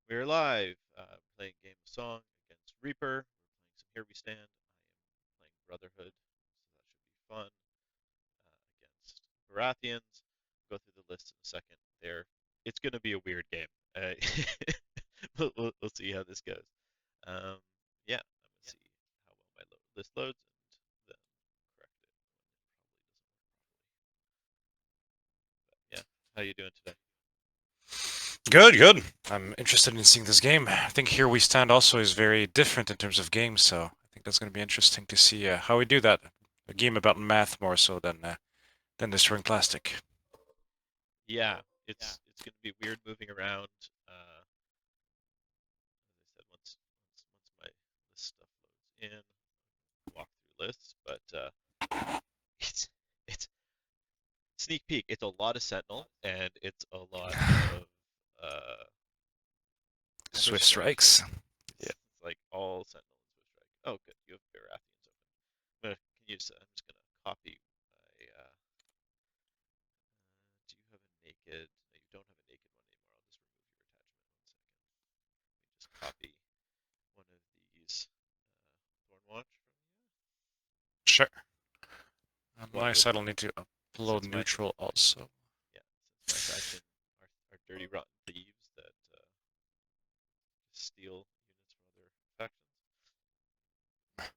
We're live, playing Game of Song against Reaper. We're playing some Here We Stand. I am playing Brotherhood, so that should be fun. Against Baratheons. Go through the list in a second. It's going to be a weird game. We'll see how this goes. Um, yeah, I'm going to see how well my list loads and then correct it when it probably doesn't work properly. But yeah, how you doing today? Good, good. I'm interested in seeing this game. I think Here We Stand also is very different in terms of games, so I think that's going to be interesting to see how we do that. A game about math more so than Destroying Plastic. Yeah, it's going to be weird moving around. As I said, once my list stuff loads in, walk through lists. But it's it's sneak peek. It's a lot of Sentinel and it's a lot of uh, Swift Swift Strike. Strikes. Yeah. It's like all Sentinel and Swift Strike. Oh, good. You have Baratheons open. I'm just gonna copy my. Do you have a naked? No, you don't have a naked one anymore. I'll just remove your attachment. 1 second. Let me just copy one of these Thorn Watch from you. Sure. On What my with side, I'll need to upload since my neutral also. yeah since my faction are dirty rotten thieves that steal units from other factions. And I'll need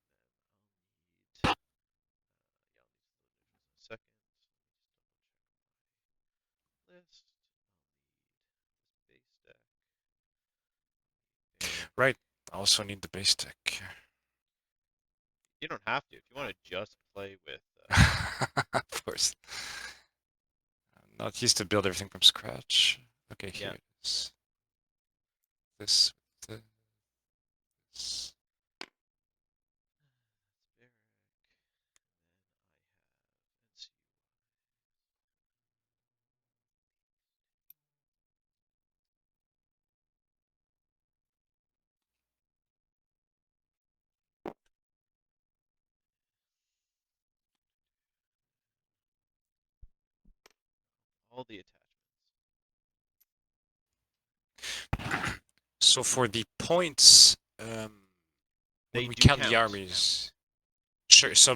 yeah, I'll need to load neutrals in a second. Let me just double check my list. I'll need this base deck. Bane. Right. I also need the base deck. You don't have to if you want to just play with. Of course. I'm not used to build everything from scratch. Okay, here Yeah, it is. This, this. that's Beric. And then I have NCU. All the attachments. So for the points, when They we do count the count. armies, sure. So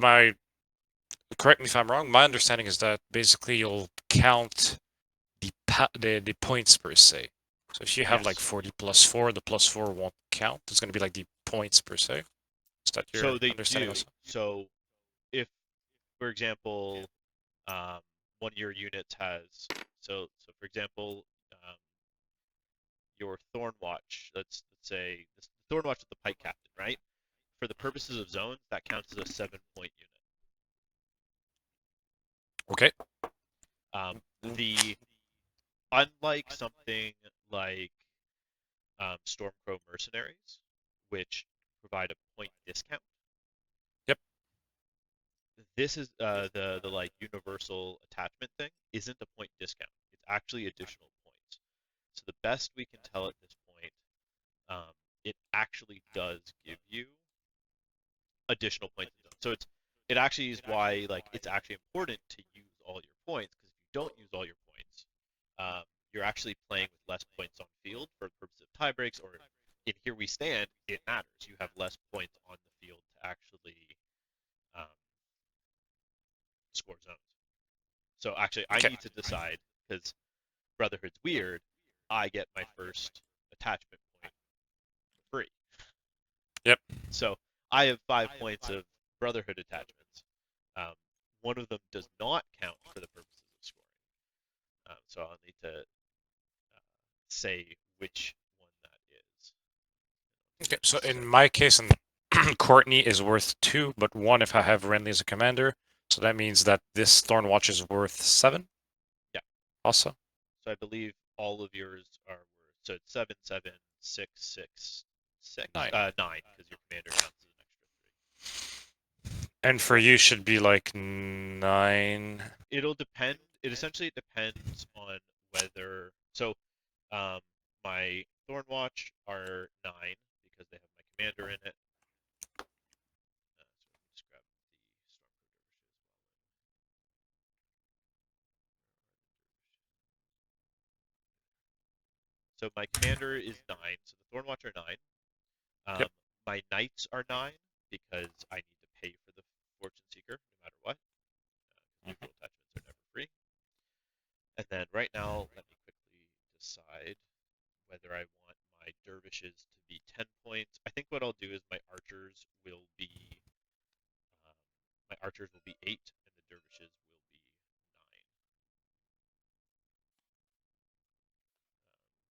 correct me if I'm wrong. My understanding is that basically you'll count the points per se. So if you have like Yes. 40 plus 4, the plus 4 won't count. It's going to be like the points per se. Is that your So they understanding do. also? So if, for example, um, one of your units has so for example, um, your Thorn Watch. Let's say this Thorn Watch is the Pike Captain, right? For the purposes of zones, that counts as a 7 point unit. Okay. Um, the Unlike something like Stormcrow Mercenaries, which provide a point discount. Yep. This is the like universal attachment thing isn't a point discount. It's actually additional points. So the best we can tell at this point, um, it actually does give you additional points in zone. So it actually is why like it's actually important to use all your points because if you don't use all your points, you're actually playing with less points on field for the purpose of tie breaks or in Here We Stand, it matters. You have less points on the field to actually um, score zones. So actually, I Okay. need to decide because Brotherhood's weird. I get my first attachment point for free. Yep. So I have 5 points of Brotherhood attachments. Um, one of them does not count for the purposes of scoring. So I'll need to say which one that is. Okay. So in Second. my case, and Courtney is worth 2, but 1 if I have Renly as a commander. So that means that this Thorn Watch is worth 7 Yeah. also. So I believe all of yours are worth. So it's 7, 7, 6, 6, 6, 9. 9, because your commander counts as an extra 3. And for you should be like 9. It'll depend. It essentially depends on whether. So, um, my Thorn Watch are 9 because they have my commander in it. So let me just grab the Stormcrow Dervishes. So my commander is 9, so the Thorn Watch are 9. Yep. My knights are 9 because I need to pay for the Fortune Seeker no matter what. Neutral attachments are never free. And then right now, let me quickly decide whether I want my dervishes to be 10 points. I think what I'll do is my archers will be 8 and the dervishes will be 9.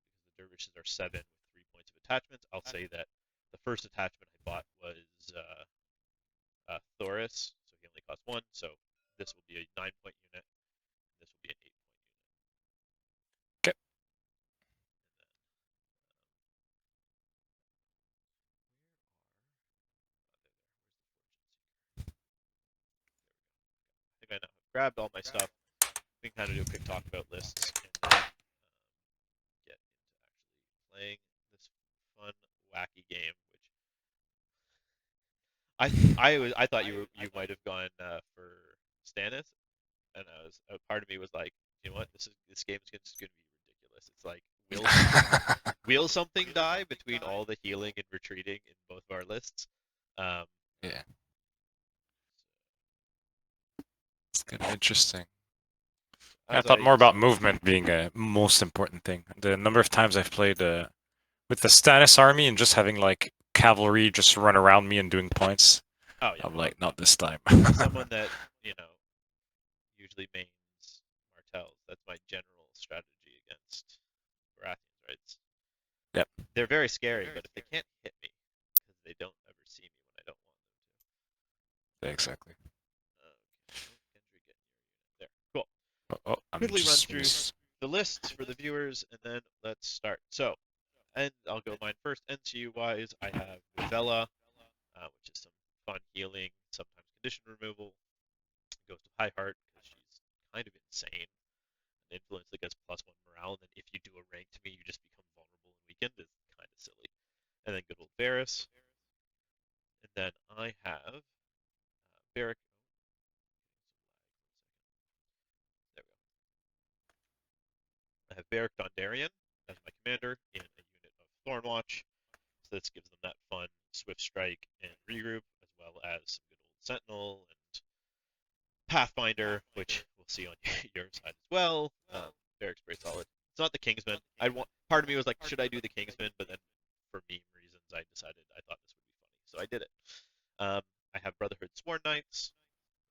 Because the dervishes are 7 with 3 points of attachments. I'll say that the first attachment I bought was Thoros, so he only costs 1. So this will be a 9-point unit. And this will be an 8-point unit. Okay. Yep. I think I now have grabbed all my stuff. We can kind of do a quick talk about lists and then get into actually playing this fun, wacky game. Which I thought you might have gone for Stannis, and part of me was like, you know what, this game is just going to be ridiculous. It's like will something die between all the healing and retreating in both of our lists? Um, Yeah. It's kind of interesting. I as thought I more about movement being a most important thing. The number of times I've played with the Stannis army and just having like cavalry just run around me and doing points. oh yeah, I'm like, not this time. someone that you know usually mains Martells. That's my general strategy against Baratheons, right? Yep. They're very scary, but if they can't hit me, because they don't ever see me when I don't want them Yeah, exactly. to. Okay, Gendry, get near unit. There, cool. Oh, I'm Quickly run just through the lists for the viewers, and then let's start. So, and I'll go mine first. NCU wise, I have Vivella, which is some fun healing, sometimes condition removal. Goes to High Heart because she's kind of insane. An influence that gets +1 morale, and then if you do a rank to me, you just become vulnerable and weakened. Is kind of silly. And then good old Varys. And then I have Beric. There we go. I have Beric Dondarrion as my commander in a unit of Thorn Watch. So this gives them that fun swift strike and regroup, as well as some good old Sentinel and Pathfinder, which we'll see on your side as well. Beric's pretty solid. It's not the Kingsman. Part of me was like, should I do the Kingsman? But then, for meme reasons, I decided I thought this would be funny, so I did it. I have Brotherhood Sworn Knights,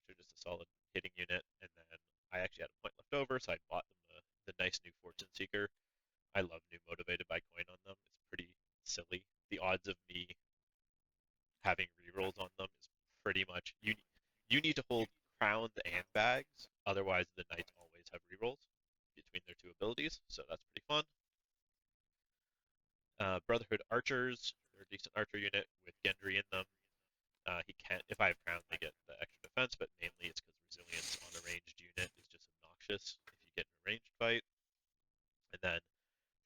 which are just a solid hitting unit, and then I actually had a point left over, so I bought them the nice new Fortune Seeker. I love new Motivated by Coin on them. It's pretty silly. The odds of me having rerolls on them is pretty much you need to hold crowns and bags, otherwise the knights always have rerolls between their two abilities, so that's pretty fun. Brotherhood Archers, they're a decent archer unit with Gendry in them. He can't, if I have crown, they get the extra defense, but mainly it's because resilience on a ranged unit is just obnoxious if you get in a ranged fight. And then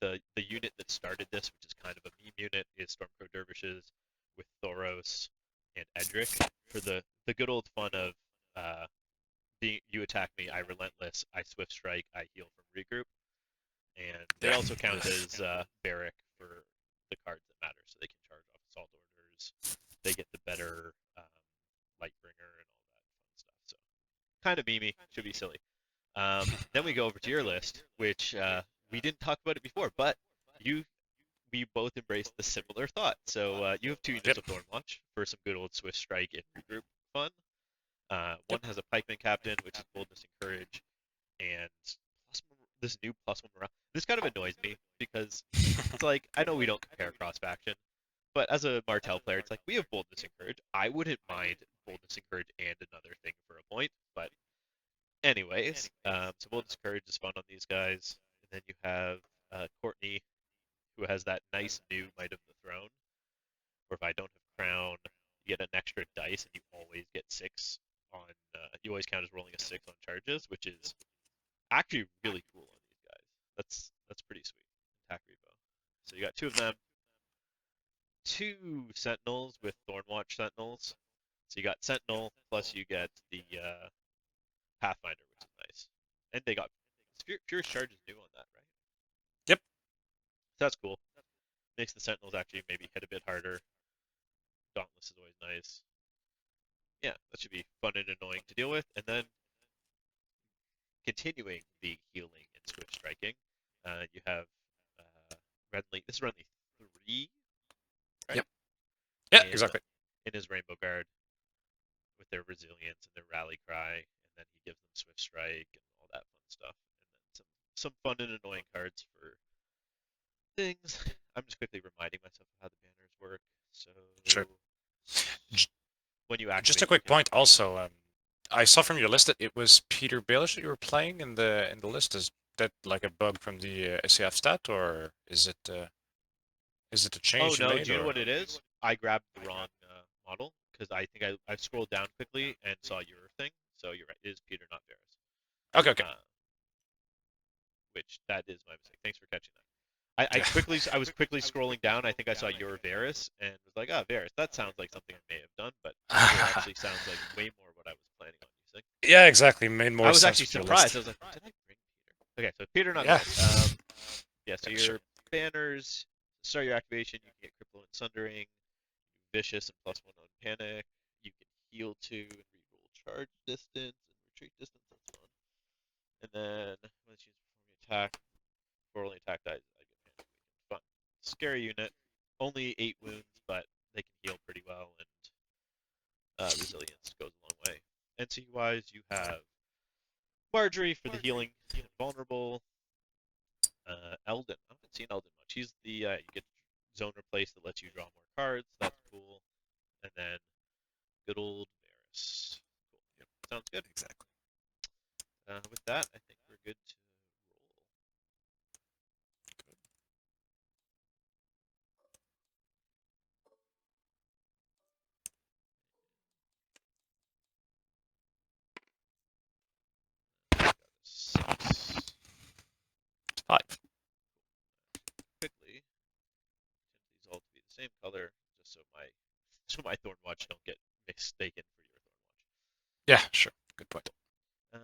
the unit that started this, which is kind of a meme unit, is Stormcrow Dervishes with Thoros and Edric for the good old fun of you attack me, I relentless, I swift strike, I heal from regroup, and they Yeah. also count as Beric for the cards that matter, so they can charge off assault orders. They get the better Lightbringer and all that fun stuff. So kind of memey, should be silly. Then we go over to your list, which we didn't talk about it before, but you we both embraced the similar thought. So you have 2 units Yep. of Thorn Watch for some good old Swift Strike and regroup fun. One Yep. has a Pikeman Captain, which is Boldness and Courage, and this new +1 morale. This kind of annoys me because it's like, I know we don't compare cross faction, but as a Martell player, it's like we have Boldness and Courage. I wouldn't mind Boldness and Courage and another thing for a point, but anyways, so Boldness and Courage is fun on these guys. And then you have Courtney, who has that nice new Might of the Throne, where if I don't have Crown, you get an extra dice, and you always get 6 on. You always count as rolling a 6 on charges, which is actually really cool on these guys. That's pretty sweet. Attack repo. So you got 2 of them, 2 Sentinels with Thornwatch Sentinels. So you got Sentinel plus you get the Pathfinder, which is nice. And they got Furious Charge is new on that, right? Yep. So that's cool. Makes the Sentinels actually maybe hit a bit harder. Dauntless is always nice. Yeah, that should be fun and annoying to deal with. And then continuing the healing and swift striking, you have Renly. This is Renly 3, right? Yep. Yeah, In exactly. his Rainbow Guard with their resilience and their rally cry, and then he gives them swift strike and all that fun stuff. And then some fun and annoying cards for things. I'm just quickly reminding myself of how the banners work. So Sure. when you Just a activate, you quick can. point also. I saw from your list that it was Peter Baelish that you were playing in the list. Is that like a bug from the ASOIAF stat, or is it a Oh change you no, made, do you know or? what it is? I grabbed the wrong model because I think I scrolled down quickly and saw your thing. So you're right, it is Peter, not Varys. Okay, okay. Which that is my mistake. Thanks for catching that. I was quickly scrolling down. I think I saw your Varys and was like, ah, Varys. That sounds like something I may have done, but Peter Yeah. actually sounds like way more what I was planning on using. Yeah, exactly. Made I more was sense actually with your surprised. list. I was like, did I bring Peter? Okay, so Peter, not Yeah. Varys. Yeah. So Yeah, sure. your banners start your activation. You can get Cripple and Sundering, Vicious and +1 on Panic. You can heal 2 and reroll charge distance and retreat distance. That's fun. And then when it's used performing attack, for only attack dies, I get panic. Fun. Scary unit. Only 8 wounds, but they can heal pretty well, and resilience goes a long way. NC wise, you have Marjorie for the healing and vulnerable. Eldon. I haven't seen Eldon much. He's the you get zone replace that lets you draw more cards. That's cool. And then good old Varys. Cool. Yep. Sounds good. Exactly. With that, I think we're good to roll. Got a 6. 5. Quickly, tend these all to be the same color, just so my Thorn Watch don't get mistaken for your Thorn Watch. Yeah, sure. Good point. 5.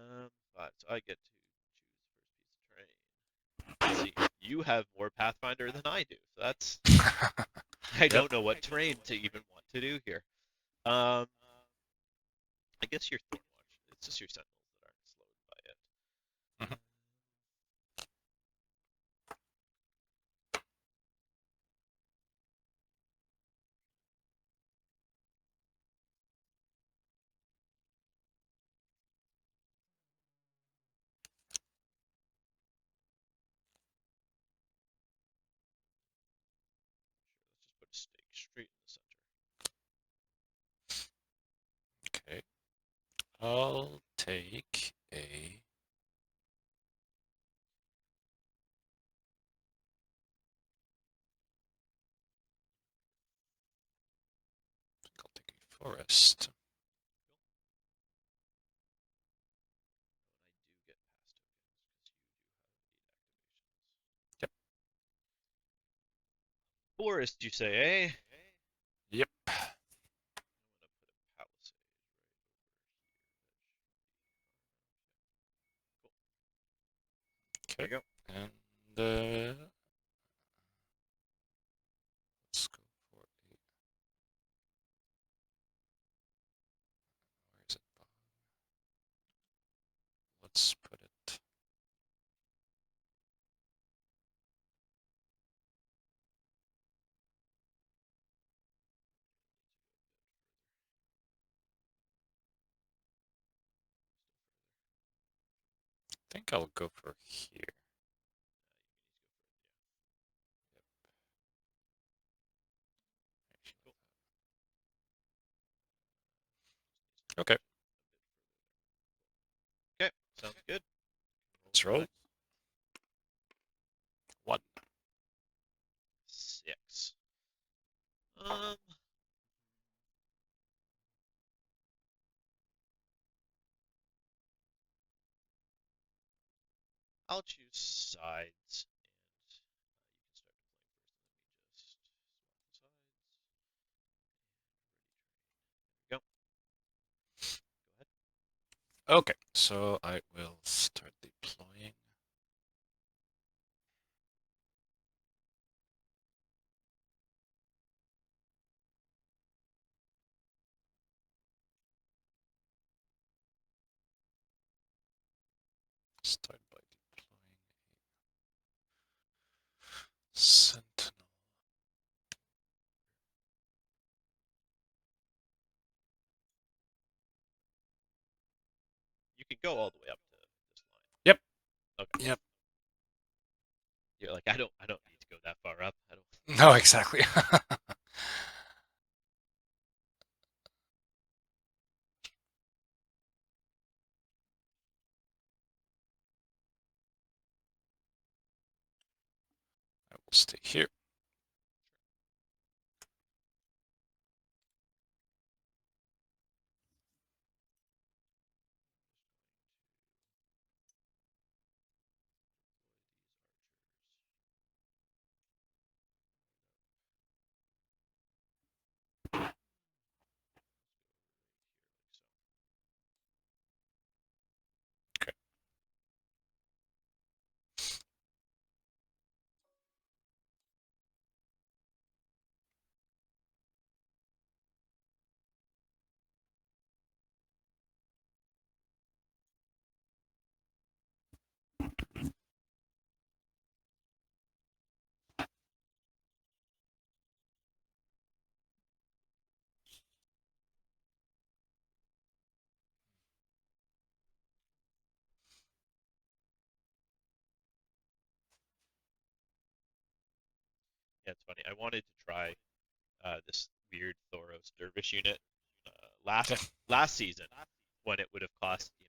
So I get to choose first piece of terrain. Let's see. You have more Pathfinder than I do, so that's I Yep. don't know what terrain to even want to do here. Um, I guess your Thorn Watch. It's just your Sentinels that aren't slowed by it. Mhm. Sure, let's just put a stake straight in the center. Okay. I'll take a. I'll take a forest. And I do get pass tokens because you do have 8 activations. Yep. Forest, you say, eh? Yep. I'm gonna put a palisade right over here. That should be fine. Cool. There Okay. you go. And let's go for a. Where is it? Let's put it. I think I'll go for here. Okay. Okay, sounds good. Let's roll. 1. 6. Um, I'll choose sides, and you can start deploying first, and let me just swap the sides. Ready, train. There we go. Go ahead. Okay. So I will start deploying. Start by deploying a sentinel. You can go all the way up to this line. Yep. Okay. Yep. You're like, I don't need to go that far up. I don't. No, exactly. I will stay here. Okay. Yeah, it's funny. I wanted to try this weird Thoros Dervish unit last Okay. last season when it would have cost 2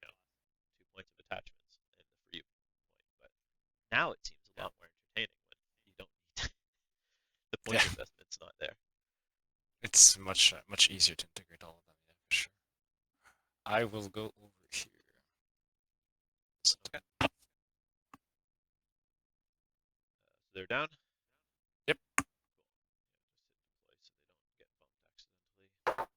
points of attachments in the free point, but now it seems a Yeah. lot more entertaining when you don't need the point Yeah. investment's not there. It's much easier to integrate all of them. Yeah, for sure. I will go over here. Okay. So they're down. Yep. Cool. Yeah, just hit deploy so they don't get bumped accidentally.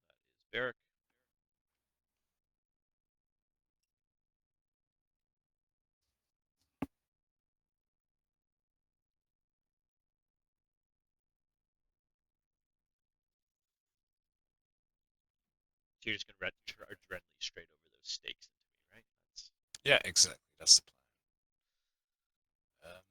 That is Beric. So you're just gonna charge Renly straight over those stakes into me, right? That's Yeah, exactly. That's the plan. the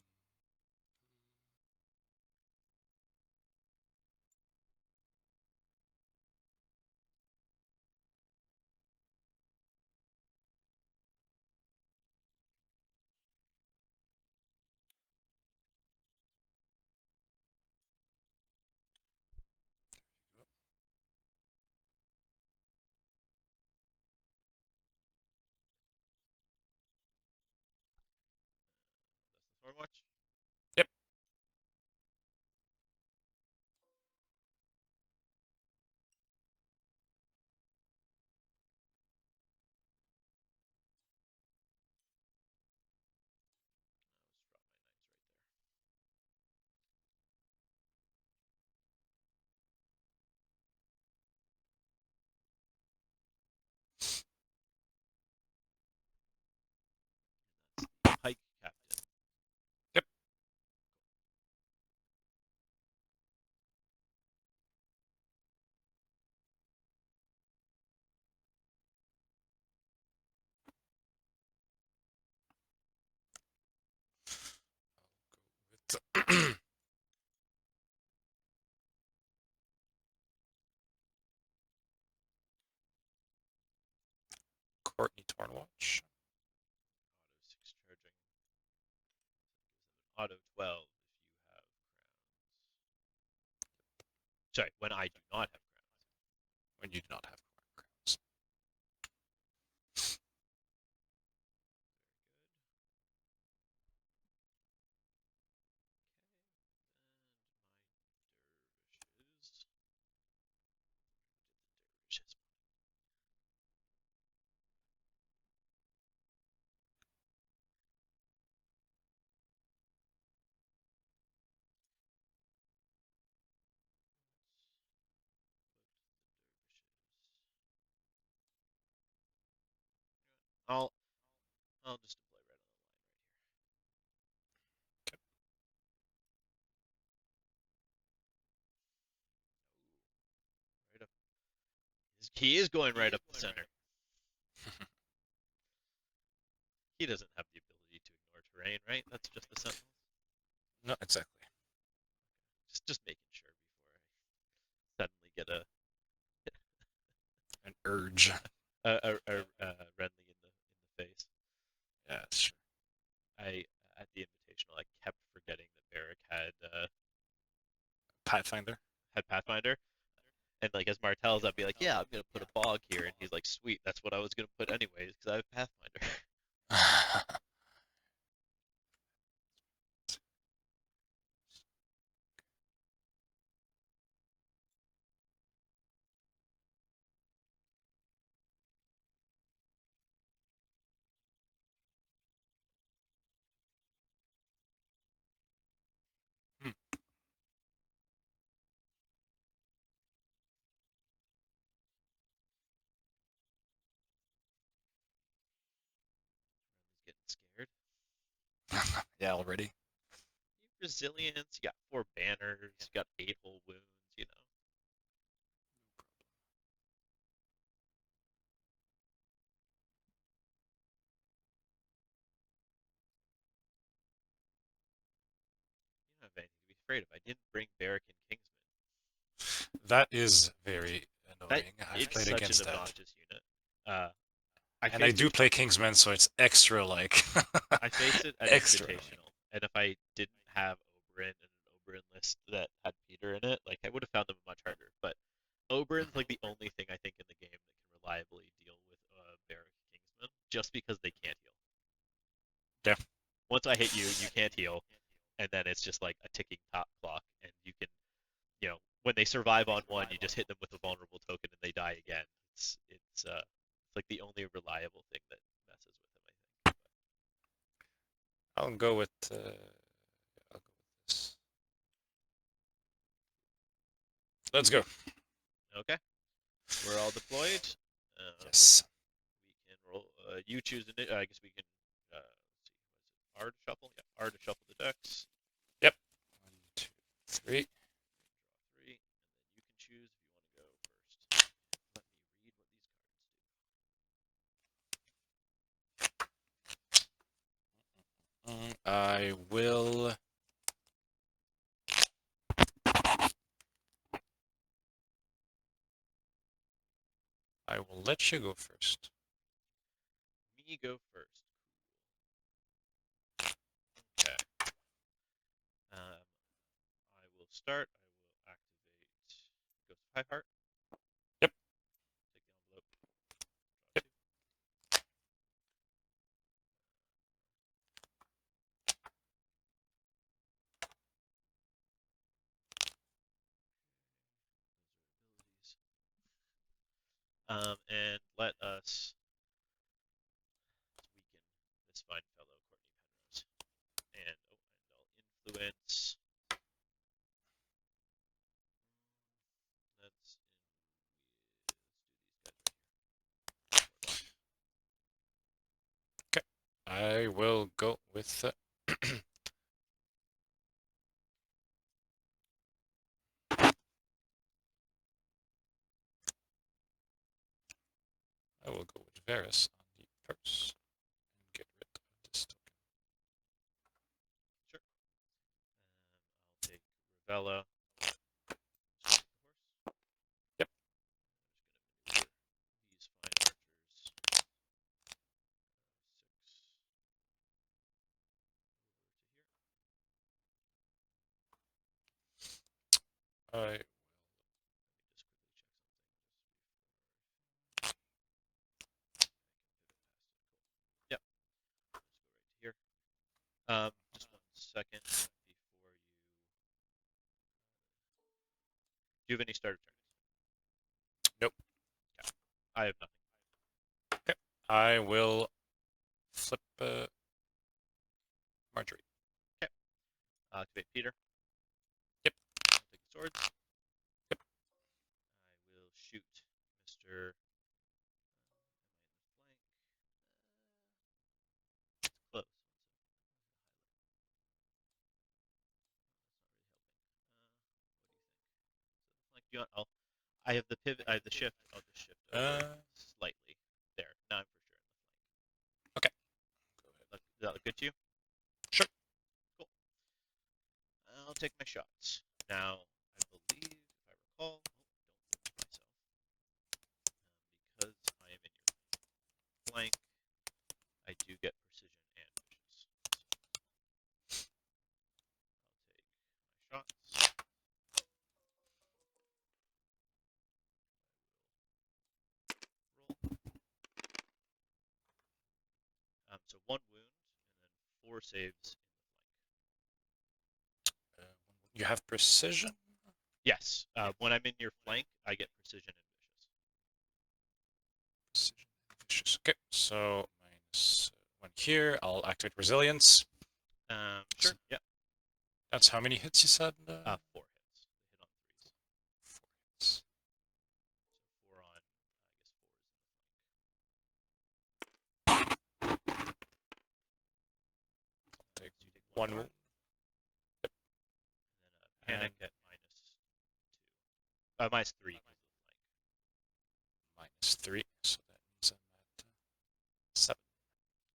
Thorn Watch. Yep. That's the Pike Captain. Yep. Courtney Thorn Watch. Auto 6 charging. Auto 12 if you have crowns. Sorry, when I do not have crowns. When you do not have crowns. And my dervishes. I'll I'll just deploy right on the line right here. Ooh, right up. He is going right up the center. He doesn't have the ability to ignore terrain, right? That's just the sentinels. No, exactly. Just making sure before I suddenly get An urge. a Renly in the face. Yeah, sure. I at the invitational I kept forgetting that Beric Pathfinder. had Pathfinder, and like as Martell's, I'd be like, yeah, I'm gonna put a bog here, and he's like, sweet, that's what I was gonna put anyways because I have Pathfinder. Hmm. Renly's getting scared. Yeah, already. You have resilience. You got 4 banners. You got 8 whole wounds. You know. You don't have anything to be afraid of. I didn't bring Beric and Kingsman. That is very That annoying. I've it's played such an against that. obnoxious unit. Uh, I And I faced do it. play Kingsman, so it's extra like I faced it at extra annoying. invitational, and if I didn't have Oberyn and an Oberyn list that had Peter in it, like I would have found them much harder. But Oberyn's like the only thing I think in the game that can reliably deal with Beric Kingsman, just because they can't heal. Yeah. Once I hit you, you can't heal, and then it's just like a ticking top clock, and you can, when they survive on one, you just hit them with a vulnerable token and they die again. It's like the only reliable thing that messes with them, I think. I'll go with this. Let's go. Okay, we're all deployed. Yes. We can roll. You choose it. I guess we can. Let's see. Was it R to shuffle? Yeah, R to shuffle the decks. Yep. 1, 2, 3. Draw 3, and then you can choose if you want to go first. Let me read what these I will. I will let you go first. cards do. Me go first. Okay. I will start. I will activate Ghost of High Heart. Yep. Take the envelope. Draw Yep. 2. Those are abilities. And let us weaken this fine fellow, Courtney Penrose. And I'll influence. Let's do these guys right here. Okay. I will go with. I will go with Varys on the purse and get rid of this token. Sure. I'll take Ravella. Yep. I'm just gonna maneuver these fine archers 6 over to here. I Let me just quickly check something just before I can pivot past it. Cool. Yep. Let's go right to here. Just 1 second before you. Do you have any starter turns? nope. Okay. I have nothing. Okay. I will flip Marjorie. Okay. Activate Peter. Yep. I'll take the swords. Yep. I will shoot Mr. Am I in the flank? you want, I have the pivot. I have the shift. I'll just shift over slightly. There. Now I'm for sure in the flank. Okay. Go ahead. Does that look good to you? Sure. Cool. I'll take my shots. Now, I believe, if I recall, don't myself, because I am in your flank, I do get precision and vicious. So I'll take my shots. Roll. So 1 wound, and then 4 saves in the flank. You have precision? Yes. When I'm in your flank, I get precision and vicious. Precision and vicious. Okay, so minus 1 here. I'll activate resilience. Sure. Yeah. That's how many hits you said? 4 hits. Hit on 3s. 4 hits. So 4 on, I guess 4 is in the flank. Take So you take 1 more. wound. And then a panic at -2. -3 because of the flank. -3, so that means I'm at 7.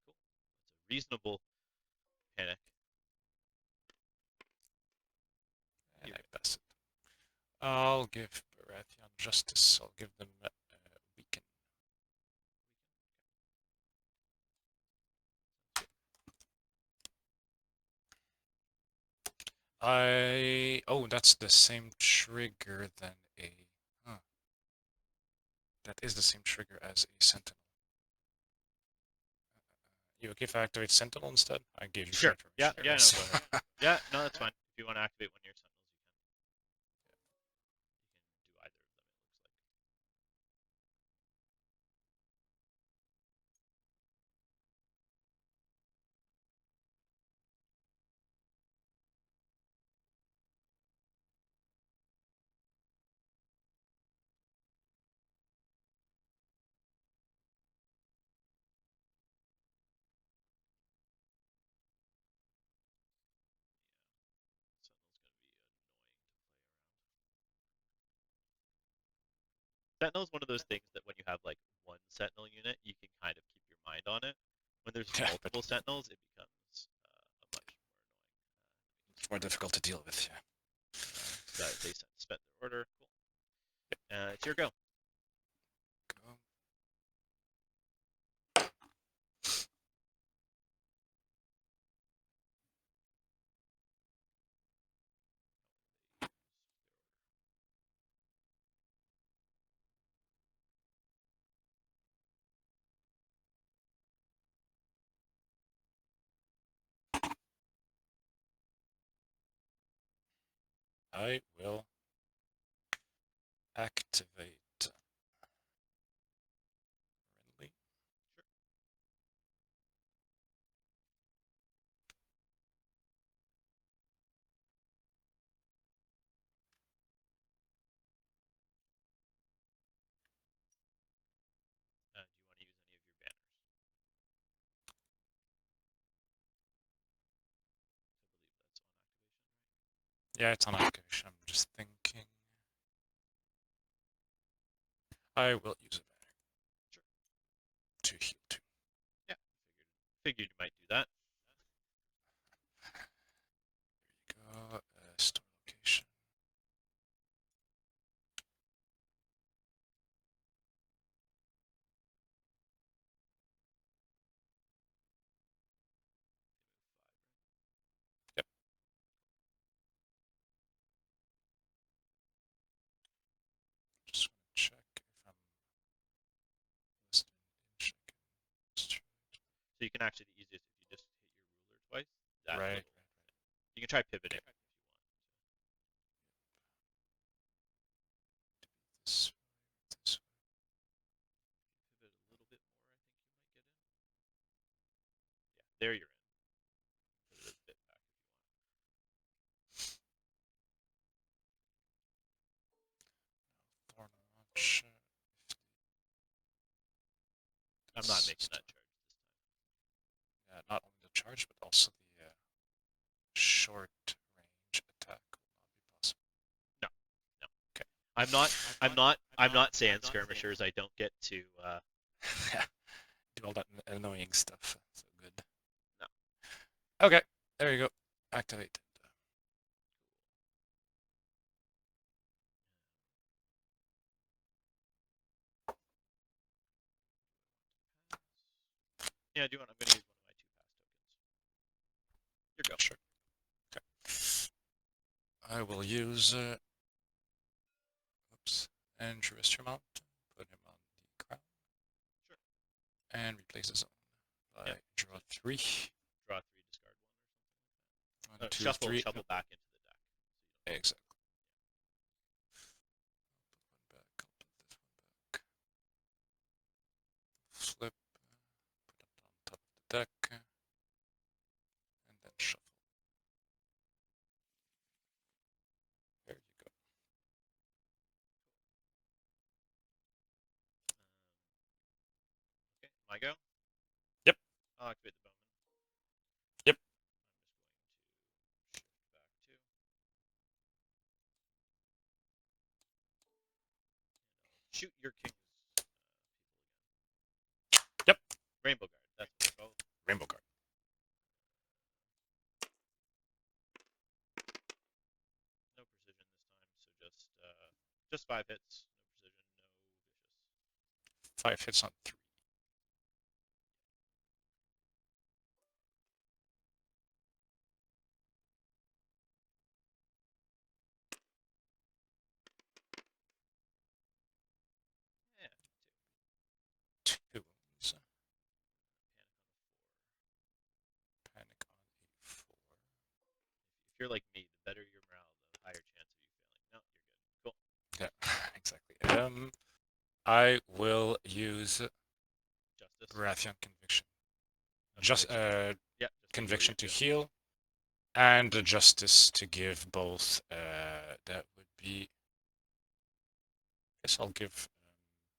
Cool. That's a reasonable panic. And I pass it. I'll give Baratheon justice. I'll give them weaken. Oh, that's the same trigger than a. Huh. That is the same trigger as a sentinel. You okay if I activate sentinel instead? I gave you Sure. Yeah. information. Yeah. No. Go ahead. Yeah. No, that's fine. If you want to activate one of your sentinels, you can. You can do either of them. It looks like. Sentinel's going to be annoying to play around. Sentinel's one of those things that when you have like one Sentinel unit, you can kind of keep your mind on it. When there's Yeah, multiple Sentinels, it becomes a much more annoying. it's more difficult to deal with. Yeah. So they spent their order. Cool. It's your go. Go. I will activate Renly. Sure. Do you want to use any of your banners? I believe that's on activation, right? Yeah, it's on activation. I'm just thinking. I will use a banner. Sure. To heal 2. Yeah. Figured you might do that. There you go. Store location. Yep. Just want to check if I'm listed in check. So you can actually the easiest if you just hit your ruler twice. That Right. You can try pivoting if you want. This way. Pivot a little bit more, I think you might get in. Yeah, there you're in. Put it a bit back if you want. Thorn Watch. I'm not making that charge this time. Yeah, not only the charge, but also the short range attack will not be possible. No, no. Okay. I'm not. I'm not sand skirmishers. I don't get to. Yeah, do all that annoying stuff. So good. No. Okay, there you go. Activate. Yeah, do you want? I'm going to use one of my 2 pass tokens. Here go. Sure. Okay. I will use. Oops. And Terrestrial Mount. Put him on the crown. Sure. And replace his own. Yeah. Draw 3. Draw 3, discard 1 or something like that. 1, 2, Shuffle 3. shuffle back into the deck. Exactly. Put one back. I'll put this one back. Flip. Put it on top of the deck. And then shuffle. There you go. Okay, my go. Yep. I'll activate the bowman. Yep. I'm just going to shift back 2. Shoot your king's people again. Yep. Rainbow Guard. That's what they're called. Rainbow card. No precision this time, so just 5 hits. No precision, no vicious. 5 hits on 3. Yeah, 2 wounds. panic on a 4. Panic on a 4. If you're like me, the better your morale, the higher chance of you failing. No, you're good. Cool. Yeah, exactly. I will use Justice. Baratheon Conviction. Just yeah, just Conviction to heal. heal, and the Justice to give both. That would be. I guess I'll give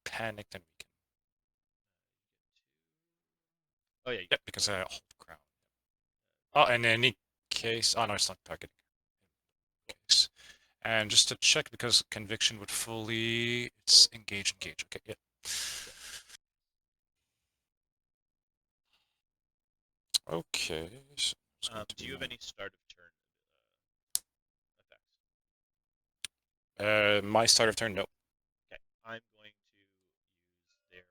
Panic, then we can. Oh yeah. Yep, because I hold crown. Oh, in any case. Oh no, it's not targeting. Case. And just to check, because Conviction would fully. It's engage. Okay, yeah. Okay. So do you have any start of turn effects? My start of turn, no. Okay, I'm going to use their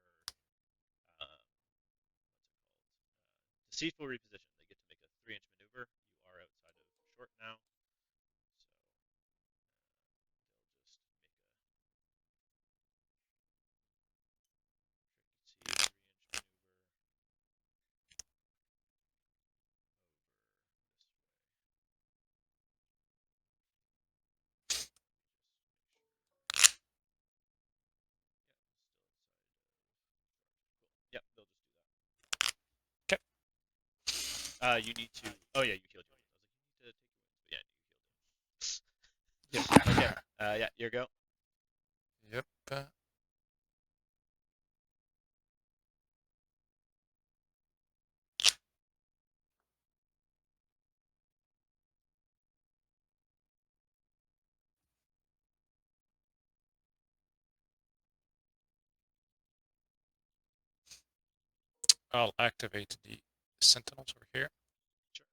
deceitful reposition. They get to make a 3-inch maneuver. You are outside of short now, so they'll just make a tricky 3-inch maneuver over this way. Yeah, they'll just do that. Okay. You need to. Oh yeah, you healed your wounds. I was like, you need to take your wounds, but yeah, you healed Yep. them. Okay. Yeah, your go. Yep. I'll activate the sentinels over here. Sure.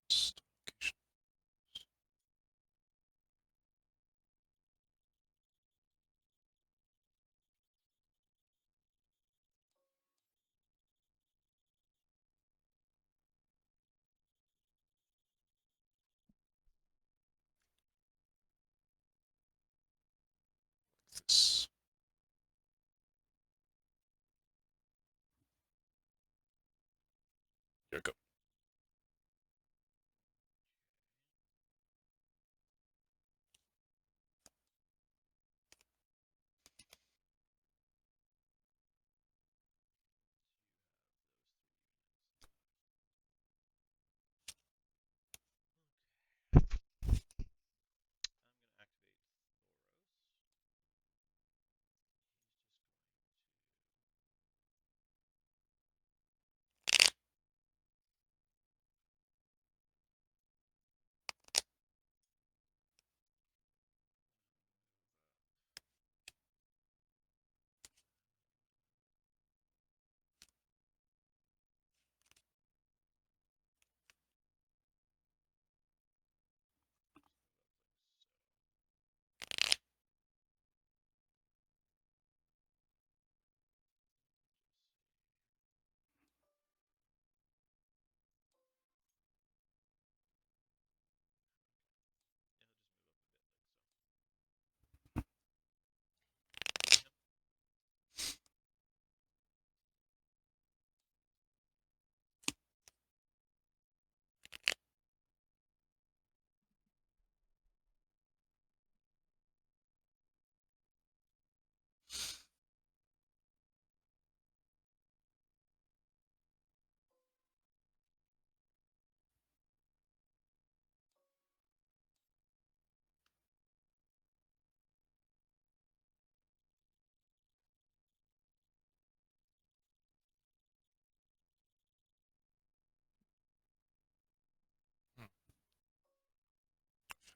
Location. This. Here we go. I'm gonna activate Thoros.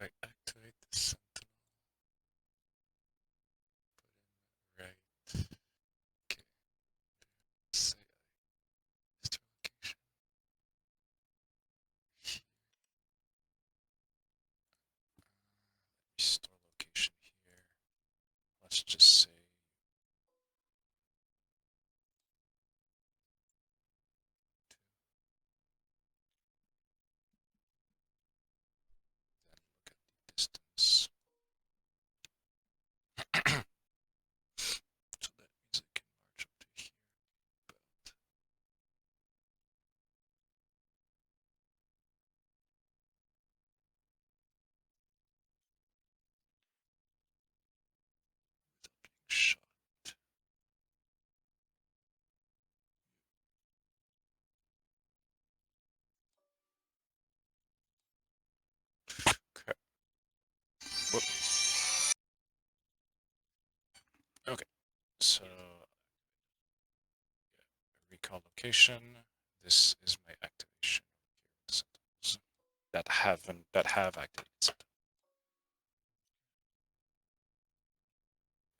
I activate the sentinel, put in right, okay, say I store location here, store location here, let's just say then look at the distance. So that means I can march up to here, but without being shot. Okay. Whoop. Okay. So recall location. This is my activation sentinels that have activated sentinels.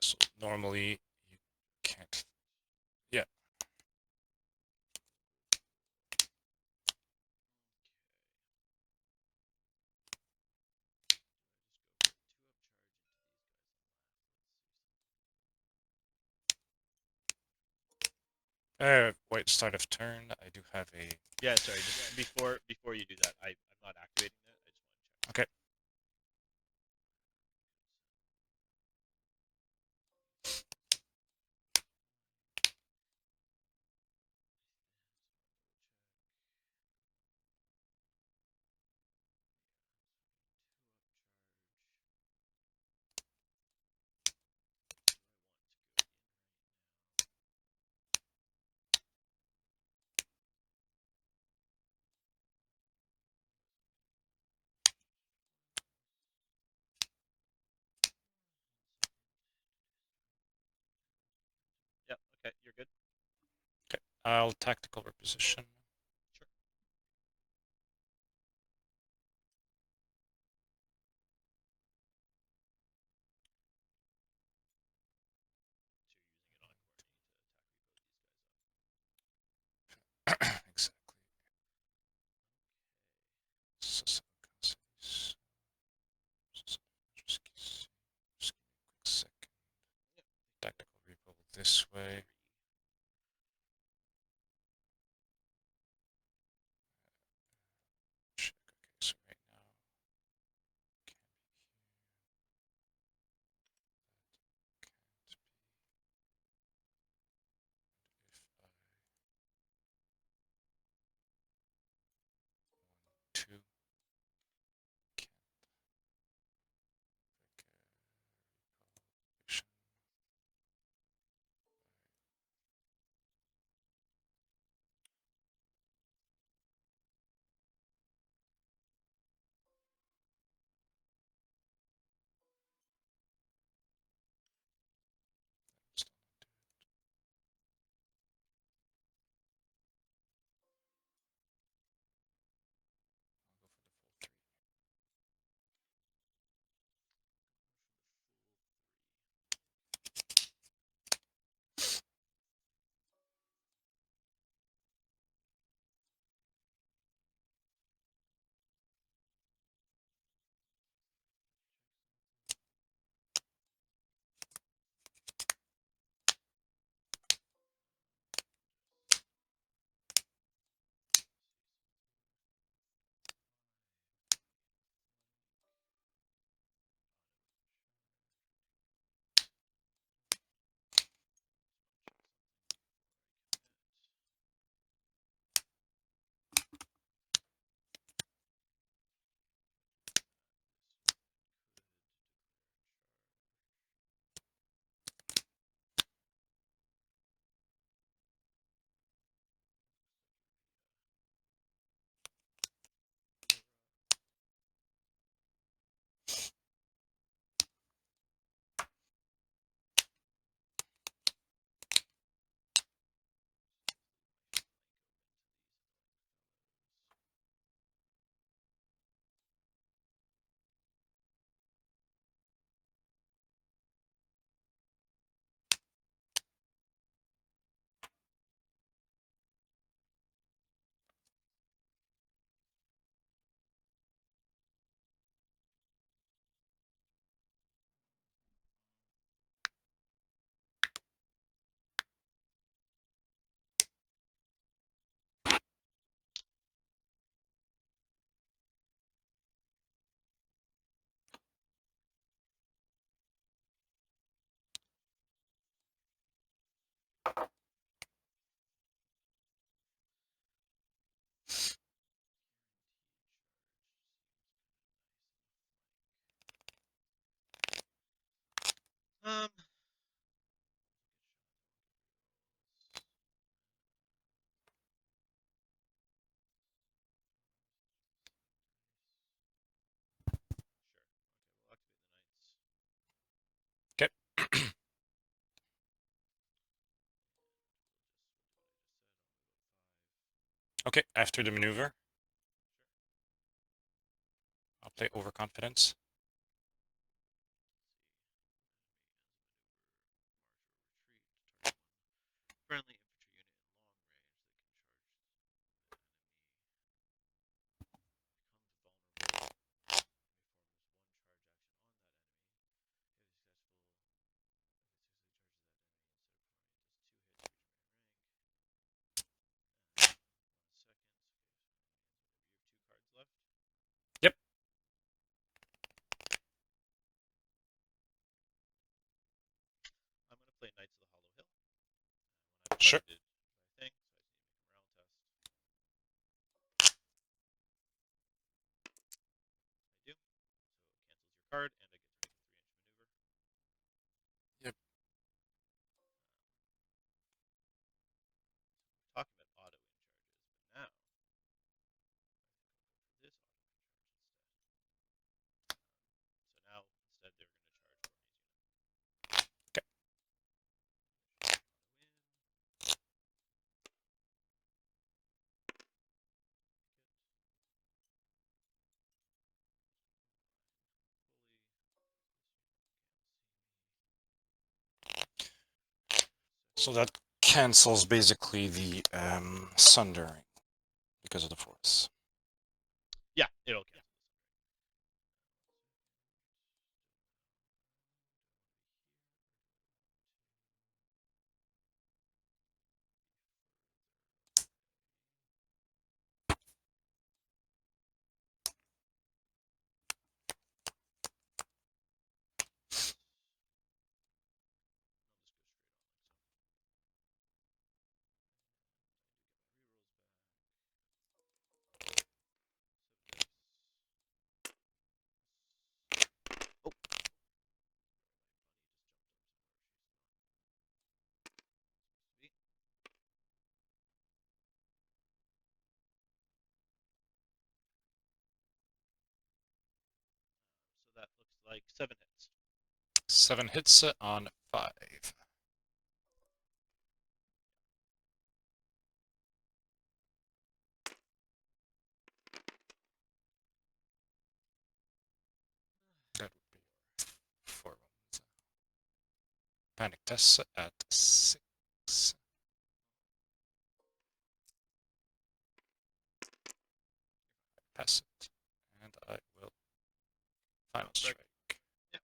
So normally you can't. Yeah. Wait. Start of turn. I do have a. Yeah, sorry. Just before you do that, I'm not activating that. I just want to check. Okay. Yeah. Okay. You're good. Okay. I'll tactical reposition. Sure. So you're using it on Courtney to attack repo these guys up. Exactly. So cities. Just give me a quick second. Yep. Tactical repo this way. Check. Okay, so right now can be here. Can't be. If I 2 can pick a reposition. Um, sure. Okay, we'll activate the knights. Okay. Okay, after the maneuver, I'll play Overconfidence. Friendly infantry unit in long range that can charge the enemy becomes vulnerable. May form this one charge action on that enemy. If he successful, if it successfully charges that enemy instead of 4, he does 2 hits for each remaining rank. 1 second. So he has 2 cards left. I'm going to play Knights of the Hollow Hill. When I've Sure. targeted my thing, so I just need to make a morale test. I do. So it cancels your card, and I get to make a 3-inch maneuver. Yep. We're talking about auto-in charges, but now I think I'll go for this auto-in charge instead. So now, instead, they're going to charge for me. Okay. Auto-in. So that cancels basically the Sundering because of the force. Yeah, it'll cancel this. I'll just go straight on like so. Oh! Sorry, my bunny just jumped up somewhere. She's not. So that looks like 7 hits. 7 hits on 5. That would be 4 wounds. Panic test at 6. Pass it. And I will final strike. Yeah.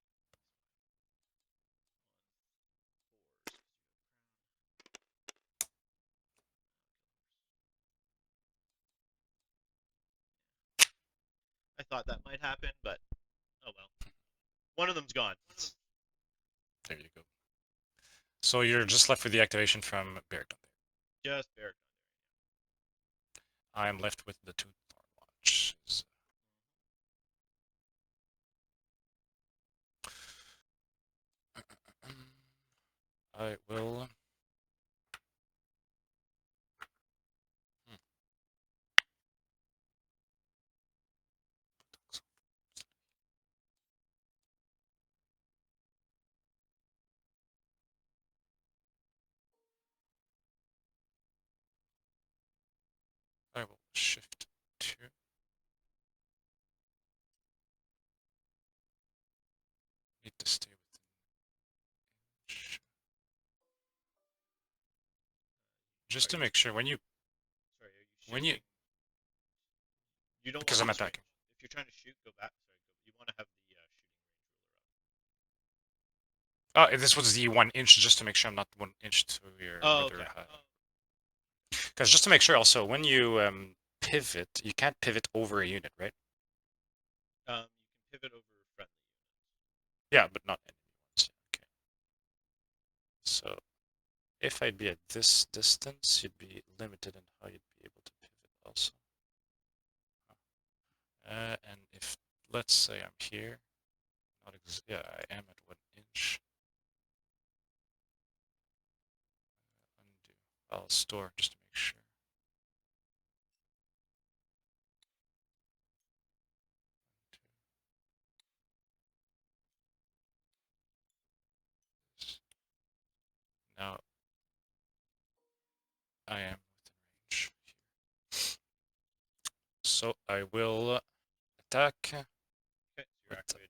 I thought that might happen, but oh well. One of them's gone. There you go. So you're just left with the activation from Beric. Just Beric. I am left with the 2 Thorn Watches. I will. I will shift 2. Need to stay within inch. Just to make sure when you Sorry, are you shooting? You don't because want I'm this range. attacking. If you're trying to shoot, go back. Sorry, go. You want to have the shooting range ruler up. This was the 1 inch, just to make sure I'm not 1 inch to your Oh, other. okay. Because just to make sure, also when you pivot, you can't pivot over a unit, right? You can pivot over friendly units. Yeah, but not enemy ones. Okay. So if I'd be at this distance, you'd be limited in how you'd be able to pivot also. And if, let's say I'm here, yeah, I am at 1 inch. I'll store just to make sure. Now I am within range here. So I will attack. Okay, so you're activating.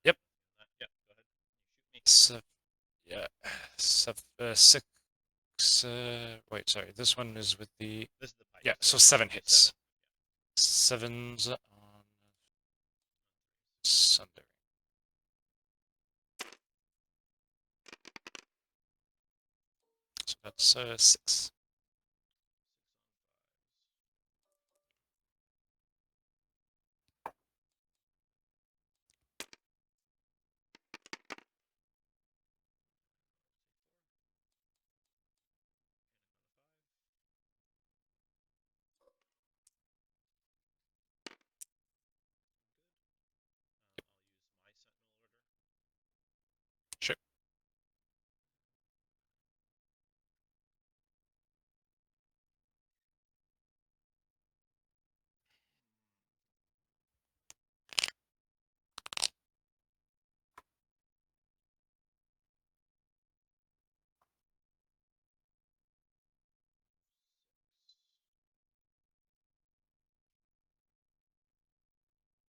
Yep. Yeah, go ahead. You shoot me. Yeah. Six. Wait, sorry. This one is with the. This is the pipe. Yeah, so 7 hits. 7s on Sunday. So that's 6. I'll use my sentinel order. Sure. So that's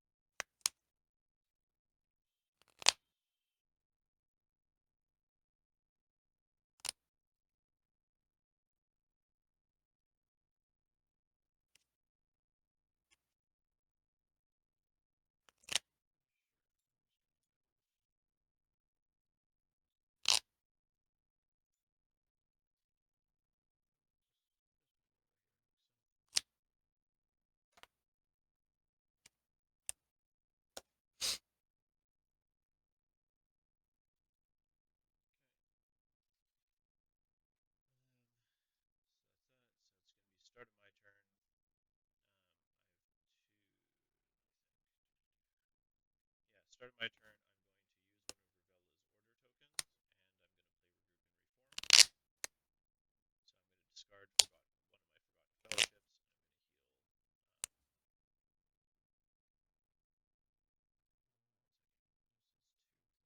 that. So it's going to be start of my turn. I have 2. Yeah, start of my turn. I'm going to use one of Revella's order tokens, and I'm going to play regroup and reform. So I'm going to discard one of my forgotten fellowships, and I'm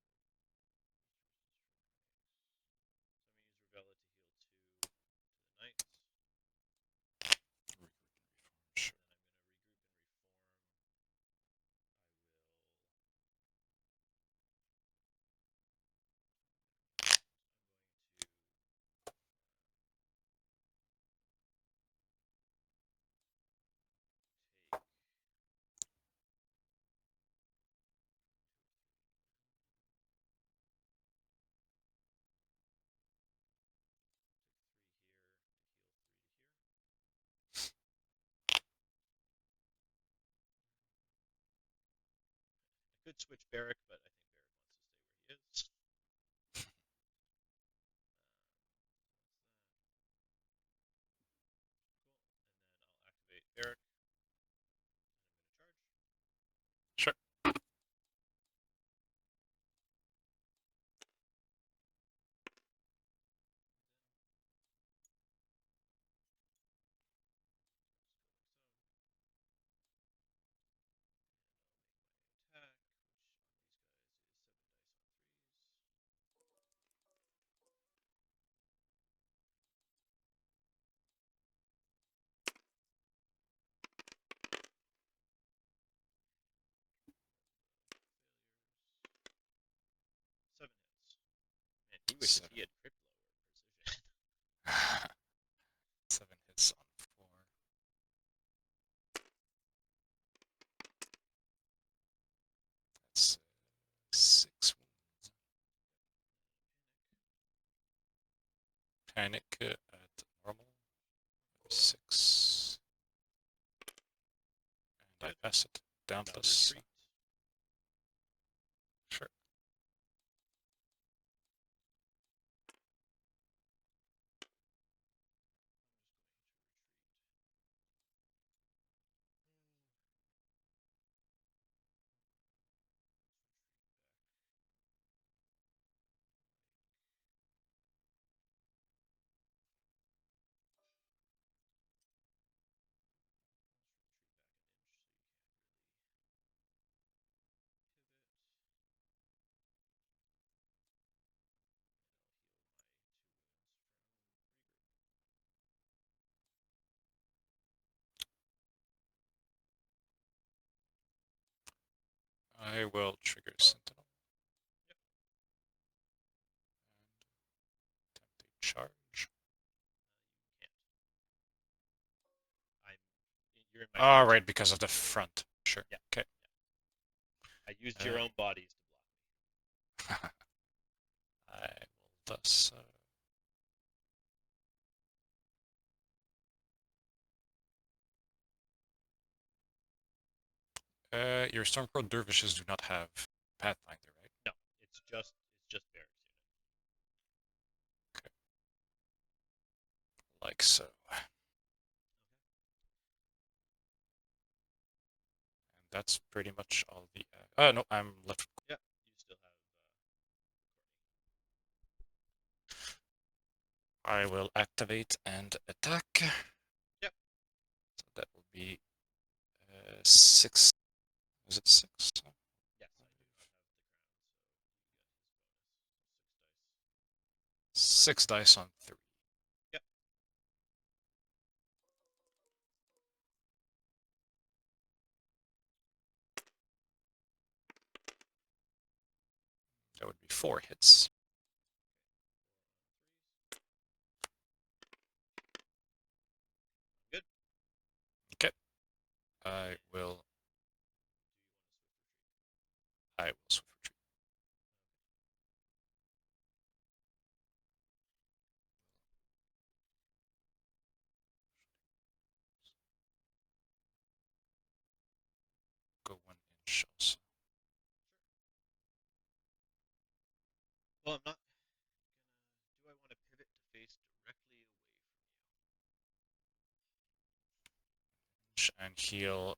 going to heal. So I'm going to use Revella to heal 2 to the knights. Sure. And then I'm going to regroup and reform. I'm going to take I could switch Beric, but I think Beric wants to stay where he is. Cool. And then I'll activate Beric, and I'm going to charge. Sure. Attack, which on these guys is 7 dice on 3s. Failures. 7 hits. Man, he wishes 7. he had crit blow or precision. 7 hits on 4. That's 6 wounds. Panic at normal. 6. And I pass it. Dauntless. Retreat. Sure. I will trigger Sentinel. And attempt a charge. You're in my Oh, range. right, because of the front. Sure. Yeah. Okay. I used your own bodies to block. I will thus. Your Stormcrow Dervishes do not have Pathfinder, right? No, it's just Beric's unit. Okay. Like so. Okay. And that's pretty much all the. Oh no, I'm left. Yeah, you still have. I will activate and attack. Yep. So that will be 6. Is it 6? Yes, I do not have the crown, so you got his bonus. 6 dice on 3. Yep. That would be 4 hits. Good. Okay. I will swift retreat. Go 1 inch also. Well, I'm not gonna. Do I want to pivot to face directly away And heal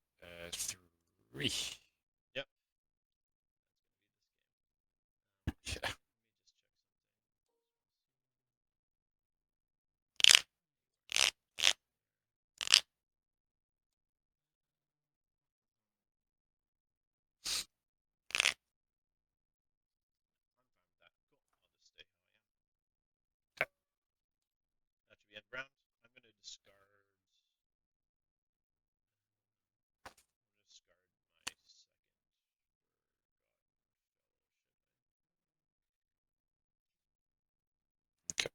3. Yep. Yeah. Let me just check something. I'm fine with that. Cool. I'll just stay how I am. Okay. That should be end round. I'm going to discard. I'm going to discard my second Okay.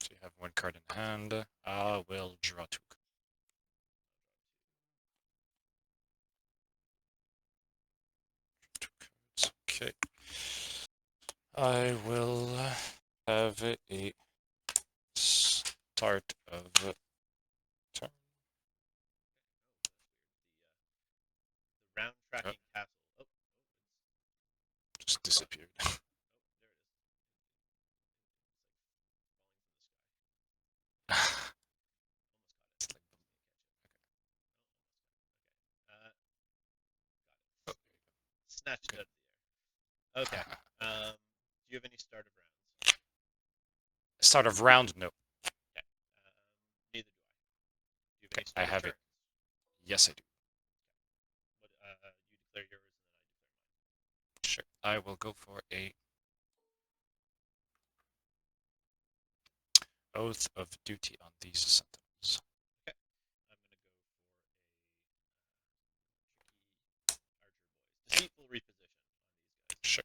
So you have 1 card in hand. I will draw 2. 2 cards. Okay. I will have a start of turn. The round tracking castle. Oh, Just disappeared. oh, there it is. It's like falling from the sky. It's Almost got it. like, Got it. oh, Snatched okay. it out of the air. Okay. Do you have any start of rounds? Start of round? No. Okay. Neither do I. Do you have Okay, any start I of have turns? it. Yes, I do. What? You declare yours and then I declare mine. Sure. I will go for a Oath of Duty on these sentinels. Okay. I'm going to go for a tricky archer boys. Deceitful reposition on these guys. Sure.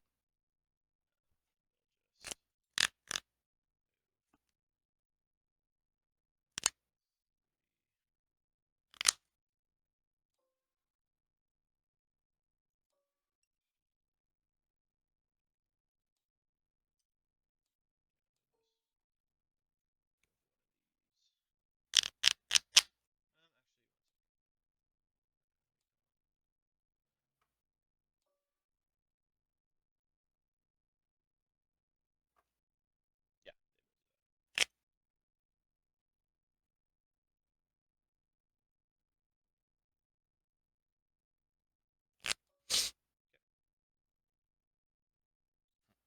Yeah.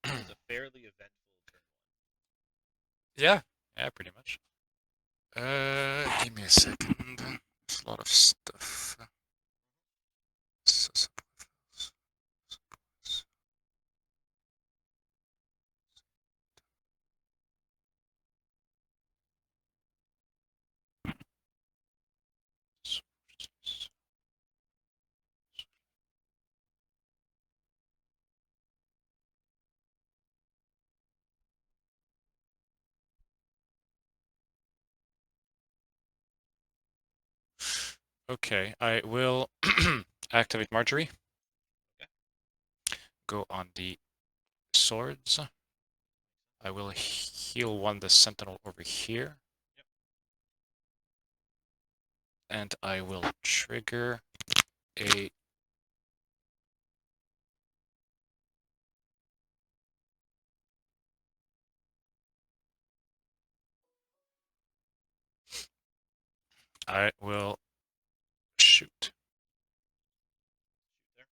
It was a fairly eventful turn one. Yeah. Yeah, pretty much. Give me a second. There's a lot of stuff. Okay, I will activate Marjorie. Okay. Go on the swords. I will heal one the sentinel over here. Yep. And I will trigger a I will shoot. Shoot there.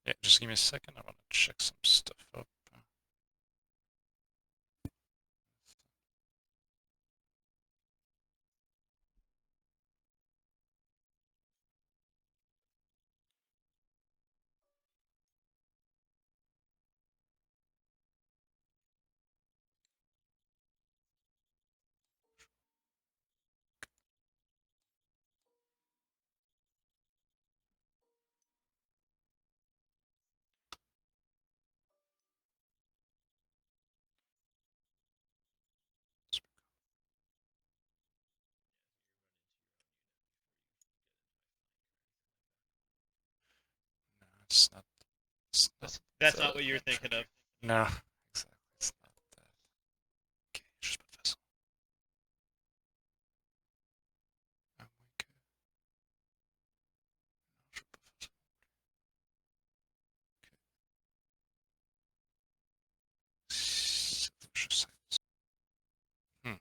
Yeah, just give me a second. I want to check some stuff up. No, it's not. It's not That's not what you're thinking of. No, exactly. It's not that. Okay, just put vessel. Oh my god. Should put vessel. Hmm.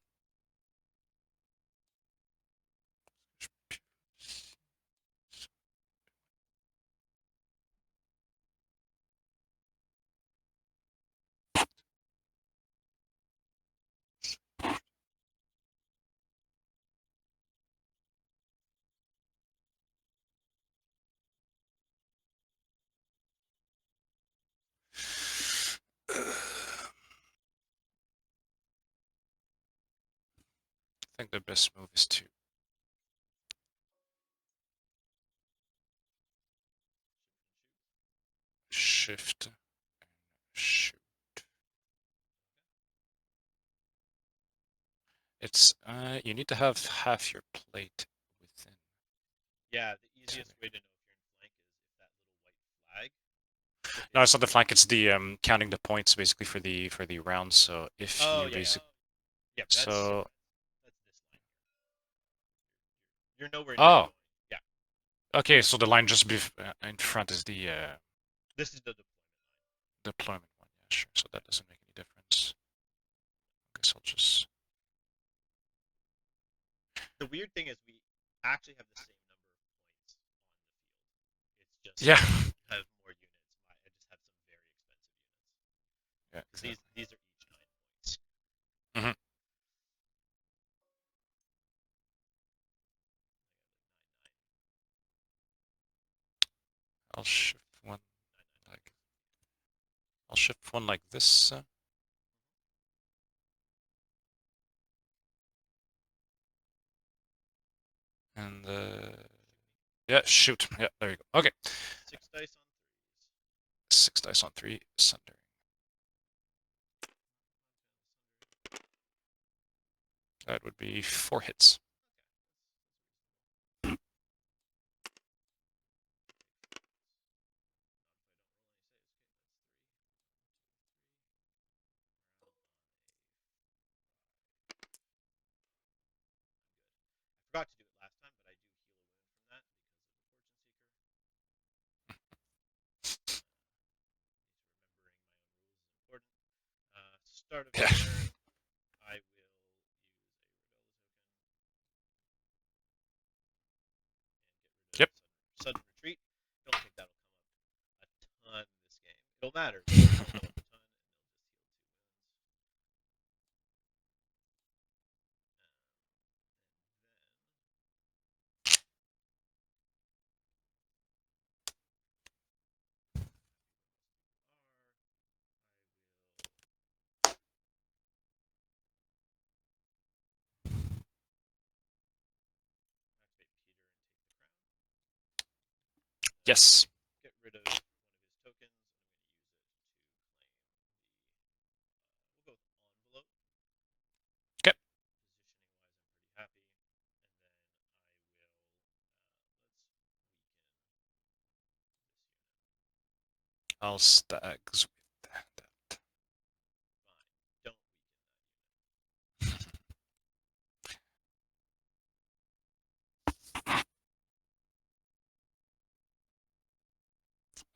I think the best move is to shift and shoot. It's you need to have half your plate within. Yeah, the easiest way to know if you're in flank is if that little white flag. No, it's not the flank. It's the counting the points basically for the rounds. So if Oh you yeah, yeah. basically Yeah, so that's this line here. You're nowhere near oh going. Yeah, okay, so the line just in front is the this is the deployment line. deployment one. Yeah, sure. So that doesn't make any difference. I guess I'll just The weird thing is we actually have the same number of points on the field. It's just yeah I have more units. I just have some very expensive units. yeah Because exactly. these are each 9 points. Hmm. I'll shift one like I'll shift one like this. And yeah, shoot. Yeah, there you go. Okay. 6 dice on 3s. 6 dice on 3, sundering. That would be 4 hits. I forgot to do it last time, but I do heal a wound from that because of the Fortune Seeker. Remembering my own rules is important. Start of Yeah. turn, I will use a Rebella token and get Yep. rid of sudden retreat. Don't think that'll come up a ton this game. It'll matter, but it won't come up a ton, and they'll just heal 2 wounds. Yes. Get rid of one of his tokens, and I'm going to use it to claim the. We'll go with envelope. Okay. Positioning wise, I'm pretty happy. And then I will I'll stags with that. Fine. Don't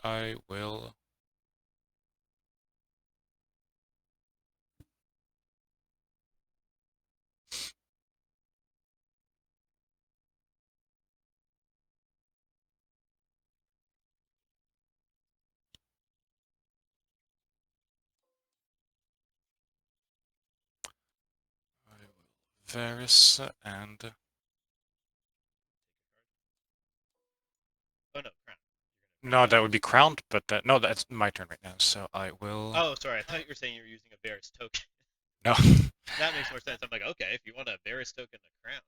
I will. Varys and Oh no, crown. no, that would be crowned, but no, that's my turn right now. So I will. Oh, sorry. I thought you were saying you were using a Varys token. No. That makes more sense. I'm like, okay, if you want a Varys token, a crown.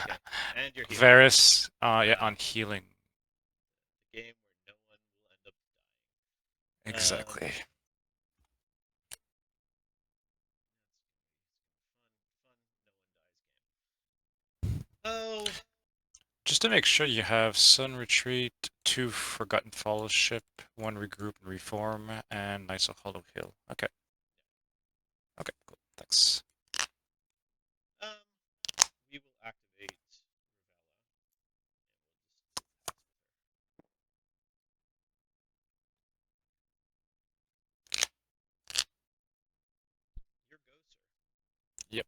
Okay, and you're healing. Varys, yeah, on healing. The game where no one will end up dying. Exactly. Fun. No one dies game. Oh, Just to make sure you have Sun Retreat, 2 Forgotten Fellowship, 1 Regroup and Reform, and Knights of Hollow Hill. Okay. Okay, cool. Thanks. we will activate Ravella, and we'll just pass with her. Your go, sir. Yep.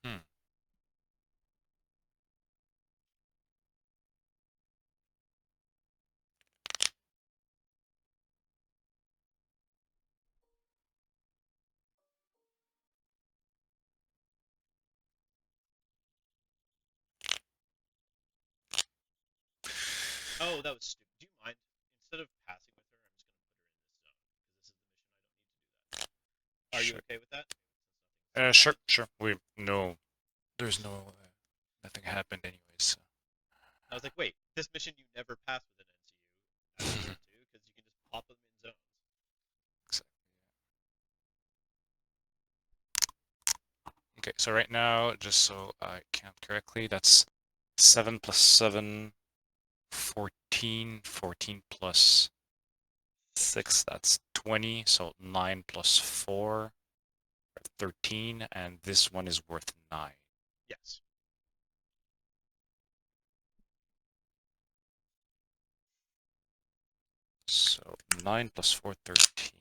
Hmm. Oh, that was stupid. Do you mind? Instead of passing with her, I'm just going to put her in this zone. Because this is the mission, I don't need to do that. Are you Sure. okay with that? Sure, sure. There's nothing happened anyways. So. I was like, wait, this mission you never pass with an NCU as turn 2, because you can just pop them in zones. Exactly. Okay, so right now, just so I count correctly, that's 7 plus 7, 14, 14 plus 6, that's 20, so 9 plus 4, 13, and this one is worth 9. Yes. So 9 plus 4, 13,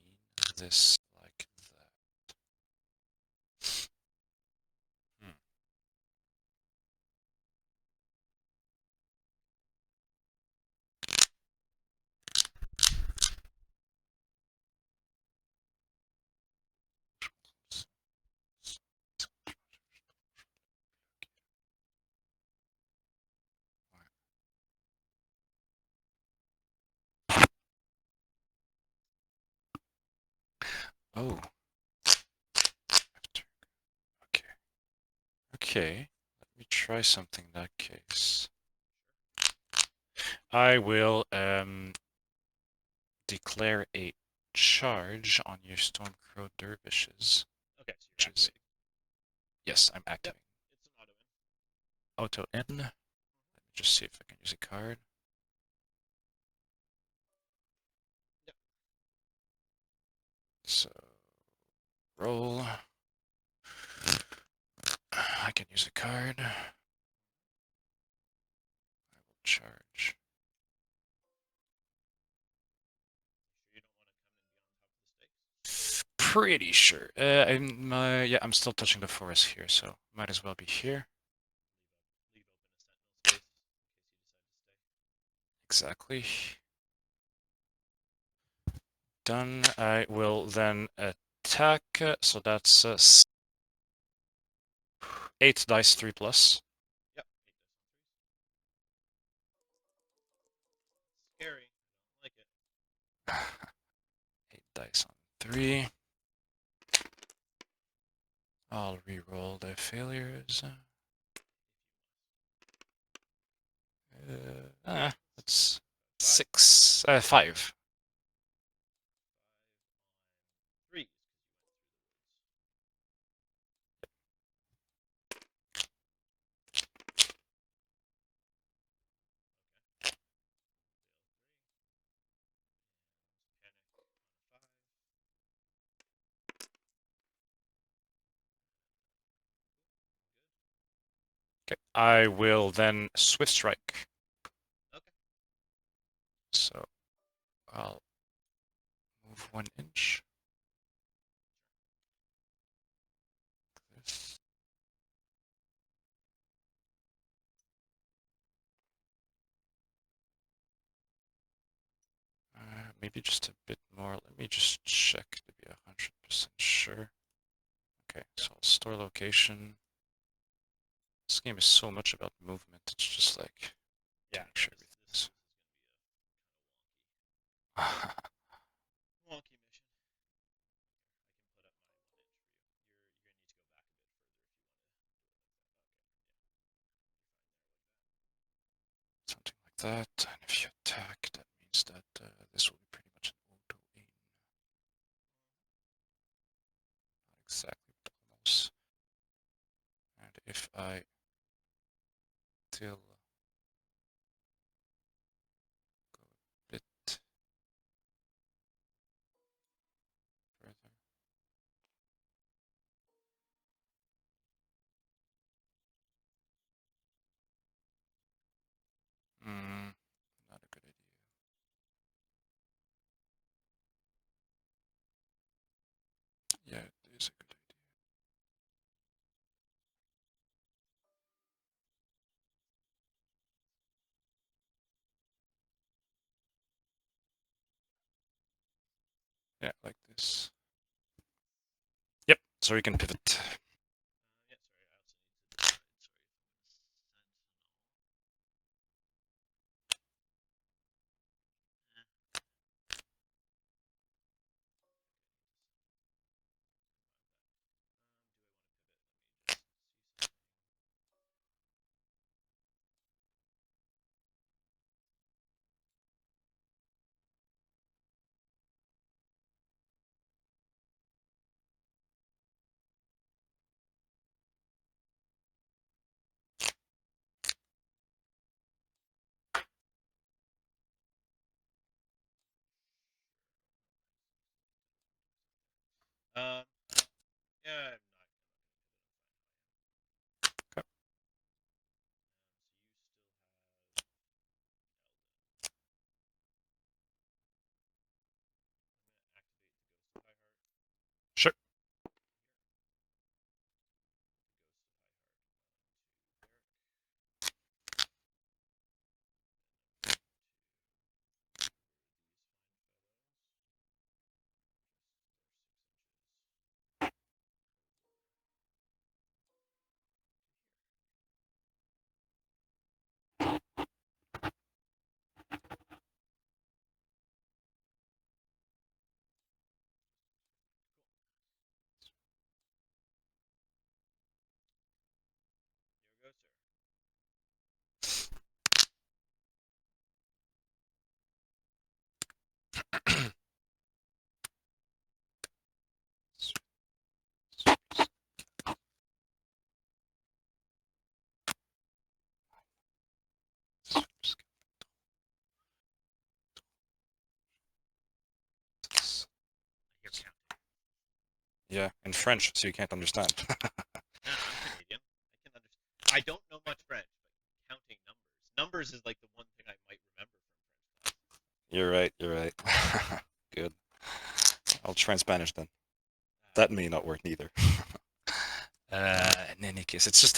this like that. Hmm. Oh. Okay. Okay. Let me try something in that case. I will declare a charge on your Stormcrow Dervishes. Okay, so you're activating. Yes, I'm Yep, activating. it's an auto in. Auto in. Let me just see if I can use a card. Yep. So roll. I can use a card. I will charge. Sure you don't want to come in beyond top of the stakes? Pretty sure. Yeah, I'm still touching the forest here, so might as well be here. Leave open a sentinel space in case you decide to stay. Exactly. Done. I will then attack. So that's 8 dice, 3 plus. Yep, 8 dice on 3s. Scary. I don't like it. 8 dice on 3. I'll re-roll the failures. That's 6, 5. 5 on 3s, because you went through the woods. Okay, I will then Swift Strike. Okay. So I'll move 1 inch. This. Maybe just a bit more. Let me just check to be 100% sure. Okay, so I'll store location. This game is so much about movement. It's just like to Yeah. make sure This everything is is. gonna be a kind of wonky mission. I can put up my 1 inch for you. You're gonna need to go back a bit further if you want to do it like that. Okay. Yeah. You're fine there like Something like that. And if you attack, that means that this will be pretty much an auto-aim. Not exactly, but almost. And if I still go a bit further. Not a good idea. Yeah, it is a good idea. Yeah, like this. Yep, so we can pivot. yeah, sorry. I also need to decide. Sorry. Sentinel. Do I want to pivot? Let me just see something. Um, yeah, I'm not. Okay. So you still have Eldon. I'm gonna activate the Ghost of High Heart. Sure. The Ghost of High Heart onto Beric. Then I'm going to these fine fellows to here. Here we go, sir. I hear counting. Yeah, in French, so you can't understand. Nah, I'm Canadian. I can understand. I don't know much French, but counting numbers. Numbers is like the one thing I might remember from French class. You're right, you're right. Good. I'll try in Spanish then. Uh, That may not work neither. In any case, it's just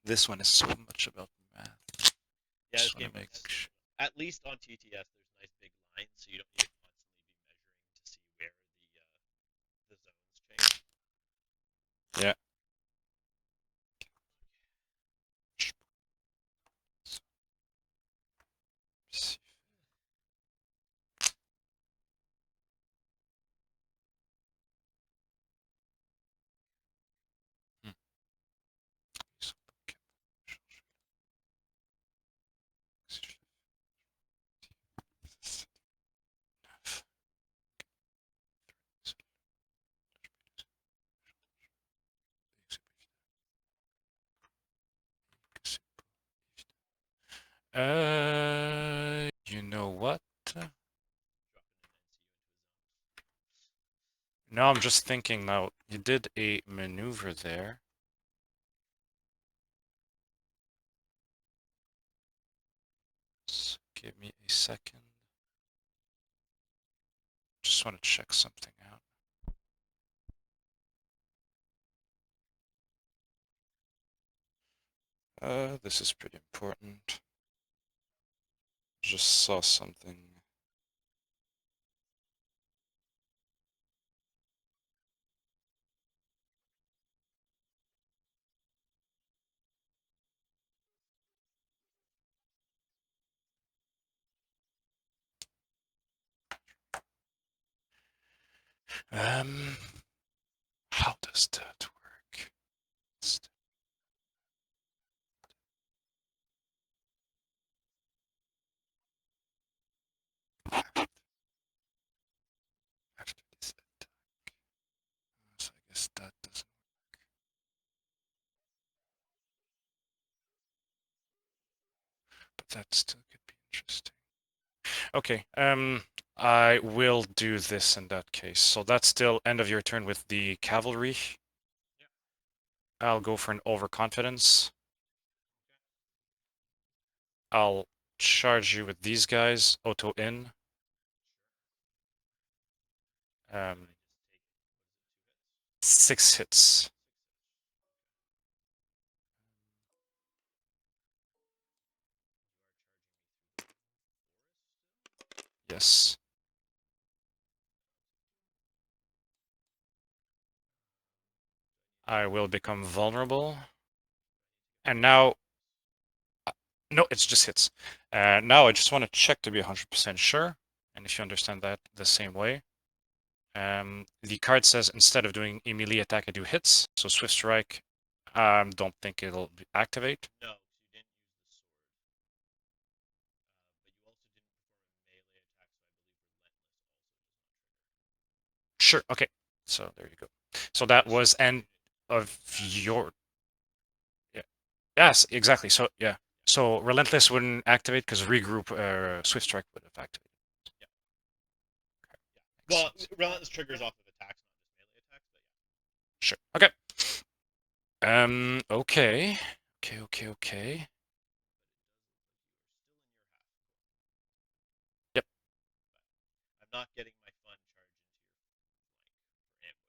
this one is so much about math. yeah, this Just want game to make has, at least on TTS, there's nice big lines, so you don't need to constantly be measuring to see where the zones change. yeah. Hmm. You know what? Dropping an NCU into a zone. No, I'm just thinking now. You did a maneuver there. Give me a second. Just want to check something out. This is pretty important. Just saw something. How does that work? After this attack. So I guess that doesn't work. But that still could be interesting. Okay, I will do this in that case. So that's still end of your turn with the cavalry. Yeah. I'll go for an overconfidence. I'll charge you with these guys, auto in. Um, 6 hits. Yes. I will become vulnerable. And now... no, it's just hits. Now I just want to check to be 100% sure. And if you understand that the same way. The card says instead of doing a melee attack, I do hits. So Swift Strike, don't think it'll activate. No, you didn't use the sword. But you also didn't perform a melee attack, so I believe Relentless also does not trigger. Sure, okay. So there you go. So that was end of your... yeah. Yes, exactly. So yeah. So Relentless wouldn't activate because regroup Swift Strike would have activated. Yeah. Okay. Yeah. Well, Relentless triggers off of attacks, not just melee attacks, but yeah. Sure. Okay. Okay. Okay. Yep. I'm not getting my fun charge into your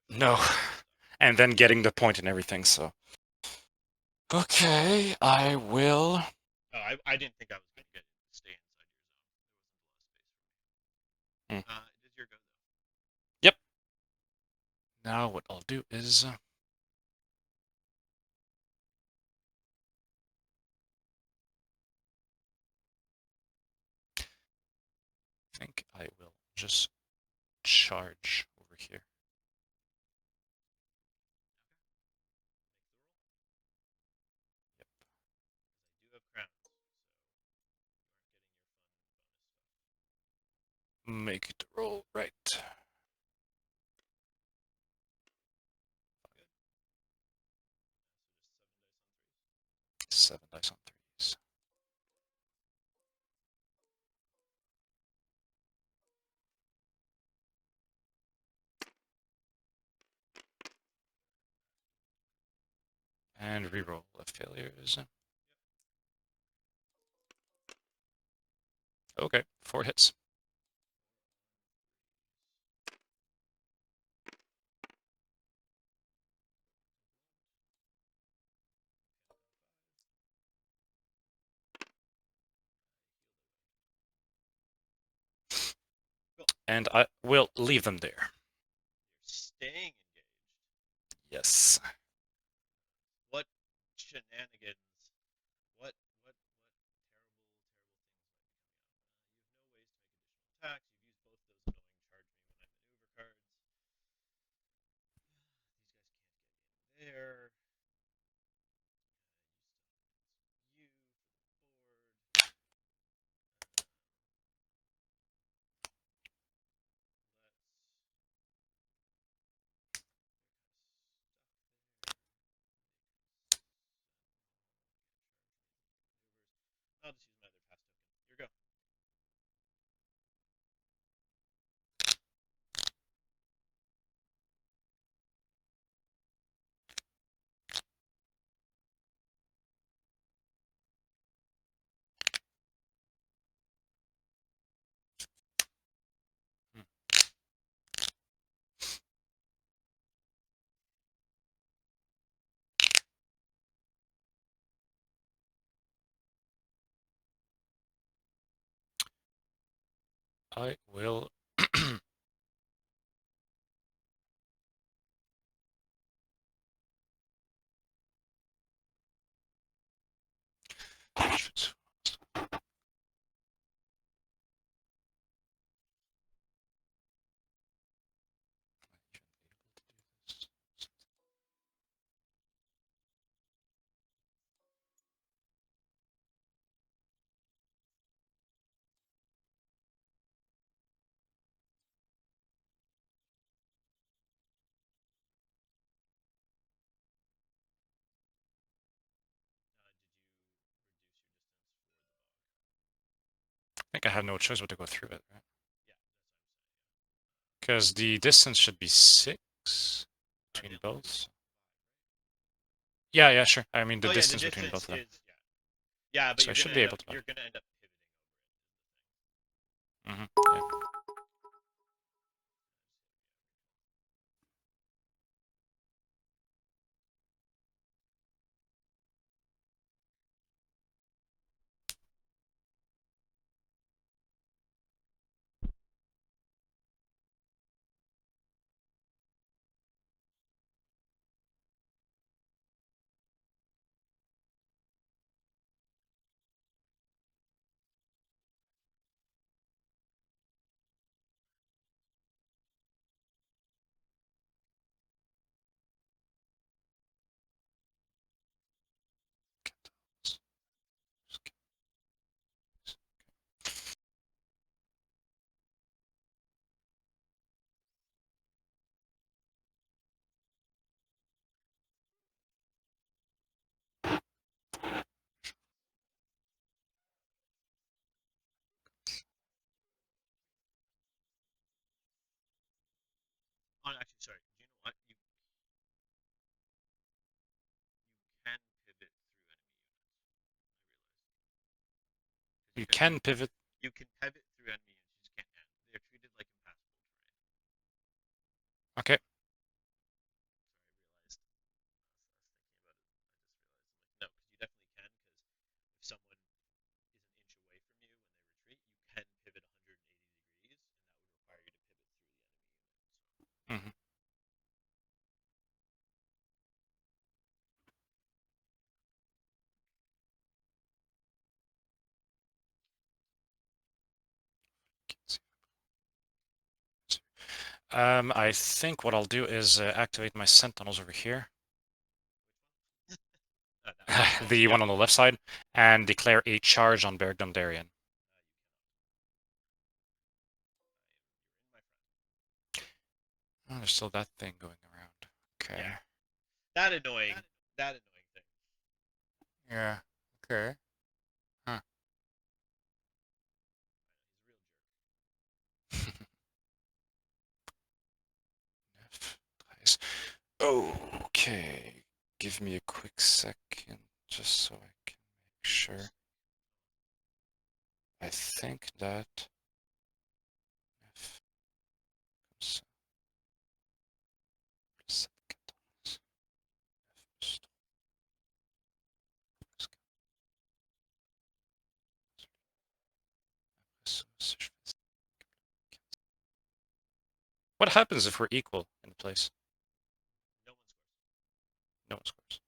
flank for ambush. No. And then getting the point and everything, so. Okay, I will. Oh, I didn't think I was going to get stay inside your zone. There wasn't a lot of space for me. It is your go, though. Yep. Now what I'll do is... I think I will just charge over here. Yep. I do have crowns, so you aren't getting your fun bonus stuff. Make it roll right. Good. 7 dice on 3s. And reroll the failures. Okay, 4 hits. Cool. And I will leave them there. You're staying engaged. Yes. What shenanigans? What terrible things might be coming up? You have no ways to make additional attacks. You've used both those annoying charge me when I maneuver cards. These guys can't get in there. You still have you for the board. I'll just use my other pass token. Your go. I will. I think I have no choice but to go through it, right? Yeah, that's what I'm saying. Because the distance should be 6 Yeah. between They only both. reduce 5, right? Yeah, yeah, sure. I mean the Oh yeah, the distance between distance both of them. is yeah, but So I should be able to. you're gonna end up pivoting over it. Yeah. Oh, actually, sorry. You know what? You can pivot through enemy units. I You realized can pivot. you can pivot through enemy units. You just can't end. They're treated like impassable terrain. Okay. Sorry, I realized. I was thinking about it. I just realized. I'm like, no, because you definitely can. Because if someone is an inch away from you when they retreat, you can pivot 180 degrees, and that would require you to pivot through the enemy unit. So. Mm-hmm. I think what I'll do is activate my sentinels over here. Which one? That one. The Yeah. one on the left side, and declare a charge on Beric Dondarrion. You're in, my friend. Oh, there's still that thing going around. Okay. Yeah. That annoying. That annoying thing. Yeah. Okay. Huh. He's a real jerk. Nice. Okay. Give me a quick second, just so I can make sure. I think that. What happens if we're equal in place? No one scores. No one scores.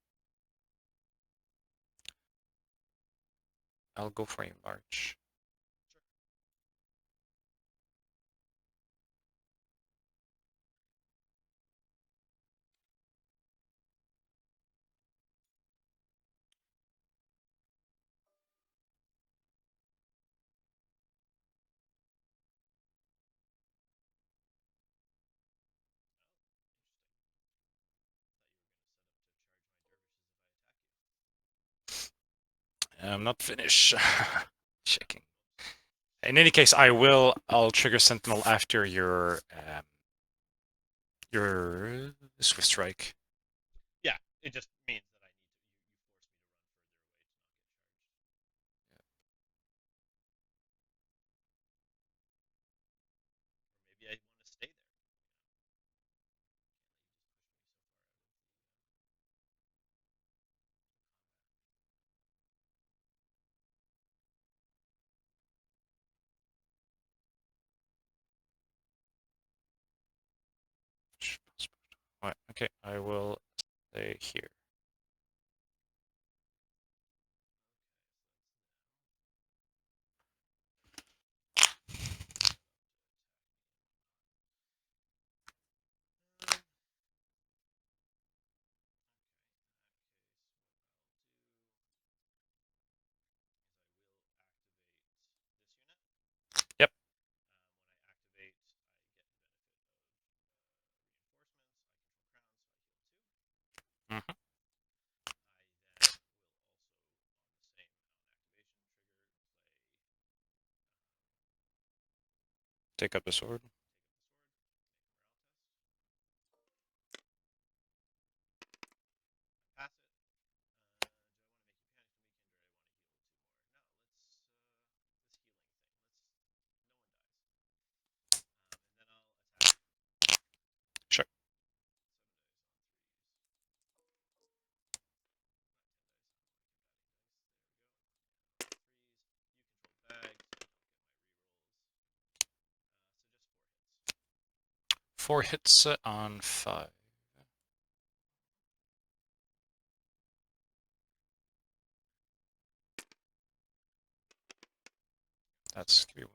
I'll go for a march. Sure. I'm not finished. Interesting. Checking. In any case, I'll trigger Sentinel after your Swift Strike. Yeah, it just means that I need to. You force me to run further away to not get charged. Or maybe I want to stay there. Right, okay, I will stay here. Yep. When I activate, I get the benefit of reinforcements. I control crowns, so I heal 2. Mm-hmm. I then will also, on the same activation trigger, Take up the sword. take up the sword, make a morale test. I pass it. Do I want to make you panicked and weakened, or do I want to heal 2 more? No, let's this healing thing. Let's no one dies. And then I'll attack. Sure. 7 dice on like combating dice. There we go. 3s. You control bags, so I don't get my rerolls. So just 4 hits. 4 hits on 5. That's 3 wounds.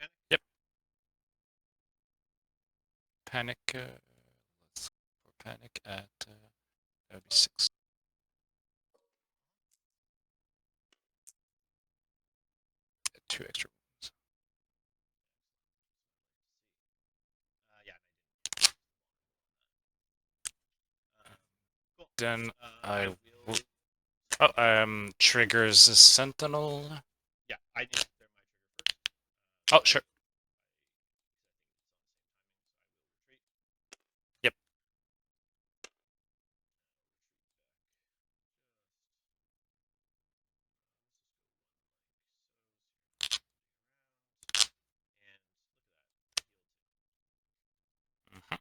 Panic. Yep. Panic. Let's go for panic at that would be 6. 2 extra wounds. Yeah, and I didn't. Cool. Then I I will. oh triggers the sentinel. Yeah, I need to clear my trigger first. Oh sure. I think it's on the same timing, so I will retreat. Yep. Mhm.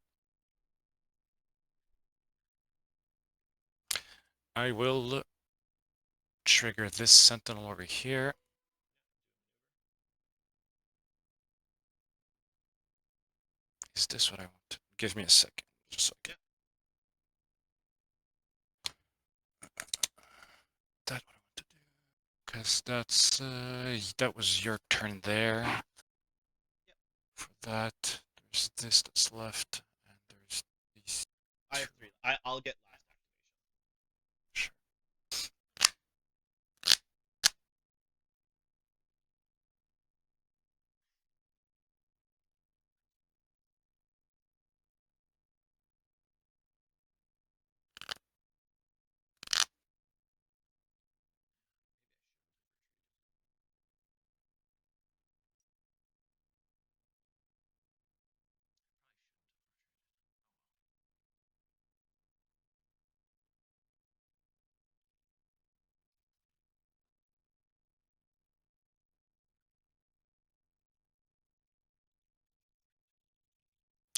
I will trigger this sentinel over here. Is this what I want? Give me a second. Just so I can. That's what I want to do. Because that's that was your turn there. For that, there's this that's left, and there's these. I have 3. I'll get last activation. Sure.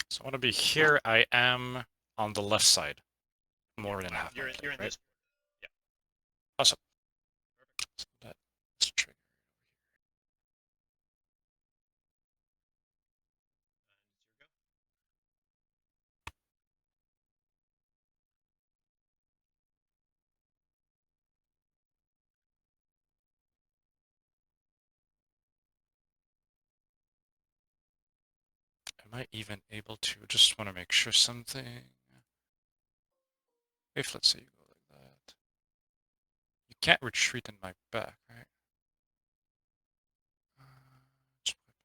So I want to be here. I am on the left side. More than half. You're in right? this corner. Yeah. Awesome. Perfect. So that's trigger. And it's your go. Am I even able to? Just want to make sure something. If let's say you go like that, you can't retreat in my back, right? Just put it-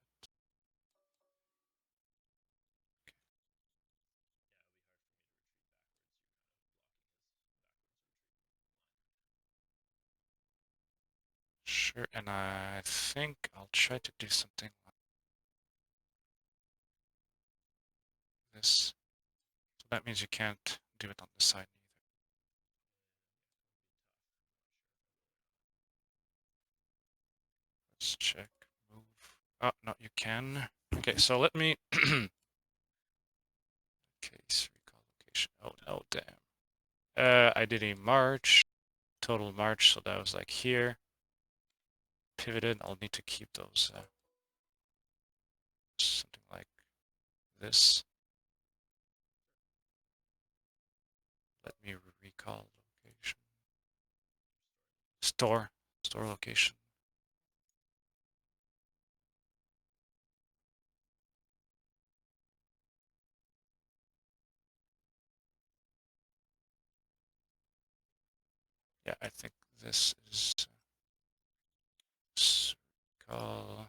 Sure, and I think I'll try to do something like this. So that means you can't do it on the side either. Let's check. Move. Oh, no, you can. Okay, so let me. Case recall location. Oh, no, damn. I did a march, total march, so that was like here. Pivoted. I'll need to keep those. this. Let me recall location. Store location. Yeah, I think this is recall.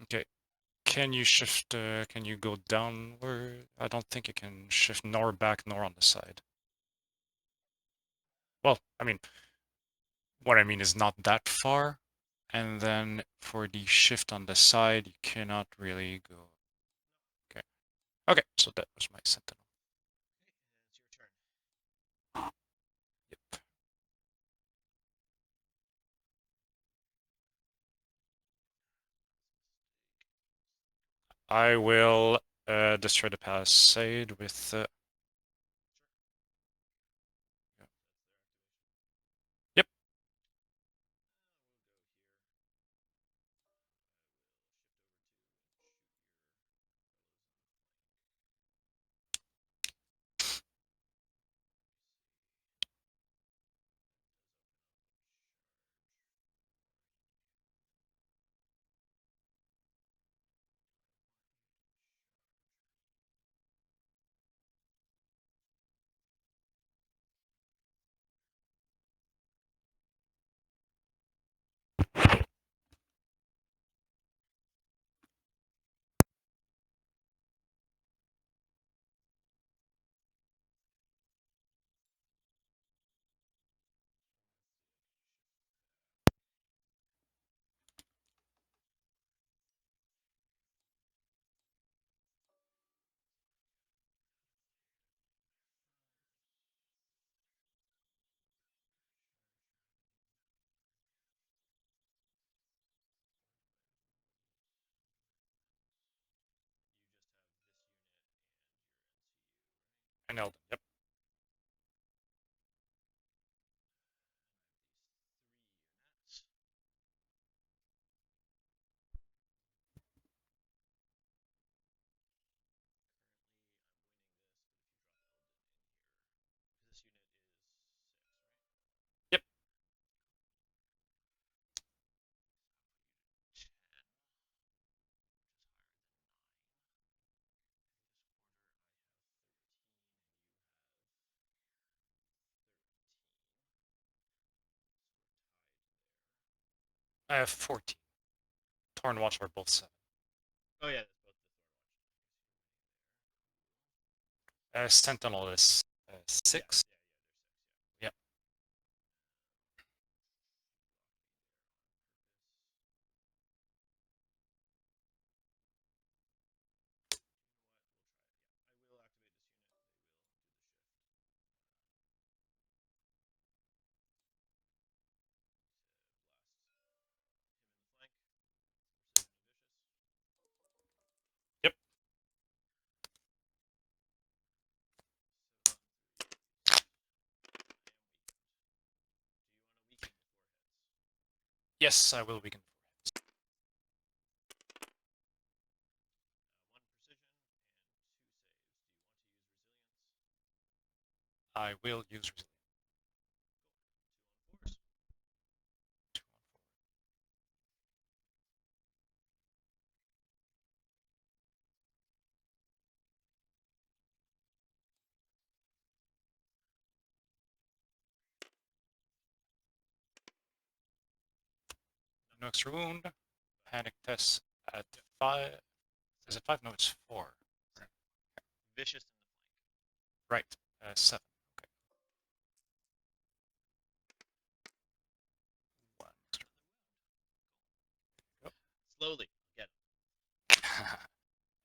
Okay. Can you shift, can you go downward? I don't think you can shift nor back nor on the side. Well, I mean, what I mean is not that far. And then for the shift on the side, you cannot really go. Okay. Okay, so that was my sentinel. It's your turn. Yep. I will destroy the palisade with yep. I nailed it. Yep. This unit is 6, right? Yep. Ten, which is higher than 9. I have 14. Thorn Watch are both 7. Oh yeah, that's both the Thorn Watch. Sentinel is 6. Yeah, Yep. they're 6. Yeah. I will activate this unit. They will do the shift. To blast him in the flank. Precision and vicious. Yep. So on 3s. I am weakened. Do you want to weaken before hits? Yes, I will weaken. 1 precision and 2 saves. Do you want to use resilience? I will use resilience. Cool. 2 on 4s. 2 on 4. No extra wound. Panic test at 5. Is it 5? No, it's 4. Vicious in the flank. Right. 7. Okay. 1 extra. Yep. Slowly. Get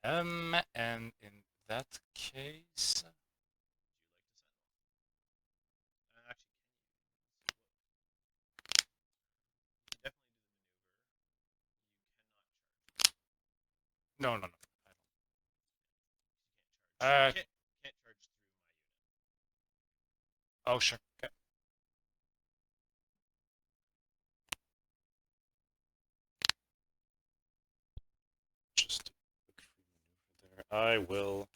him. And in that case, Would you like to sentinel? Actually, can you? You can definitely do the maneuver. You cannot charge. No, no, no. You can't charge through my unit. Oh, sure. Okay. Just a quick free maneuver there. I will.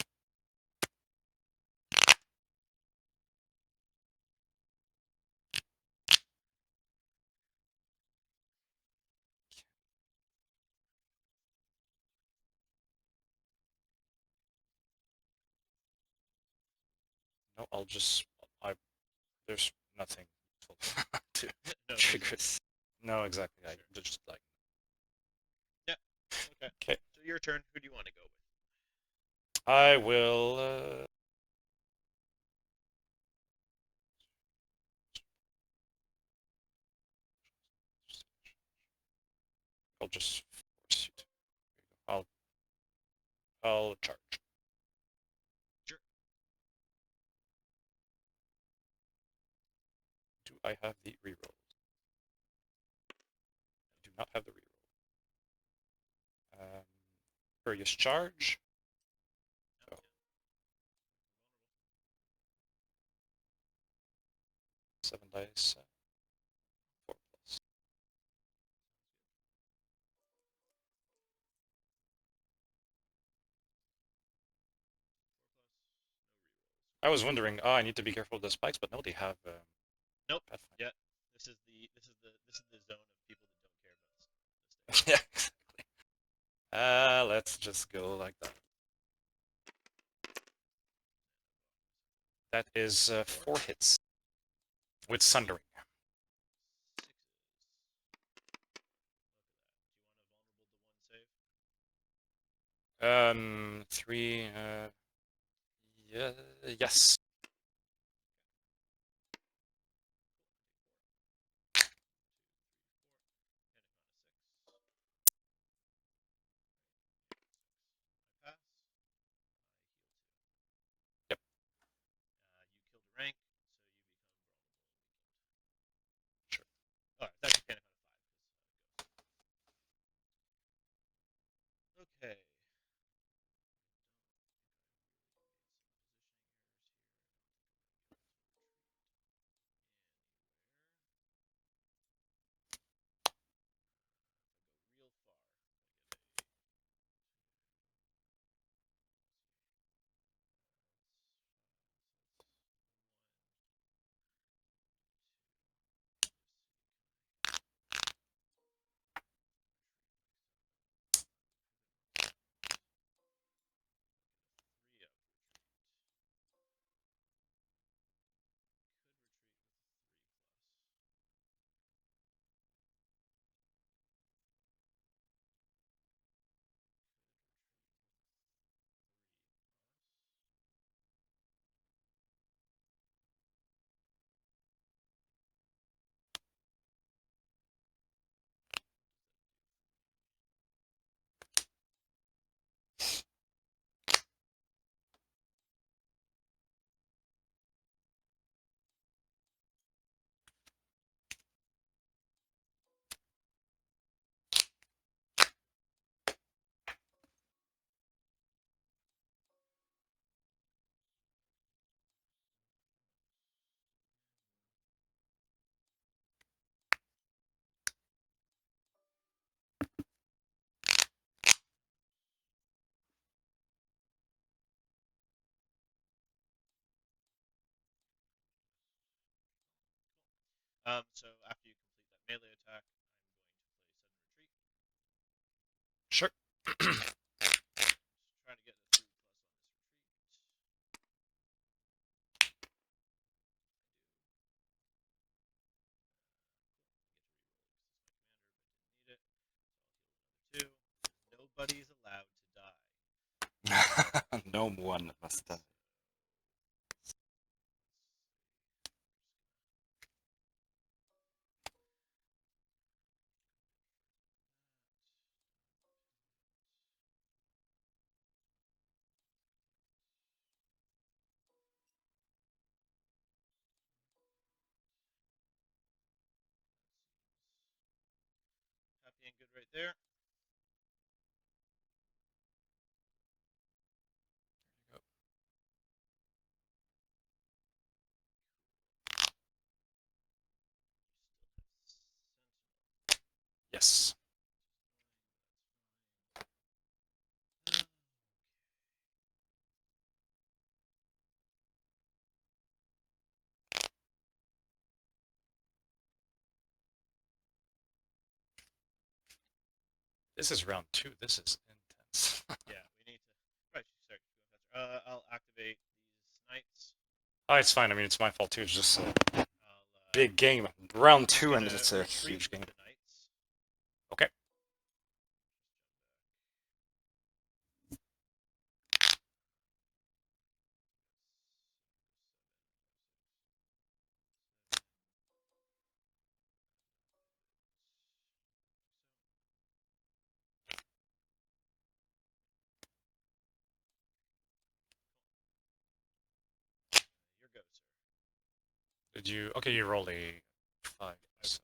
No, I'll just. I. There's nothing useful to No trigger reason. it. No, exactly. I Sure. just like. Yeah. Okay. Okay. So your turn. Who do you want to go with? I will. I'll just force you to. I'll charge. Sure. Do I have the reroll? I do not have the reroll. Furious charge. No, So 7 dice. 4+. I was wondering, I need to be careful with the spikes, but no, they have nope. Pathfinder. Yeah. This is the zone of people that don't care about this thing. Yeah, exactly. Let's just go like that. That is 4 hits with sundering. Sixes. Look at that. Do you want a vulnerable to 1 save? 3. Yeah, yes. Cool. I take 4. And a con of 6. I pass. Yep. You killed a rank, so you become Sure. vulnerable. Oh, it's actually Panic on a 5. Okay. Real far. So after you complete that melee attack, I'm going to play sudden retreat. Sure. Just trying to get a 3+ on this retreat. I do. Cool. I get to reroll it because it's my commander, but didn't need it. So I'll heal another 2. Nobody's allowed to die. No one must die. Happy and good right there. Yes. This is round 2. This is intense. Yeah, we need to. Right, start going faster. I'll activate these knights. Oh, it's fine. I mean, it's my fault too. It's just a I'll big game. Round I'm just 2, and gonna it's a retreat huge with game. the knights. Okay. Your go, sir. Did you? Okay, you roll a 5. So.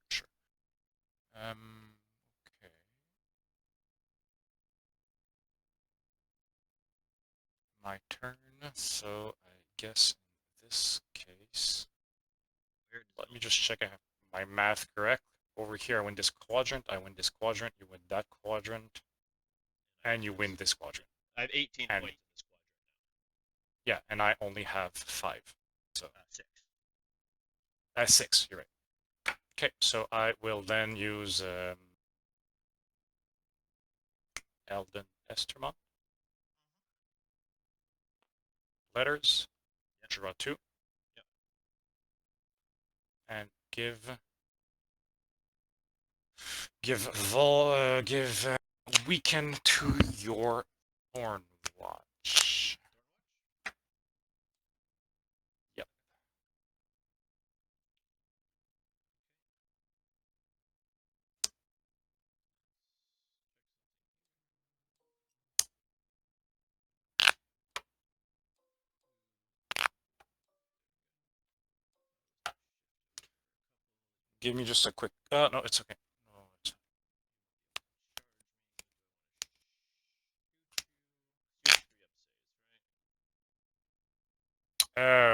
Sure. Okay. My turn. So I guess in this case, let me just check I have my math correct. Over here, I win this quadrant. I win this quadrant. You win that quadrant, and you win this quadrant. I have 18 And points in this quadrant yeah, and I only have 5. So now. 6. 6. You're right. Okay, so I will then use Elden Estermont. Letters. Yep. Draw 2. Yep. And give weaken to your Thorn Watch. Yep. Give me just a quick. No, it's okay. No, it's...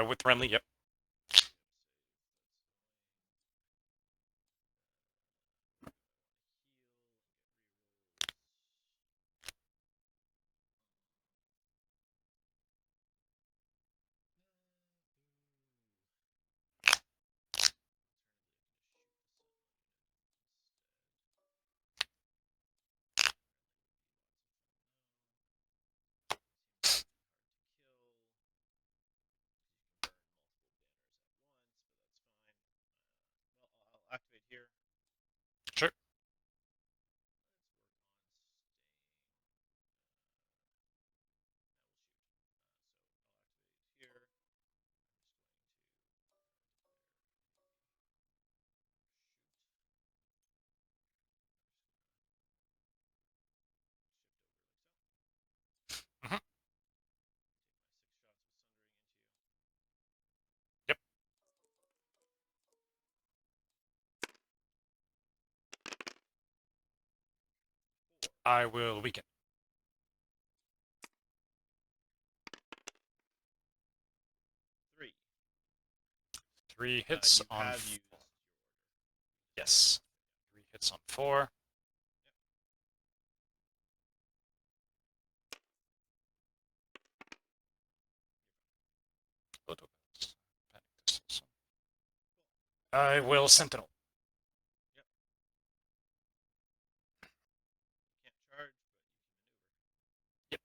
With Renly, yep. I'll activate here. Sure. Mm-hmm. Yep. I will weaken. 3. 3 hits You on have 4. used your order. Yes. 3 hits on 4. I will Sentinel. Yep. Can't charge, but you can maneuver. Yep.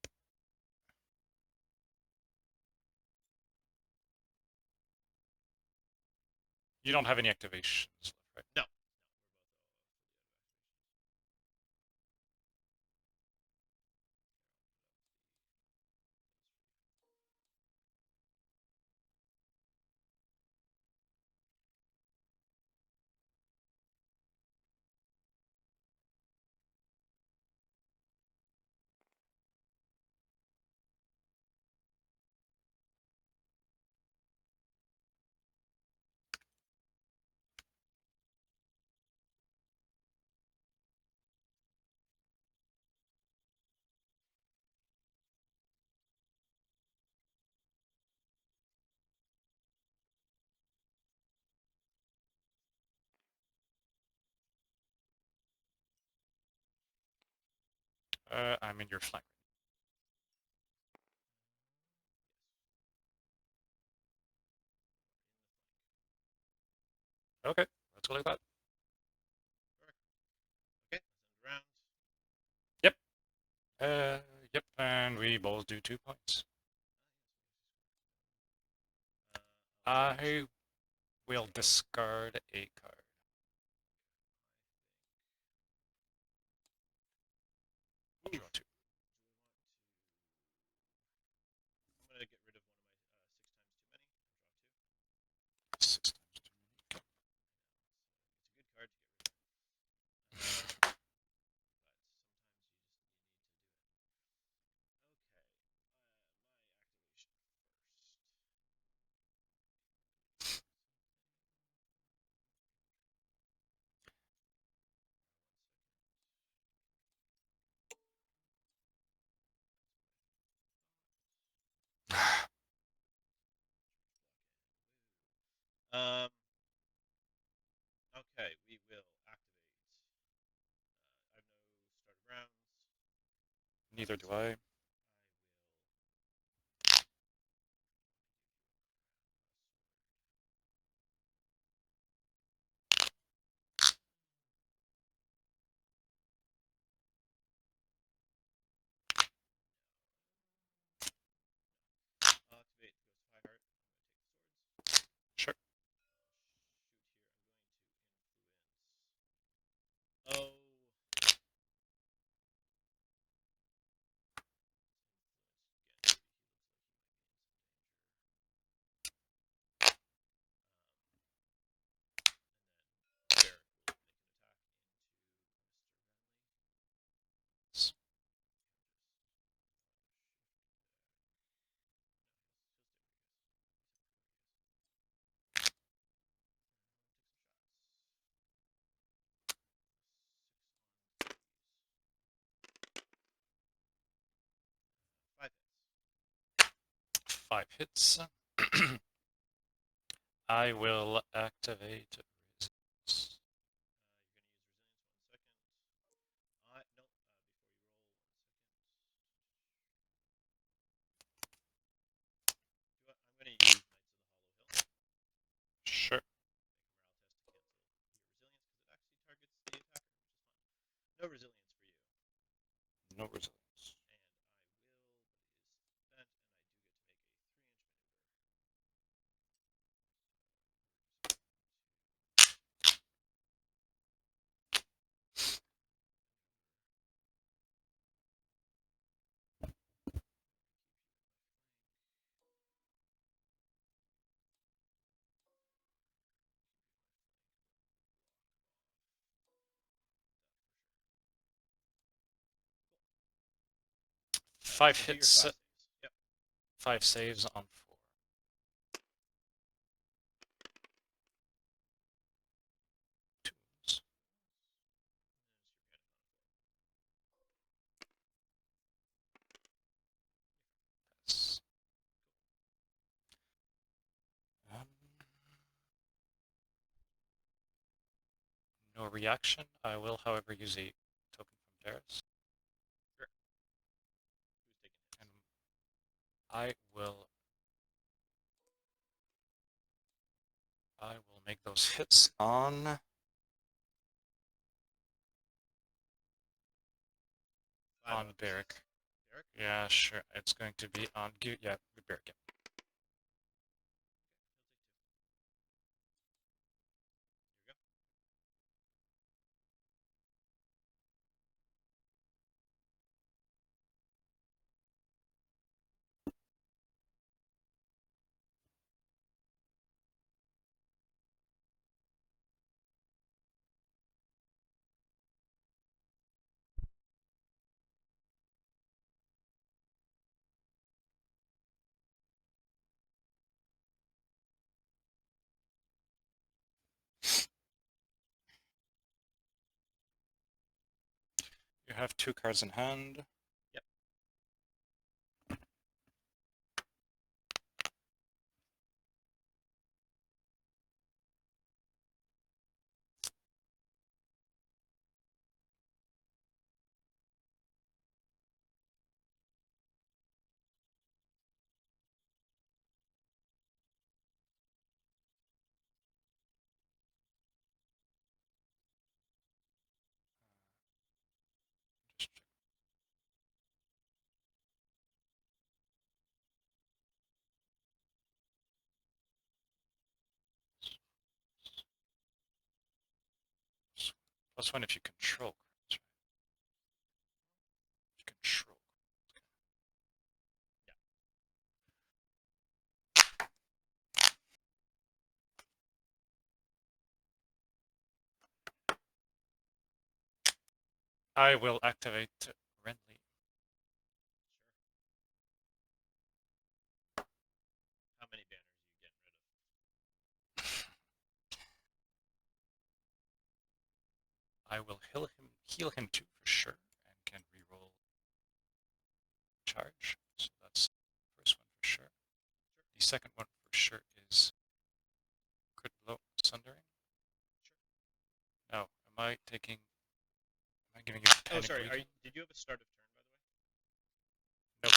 You don't have any activations left, right? No. I'm in your flank. Okay, let's go like that. Okay, let's end the round. Yep. Yep, and we both do 2 points. I will discard a card. Draw 2. I'm gonna get rid of one of my 6 times too many. 6 times too many. Okay. It's a good card to get rid of. But sometimes you just need to do it. Okay, my activation first. Okay, we will activate. I have no start of rounds. Neither do So I. I will. 'll activate Ghost of High Heart. I'm gonna take the swords. Sure. Shoot here. I'm going to influence. Oh. Influence again. He looks like he might be in some danger. And then Beric will make an attack into Mr. Renly. S- Five hits. 5 hits. I will activate resistance. You're going to use resilience 1 second. No, before you roll 1 second. I'm going to use Knights of the Hollow Hill. Sure. Make a morale test to cancel your resilience because it actually targets the attacker, which is fun. No resilience for you. No resilience. And I will, but it is spent, and I do get to make a 3-inch maneuver. 5 Do your hits. 5 saves. Yep. 5 saves on 4. 2s. Yes. No reaction. I will, however, use a token from Darius. Sure. Who's taking hits? And I will make those hits on Beric. Beric? Yeah, sure. It's going to be on Beric. Yeah. Okay, he'll take 2. Here we go. You have 2 cards in hand. Yep. +1 if you control. That's right. Control. I will activate Renly. Sure. How many banners are you getting rid of? I will heal him too for sure, and can reroll charge. So that's the first one for sure. The second one for sure is crit blow sundering. Sure. Now, am I giving you Oh, panic sorry. weaken? Did you have a start of turn, by the way? Nope.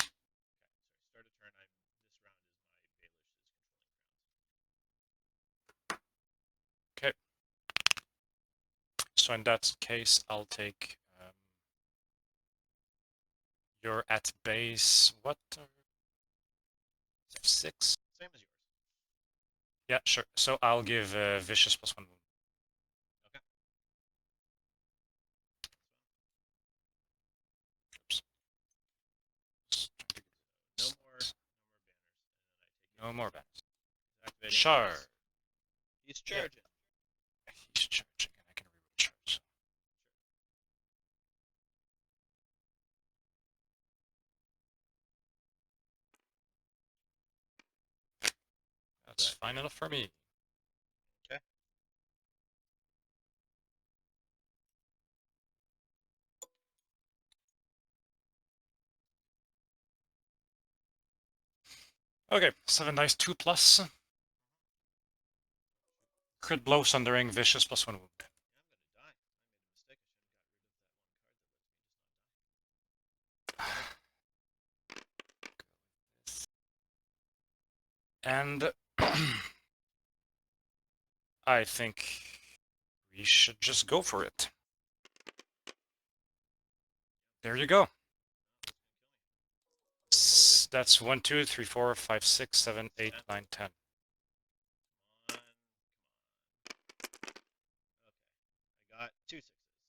Okay, sorry. Start of turn. This round is my Baelish is controlling Okay. So in that case, I'll take. You're at base. What? 6? Same as yours. Yeah, sure. So I'll give vicious +1 wound. Okay. Oops. No more banners. And then I take No more banners. activating Charge. He's charging. Yeah. He's charging, and I can reroll charge. That's fine enough for me. Okay. Okay, 7 dice, 2+. Crit blow, sundering, vicious +1 wound. Yeah, I'm gonna die. I made a mistake. I shouldn't have got rid of that one card that lets me just not die. And I think we should just go for it. There you go. That's 1, 2, 3, 4, 5, 6, 7, 8, 9, 10. Come on. Okay. I got 2 sixes.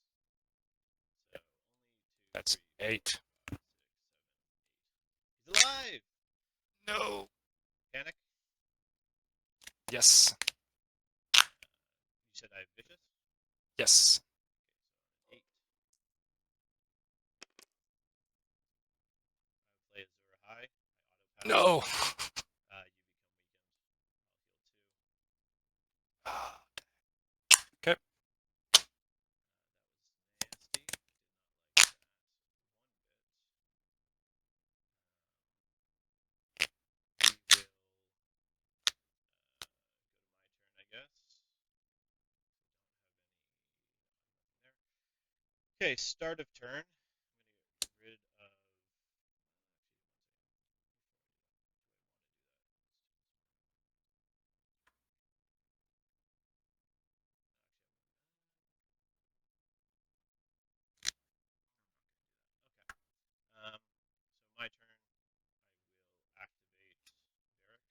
So only 2, That's 3, 8. 4, 5, 6, 7, 8. He's alive! No. Panic? Yes. You said I have vicious? Yes. Okay, so 8. I would play Azura High. I auto pass. No. You become weakened. I'll heal 2. Okay. That was nasty. I did not like that one bit. We will go to my turn, I guess. Don't have any. Okay, start of turn. I'm gonna get rid of. Okay. So my turn. I will activate Beric.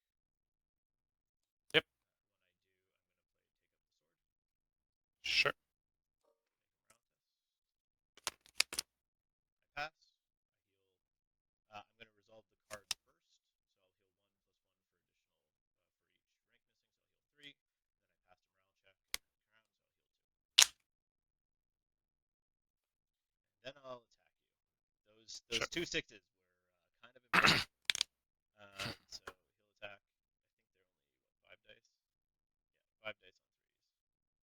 Yep. When I do, I'm gonna play Take Up the Sword. Sure. Make a morale test. I pass. I heal. I'm going to resolve the card first, so I'll heal 1 +1 for additional for each rank missing, so I'll heal 3. Then I passed a morale check and crown, so I'll heal 2. Then I'll attack you. Those Sure. 2 sixes were kind of important. So he'll attack. I think they're only what, 5 dice? Yeah, 5 dice on 3s.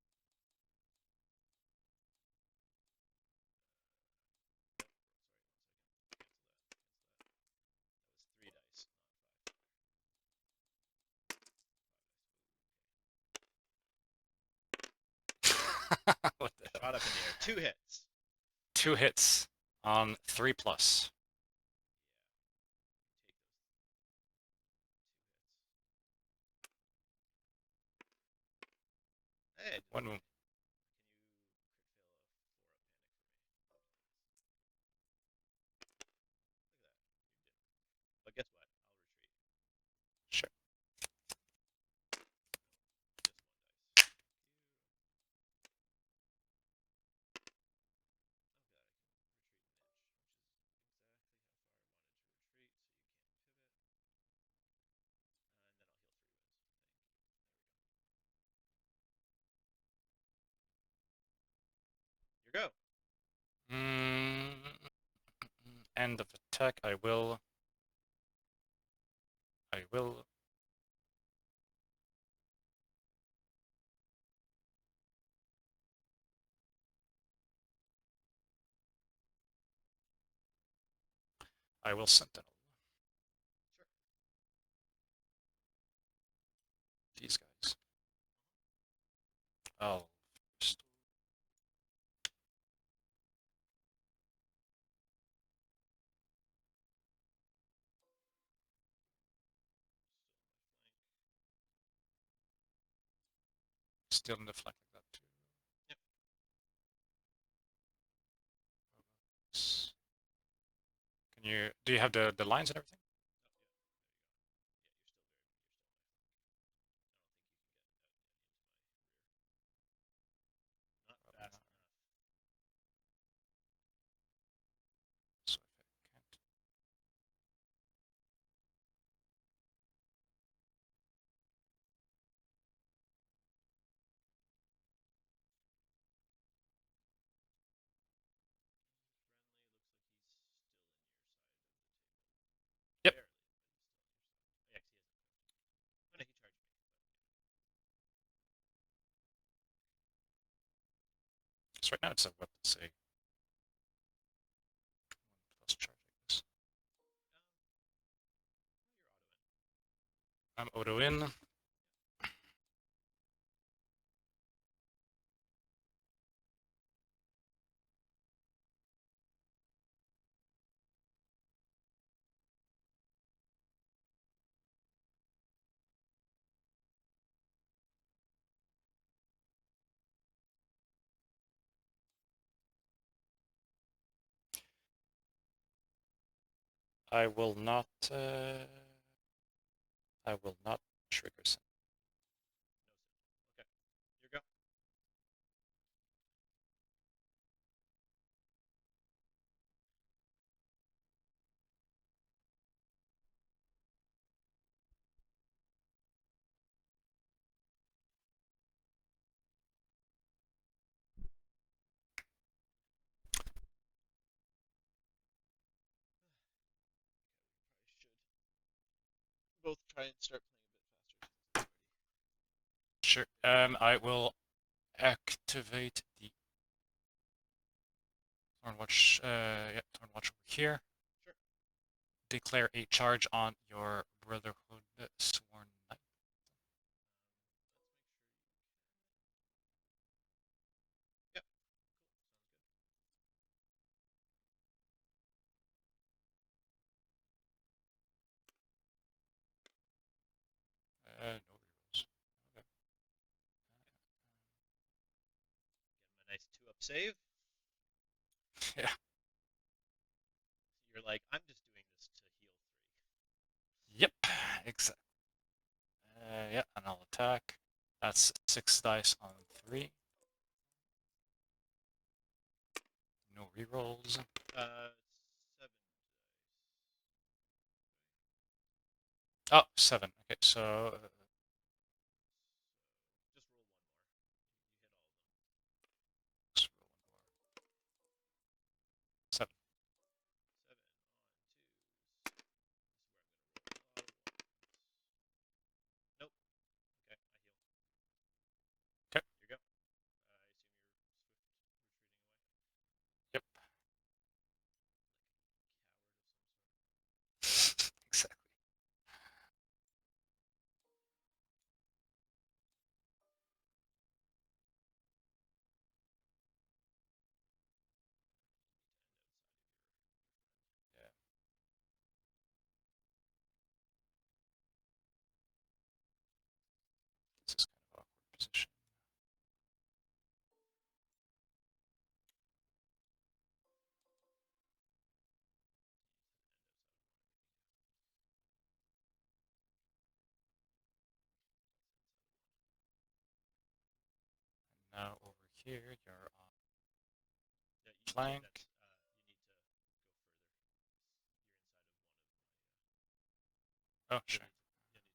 Nope, sorry, 1 second. Cancel that. Cancel that. That was 3 dice, not 5. What the hell? Shot up in the air. 2 hits. 2 hits on 3+. Yeah, take those 2 hits. Hey, 1 wound. can you crit fail a 4 up panic for me? Look at that. You did. But guess what? I'll retreat. Sure. Just 1 dice. go. End of attack. I will. I will sentinel. Sure. These guys. I'll first. Still in the flank like that too. Yep. Can you? Do you have the lines and everything? Oh, yeah. There you go. Yeah, you're still very. Not fast enough. So if I can't. Yep. Barely, but he's still on your side. Oh, yeah, 'cause he hasn't moved. Oh, no, he charged me. So right now it's a what? Say 1+ charge, I guess. You're I'm auto in. I will not. I will not trigger some. No signal. Okay. Here you go. Okay, we probably should both try and start playing a bit faster since it's Sure. I will activate the Thorn Watch. Yeah, Thorn Watch over here. Sure. Declare a charge on your Brotherhood Sworn Knight. Let's make sure you can. Yep. No rerolls. Okay. Get him a nice 2-up save. Yeah. You're like, I'm just doing this to heal 3. Yep. Exactly. Yeah, and I'll attack. That's 6 dice on 3. No rerolls. 7 dice. Oh, 7. Okay, so Just roll 1 more. You hit all of them. let's roll 1 more. 7. 7 on 2s. This is where I'm going to roll a lot of 1s. Nope. Okay, I heal. Okay. Here you go. I assume you're swift retreating away. Yep. Like a coward of some sort. Exactly. Yeah. This is kind of awkward position. And now over here, you're on Yeah, flank. that's, you need to go further. You're inside of one of my. Oh, sure. You'll need to retreat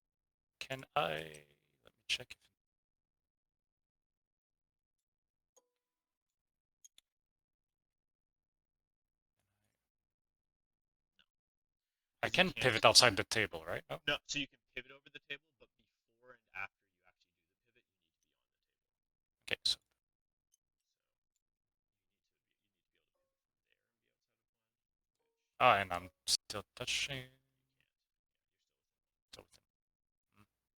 back a little bit further. Can I... Let me check if... I Because you can can't. pivot outside the table, right? Oh, No, so you can pivot over the table, but before and after you actually do the pivot, you need to be on the table. okay, so... So you need to be able to pivot from there and be outside of one. Which Ah, and I'm still touching... you can't. So within...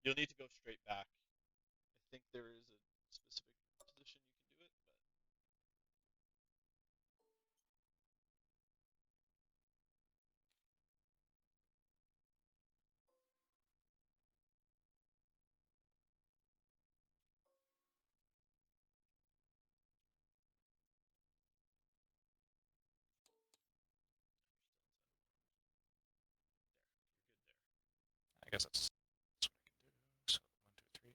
You'll need to go straight back. I think there is a specific position you can do it, but I guess that's what I can do. So, 1, 2, 3.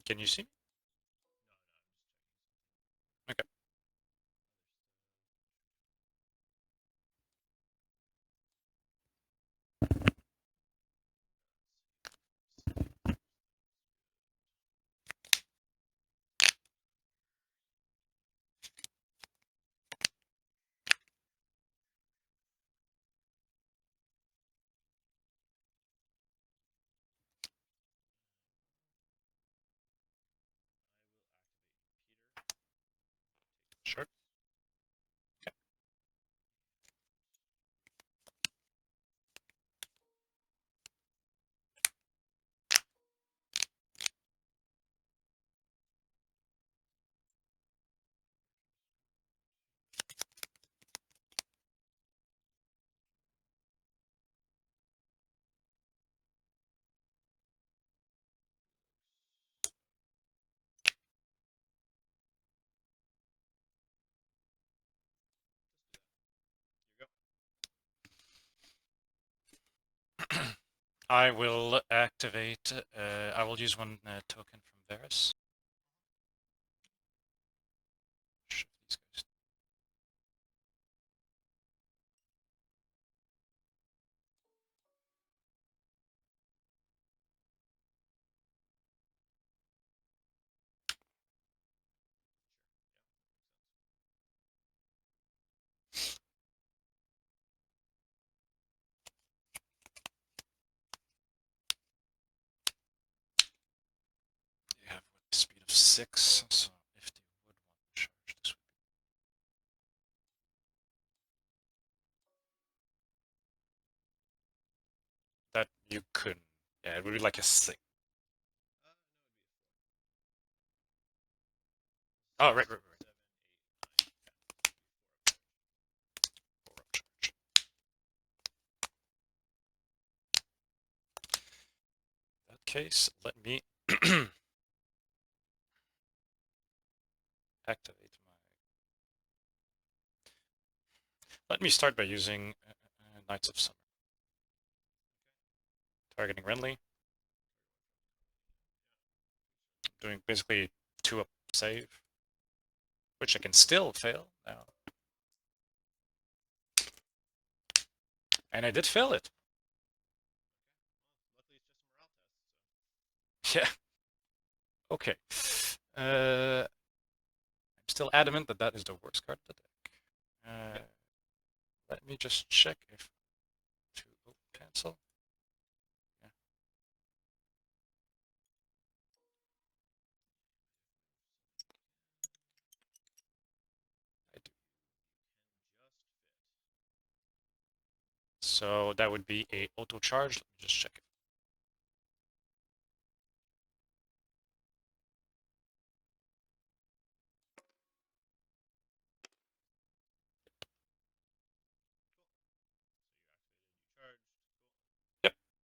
Can you see me? Okay. Sure. I will activate, I will use one token from Varys. Shift these guys. You have what, speed of 6, so if they would want to charge, this would be... You couldn't. Yeah, it would be like a 6. No, Oh, it would be 4. right, right, right. 7, 8, 9, 10. 4 upcharge. In that case, let me activate my. Let me start by using Knights of Summer. Targeting Renly. Doing basically 2 up save. Which I can still fail now. And I did fail it. Luckily, it's just a morale test. So. Yeah. Okay. I'm still adamant that that is the worst card of the deck. Let me just check if to cancel. Yeah. I do. So that would be a auto charge. Let me just check it.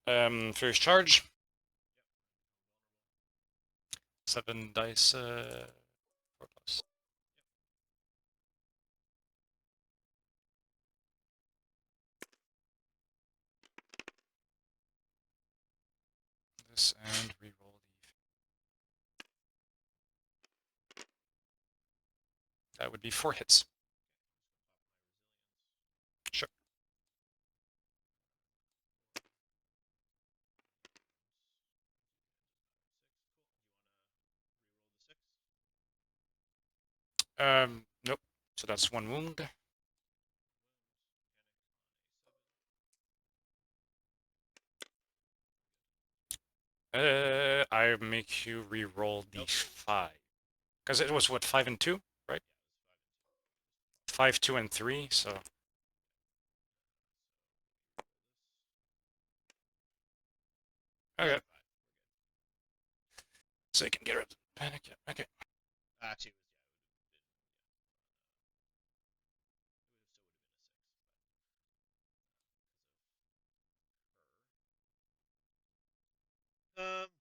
Yep. First charge. 7 dice. 4 plus. This and reroll the. That would be 4 hits. Sure. Nope. So that's 1 wound. I make you re-roll the 5. Because it was what, 5 and 2, right? 5, 2, and 3, so. Okay. So you can get rid of the panic. Yeah. Okay. Actually,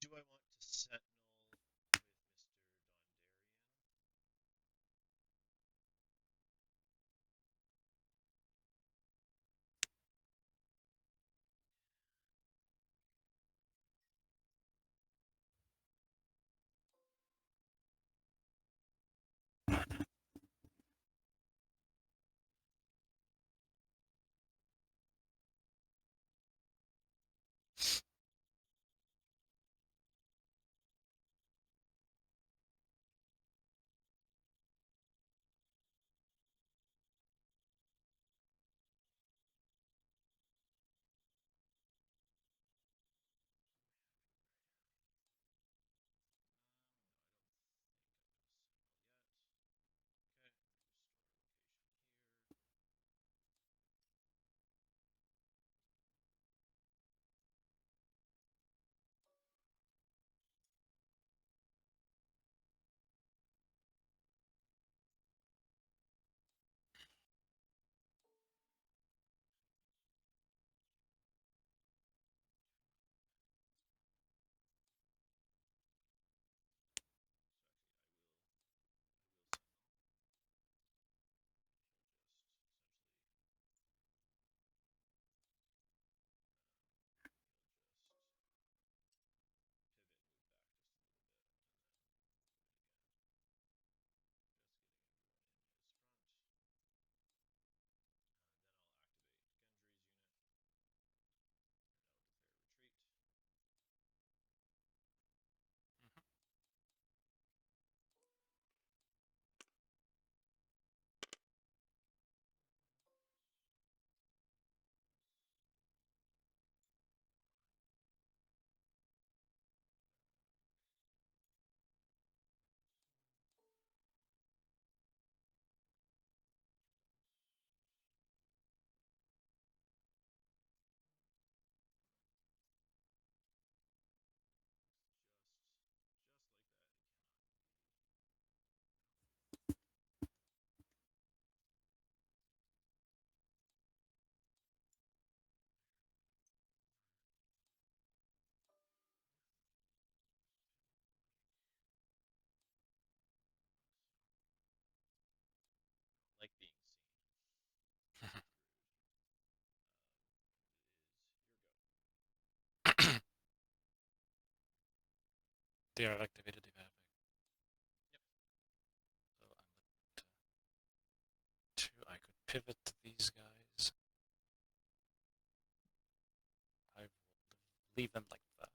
do I want to sentinel with Mr. Dondarrion? they are activated. They have Yep. so I'm looking to two. I could pivot to these guys. I will leave them like that.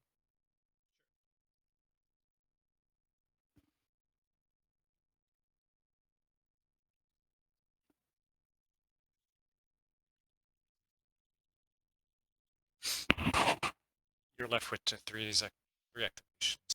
You're left with three activations. Yes. There's 3 activations.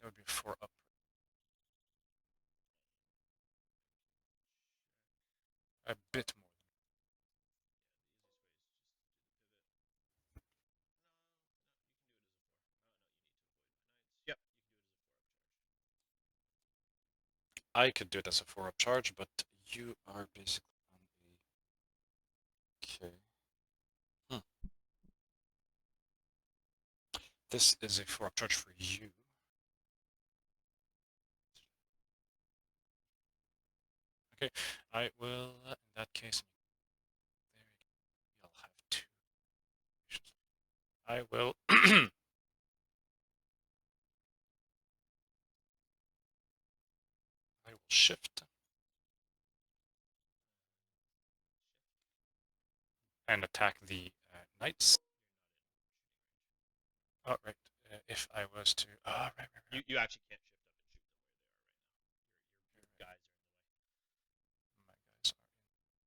That would be 4 up. A bit more. Yeah, I the easiest way is just to do the pivot. No, you can do it as a 4 up charge. could do it as a 4-up charge, but you are basically on a... Okay. This is a 4-up charge for you. Okay, I will, in that case, there you'll have 2. I will... I will shift and attack the knights. Oh, right. If I was to... Oh, right. You actually can't shift up and shoot them where they are right now. Your guys are in the way. My guys are in.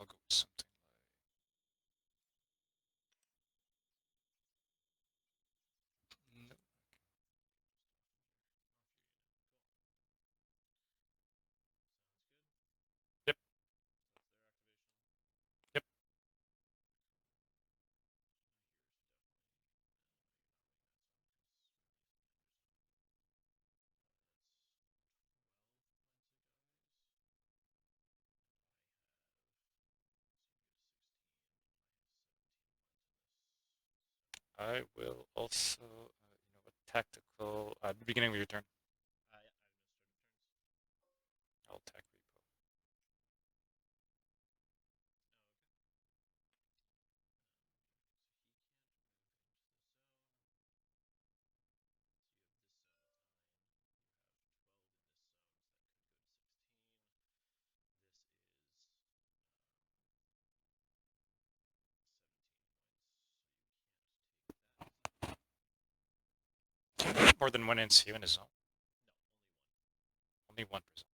I'll go with something like... No. Yep, yep. I will also, you know what, tactical, at the beginning of your turn, Yeah, I have no starting turns. I'll attack Repo. More than one NCU in a zone? No, Only one per zone.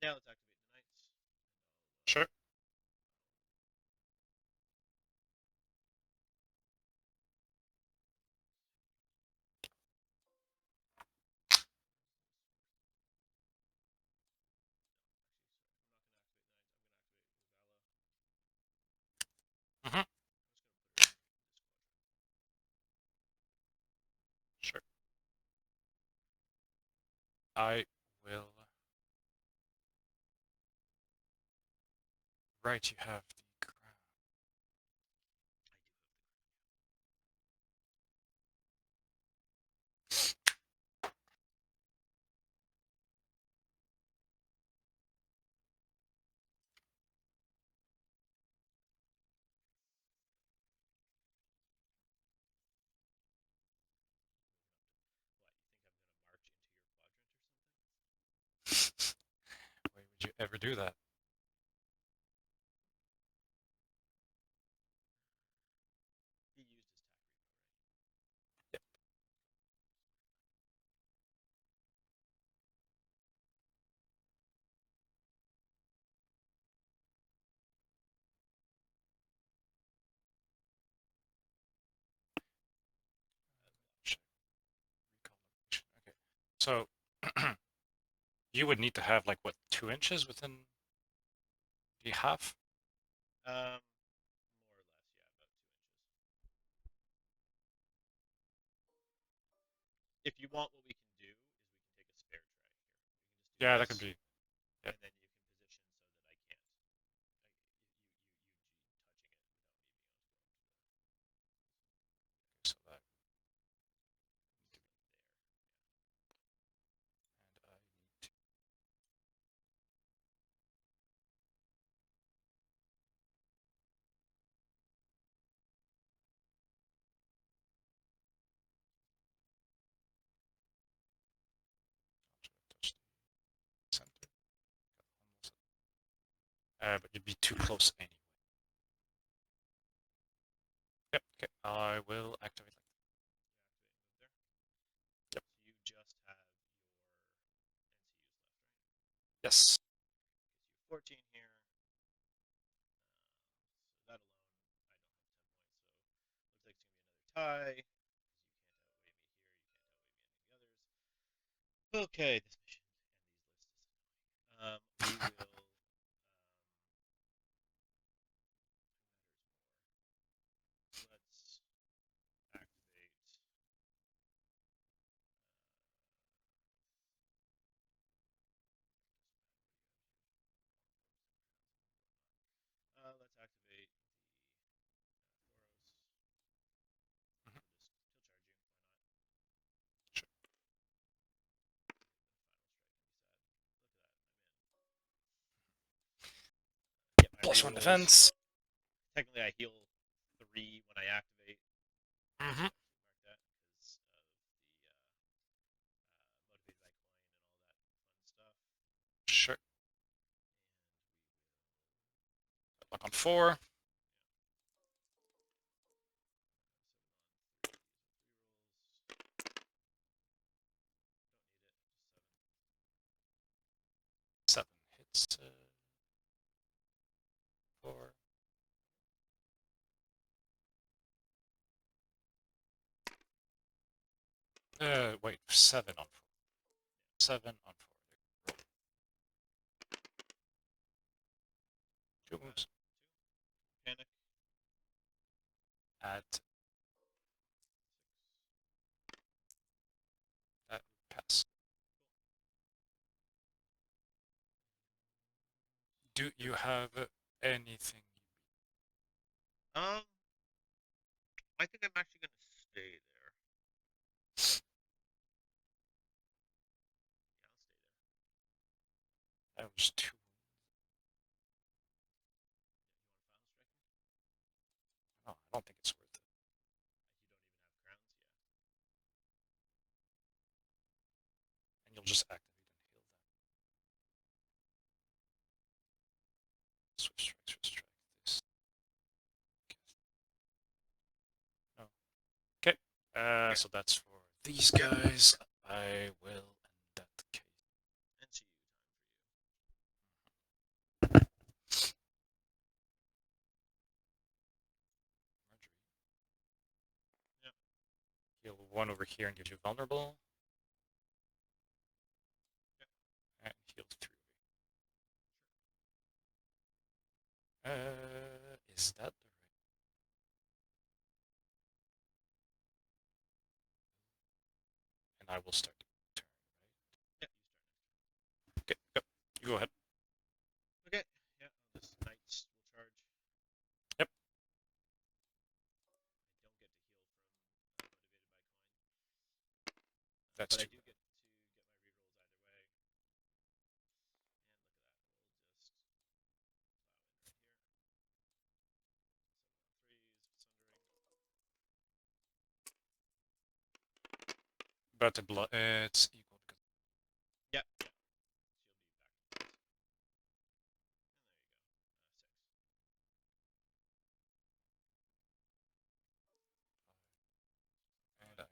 Yeah, let's activate the knights. Sure. Mm-hmm. Sure. I will. Right, you have the crown. What, you think I'm gonna march into your quadrant or something? Why would you ever do that? He used his tack repo, right? Yep. Check. Recall location. Okay. So you would need to have like what, 2 inches within the half? More or less, yeah, about 2 inches. If you want, what we can do is we can take a spare tray here. We can just do Yeah, that could this, be. Yeah. and then you can position so that I can't. You touching it without me being able to go up to the. So that need to be, Like there. and I need to touch the center. Almost. But you'd be too close anyway. Yep. Okay. I will activate like that. You activate and move there. Yep. So you just have your NCUs left, right? Yes. Gives you 14 here. So that alone, I don't have 10 points. So looks like it's gonna be another tie because you can't outweigh me here. You can't outweigh me any of the others. Okay, this mission and these lists is annoying. We will. Let's activate. Let's activate the Thoros. Mhm. He'll charge you. Why not? Sure. The final strike can be sad. Look at that. I'm in. Get my +1 rerolls. defense. Technically, I heal 3 when I activate. Mm-hmm. Mark that because of the motivated by coin and all that fun stuff. Sure. And we Luck on 4. will. So on 3 rolls. Don't need it. Just 7. 7 hits. 4. Wait. 7 on 4. 7 on 4. Roll. 2 moves. 2. Panic. Add 6. that. Pass. Do you have anything? Um, I think I'm actually gonna stay there. Yeah, I'll stay there. That was 2. Yeah, you want to final strike me? No, I don't think it's worth it. You don't even have crowns? Yeah. And you'll just activate and heal that. Swift strike, swift strike. This. No. Okay. So that's for these guys. I will end that case. NCU time for you. Heal 1 over here and give you vulnerable. Yep. And heal 3. Is that the right? And I will start the turn, Yeah, you right? Okay, go. You go ahead. start. Okay. Yeah, this knights will charge. Yep. I don't get to heal from motivated by coin. That's But I too do bad. get to get my rerolls either way. And look at that. We'll just plow in right here. 7 on 3s, sundering. But the blood, it's equal because. Yep, yeah. She'll be back to this. And there you go. 6. And I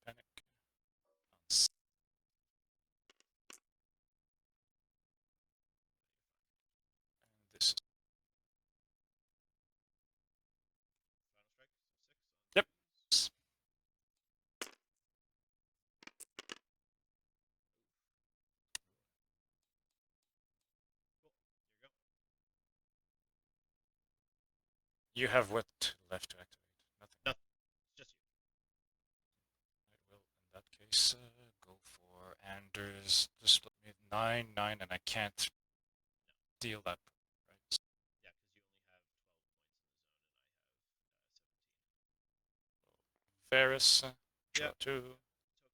panic. And this is. Final strike, so 6 on Yep. 3s. Cool. Here you go. You have what left to activate? Nothing. Nothing. It's just you. I will, in that case, go for Anders. Just split me 9, 9, and I can't deal that, right? Yeah, because you only have 12 points in the zone, and I have 17. Varys, draw Yep. 2. Token wear.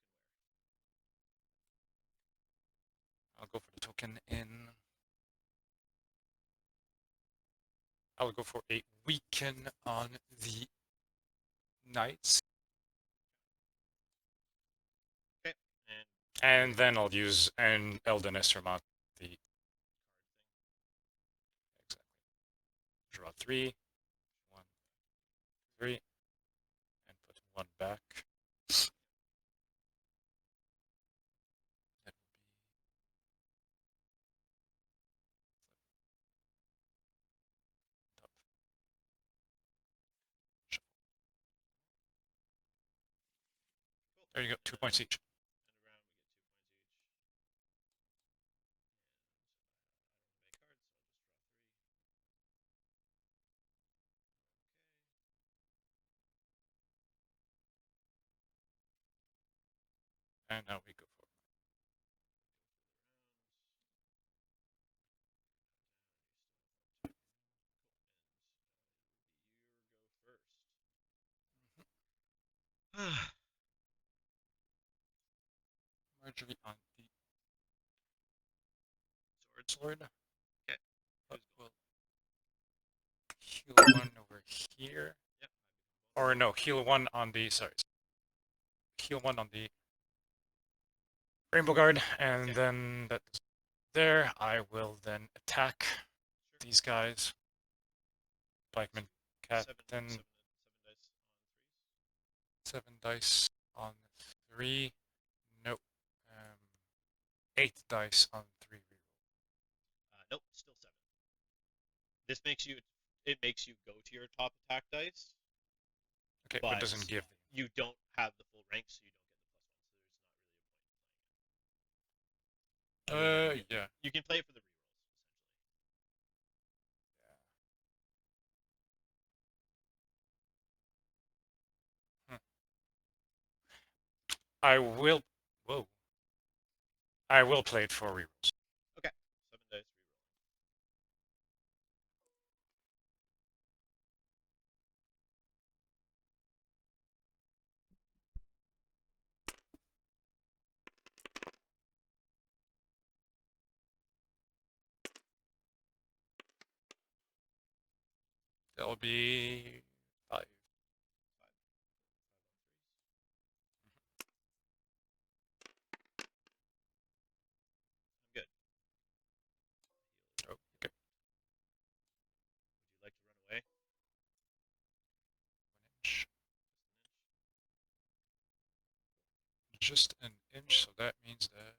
I'll go for the token in. I'll go for a weaken on the knights. Okay. And then I'll use an Elden Essermont, the card thing. exactly. Draw 3, 1, 3, and put 1 back. That will be top. Shuffle. Cool. There you go, 2 points each. And around we get 2 points each. And I don't have any cards, so I'll just draw 3. Okay. And now we go for Cool. And you go first. Marjorie on the Sword. sword. Okay. But Who's we'll going? heal 1 over here. Yep. Or no, heal 1 on the, sorry. Heal 1 on the Rainbow Guard, and Okay. then that's there. I will then attack Sure. these guys. Blackman Captain. 7 dice on 3s. 7 dice on 3. Nope. 8 dice on 3 reroll. Nope, still 7. This makes you. It makes you go to your top attack dice, Okay, but but doesn't give. you don't have the full rank, so you don't get the +1. So there's not really a point in playing it. Yeah. You can play it for the rerolls, Hmm. I will. Whoa. I will play it for rerolls. Okay. 7 dice reroll. That'll be 5. 5. 5 on 3s. I'm good. Oh, okay. Would you like to run away? 1 inch. Just an inch. Just an inch, so that means that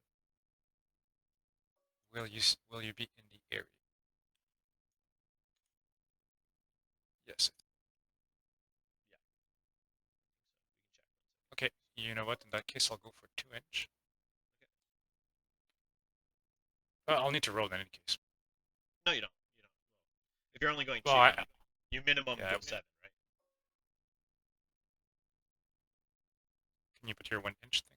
will you be in the area? Yes. Yeah. So we can check 1 second. Okay, you know what? In that case, I'll go for 2-inch. Okay. I'll need to roll in any case. No, you don't. You don't. Well, if you're only going Well, 2, you minimum yeah, go 7, right? can you put your 1-inch thing?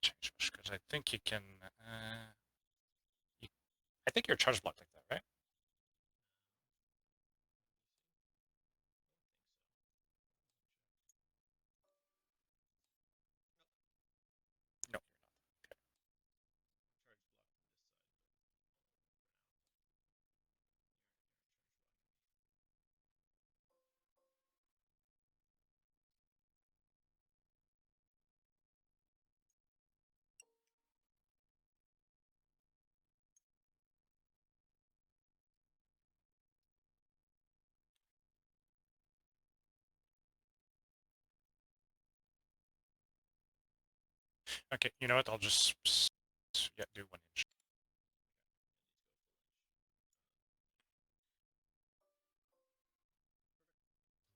Change because I think you can. You, I think you're charge blocked like that, right? No. Charge block from this side, but Okay, you know what? I'll just yeah do 1-inch.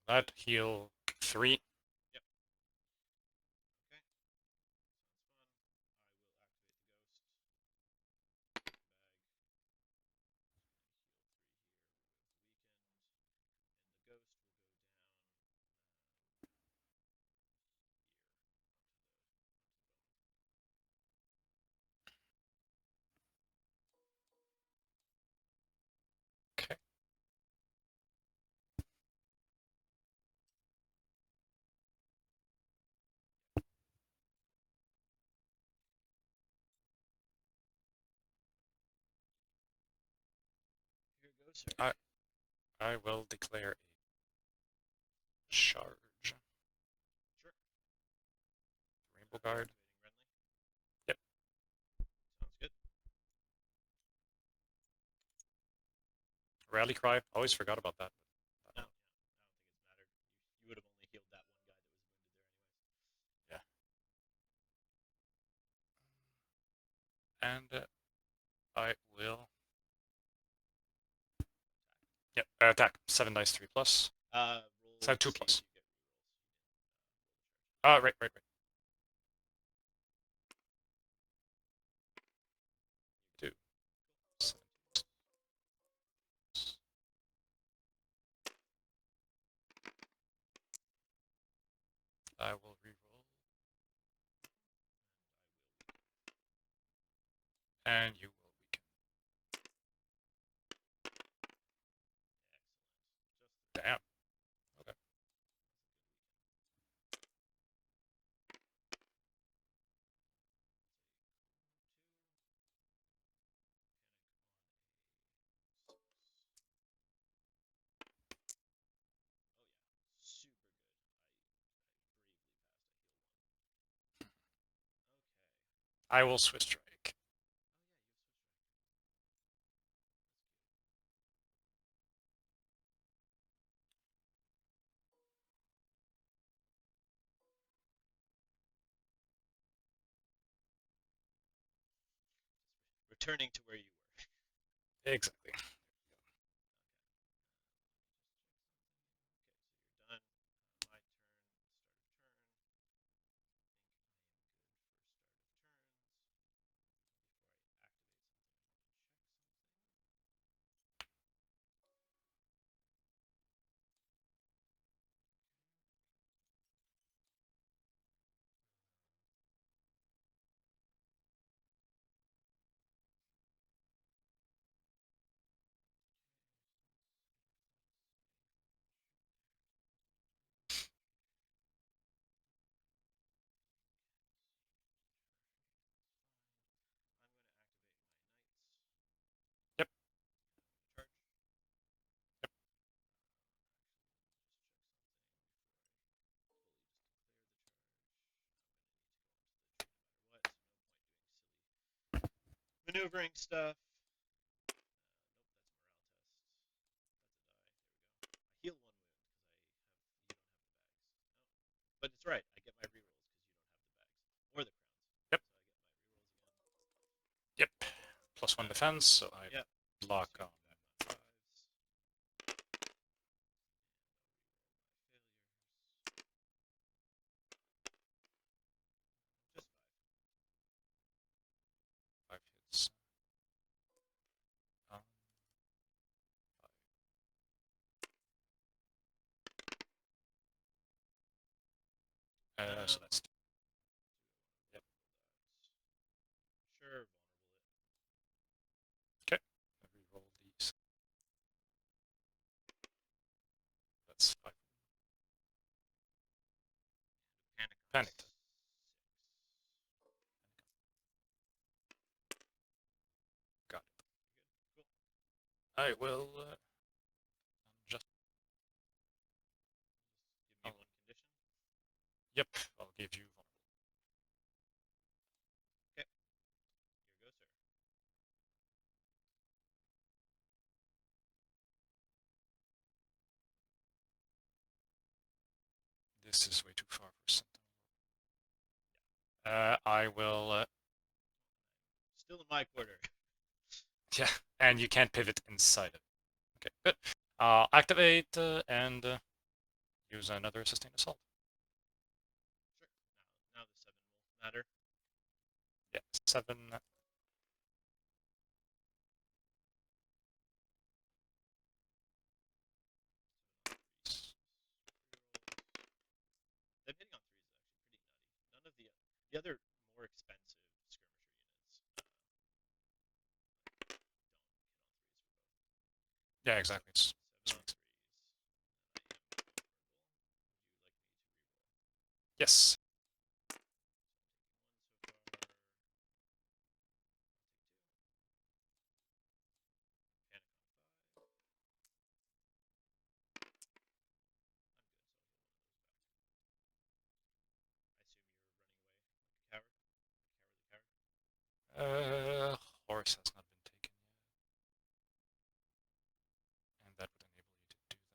That heal 3. yep. Okay. Sounds fun. I will activate the ghost. Bag. Heal 3 here with weakened. And the ghost will go down here Okay. onto the bone. Here goes, sir. I will declare a charge. Sure. Rainbow Guard. Activating Renly. Yep. Sounds good. Rally Cry. Always forgot about that. No, yeah, I don't think it's mattered. You would have only healed that one guy that was wounded there, anyways. Yeah. And I will. Yep. Attack. 7 dice 3 plus. Roll So 2 to see plus. if you get rerolls. You didn't roll the charge. Right. 2. 7. I will reroll. And you will weaken. Excellent. Just Damn. Okay. super good. I bravely passed. I heal 1. Okay. I will Swiss Strike. Returning to where you were. Exactly. Okay. Okay, so you're done. My turn. Start of turn. I think I am good for start of turns. Maneuvering stuff. Nope, that's morale test. That's a die. There we go. I heal one wound because you don't have the bags. No, but it's right. I get my rerolls because you don't have the bags or the crowns. Yep. So I get my rerolls again. Yep. +1 defense, so I Yep. block So on. back on fives. And I'll reroll my failures. Just five. 5 hits. Um, 5. So that's. Yep. Sure, vulnerable Okay. I reroll these. That's 5. it. Panic on Panicked. 6. Got it. Good. Cool. I will just. Just give me one condition. Yep. I'll give you vulnerable. Okay. Here goes, sir. This is way too far for Sentinel. I will. Still in my quarter. Yeah, and you can't pivot inside it. Okay, good. Activate and use another sustained assault. Sure. Now the 7 will matter. Yeah, 7. Them hitting on 3s is actually pretty nutty. None of the other more expensive skirmisher units don't hit on 3s for both. Yeah, exactly. It's 7 on 3s. I am vulnerable. Would you like me to reroll? yes. So I'm taking 1 so far. I'll take 2. Panic on 5. I'm good, so I'll heal one of those back. I assume you're running away like a coward? A cowardly coward? Horse has not been taken yet, and that would enable you to do that.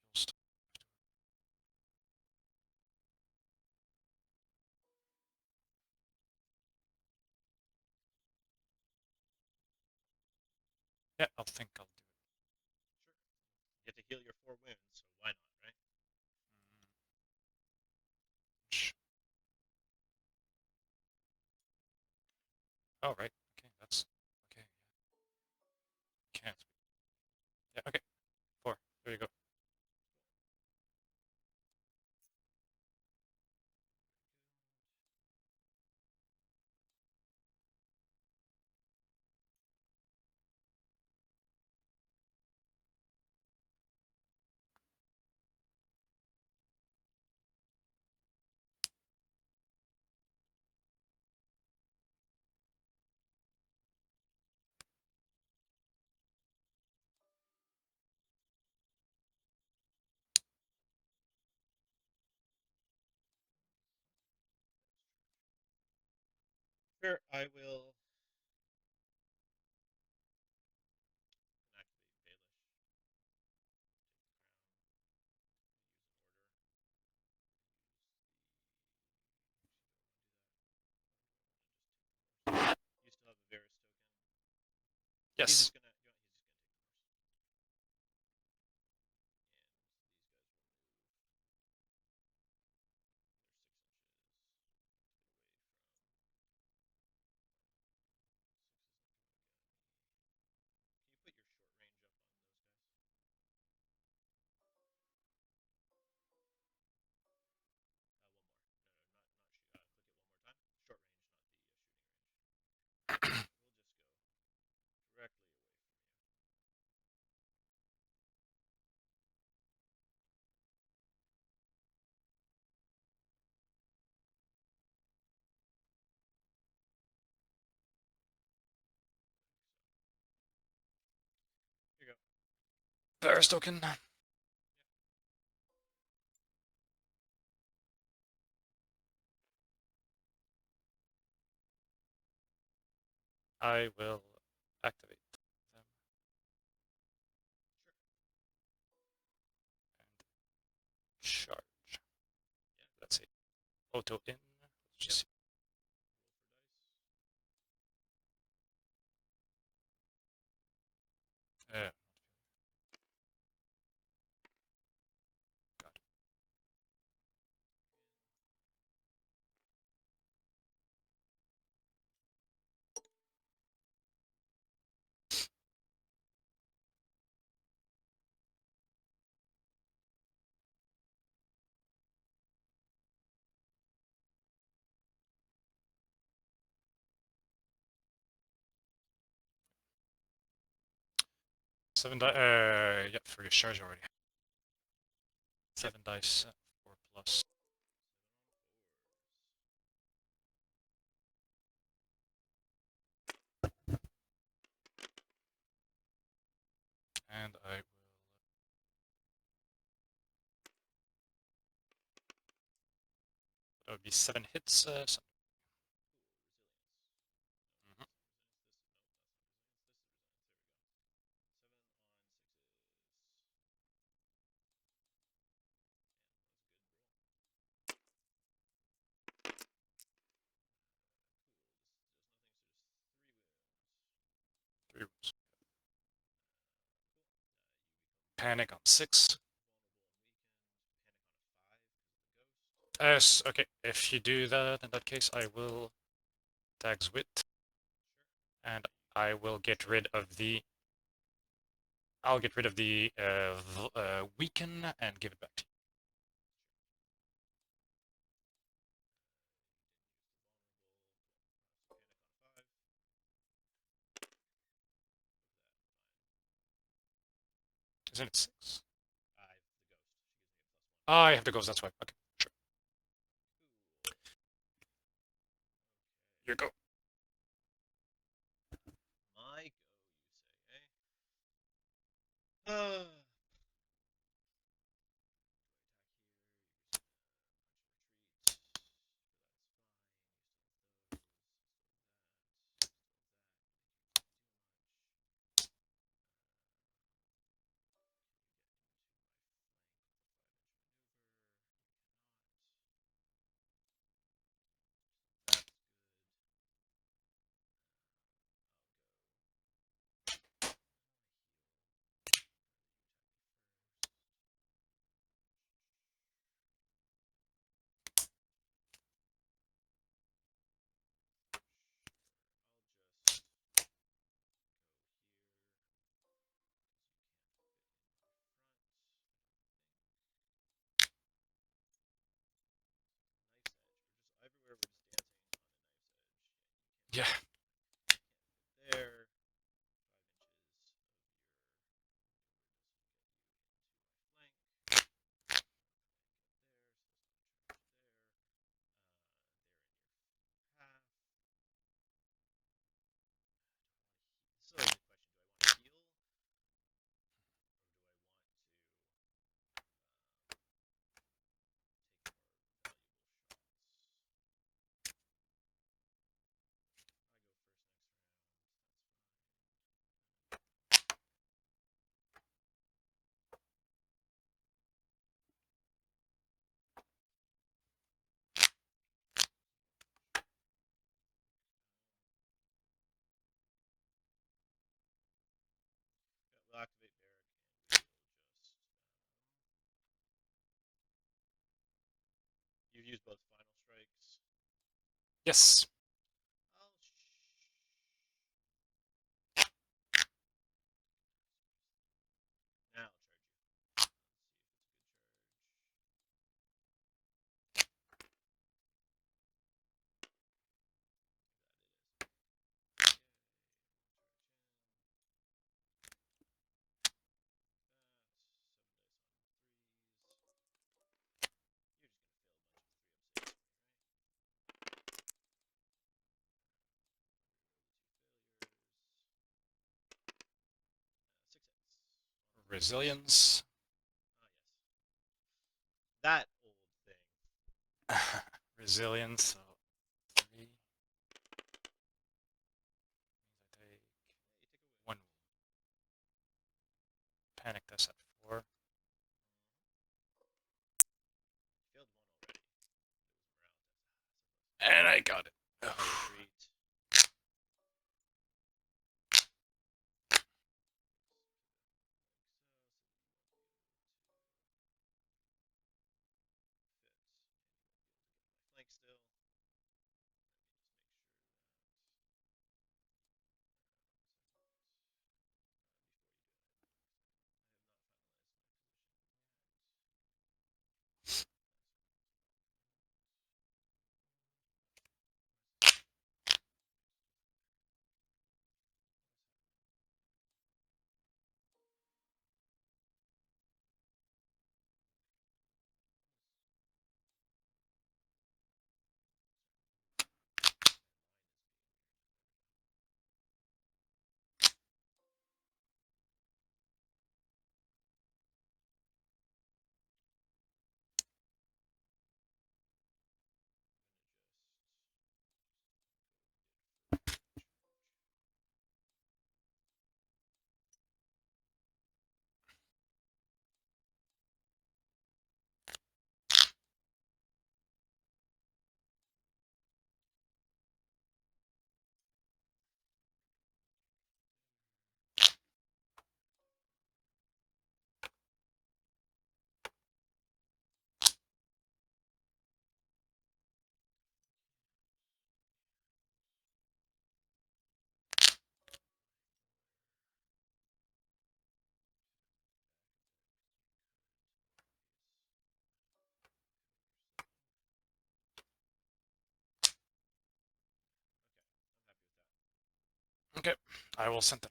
You'll still Yeah, I'll think I'll do it. Sure. You get to heal your 4 wounds, so why not, right? Oh, right. Okay, that's okay. Can't. Yeah. Okay. 4. There you go. Sure, I will activate Baelish. Take the crown. Use the. Actually, don't want to do that. You still have a Varys token. He's Yes. just gonna. He's just gonna take the horse. And these guys will move. They're 6 inches. Get away from. 6 isn't going to get me. Can you put your short range up on those guys? One more. No, no, not shoot. Click it one more time. Short range, not the shooting range. We'll just go directly away from. Varus token. I will activate them. And charge. Let's see. Auto in. Let's just see. Got it. 7 dice. Yeah, for your charge already. 7 dice. 4 plus. And I will. That would be 7 hits. Mhm. Three wounds. Panic on 6. Okay, if you do that, in that case, I will tags wit, and I will get rid of the. I'll get rid of the weaken and give it back to you. Isn't it 6? I have the ghost. That's why. Okay, sure. Your go. My go, you say, eh? Everywhere we're just dancing on a knife's edge. Yeah. There. 5 inches of your flank. There, so let's not charge there. They're in your path. This is always the question: do I want to heal, or do I want to take more valuable shots? I go first next round. That's fine. Yeah, we'll activate Beric, and we will just. You've used both final strikes. Yes. I'll now charge you. Let's see if it's a good charge. That it is. Yay. We'll charge in. That 7 dice on 3s. You're just gonna fail a bunch of 3 up saves on me, right? Resilience. Ah, yes. That old thing. Resilience. So 3. I take Yeah, you take a 1. Panic test at 4. You failed one already. It was morale test. And I got it. No retreat. Like so, you won't be able to get my flank still. Let me just make sure that. Okay, I will send it.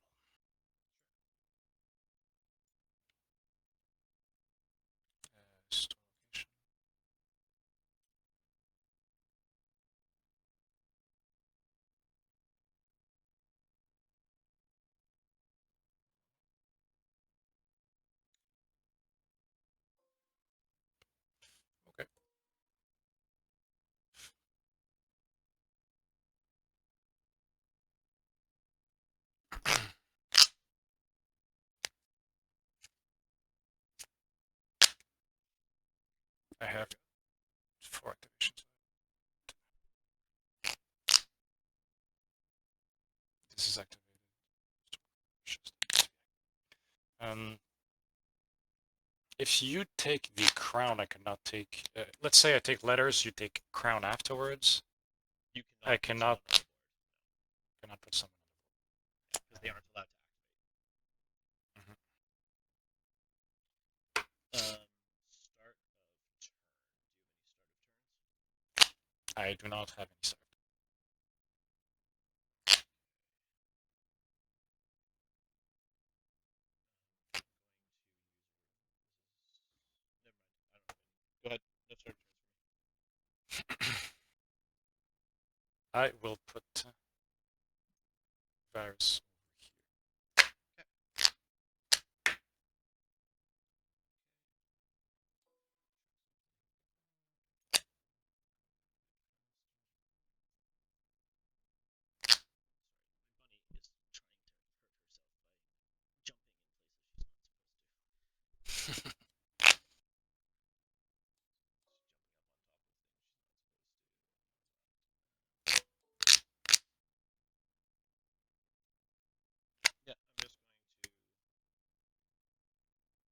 Store location. Okay. I have 4 activations. This is activated. Um, if you take the crown, I cannot take. Let's say I take letters, you take crown afterwards. You I cannot cannot. put someone on the board. Cannot put someone on Because they aren't allowed to the board. Start of turn. Do you have any start of turns? I do not have any start. Never mind. I don't have any. Go ahead. No start of turns for me. I will put Varus over here. My bunny is trying to hurt herself by jumping in places she's not supposed to. Yeah, I'm just going to activate here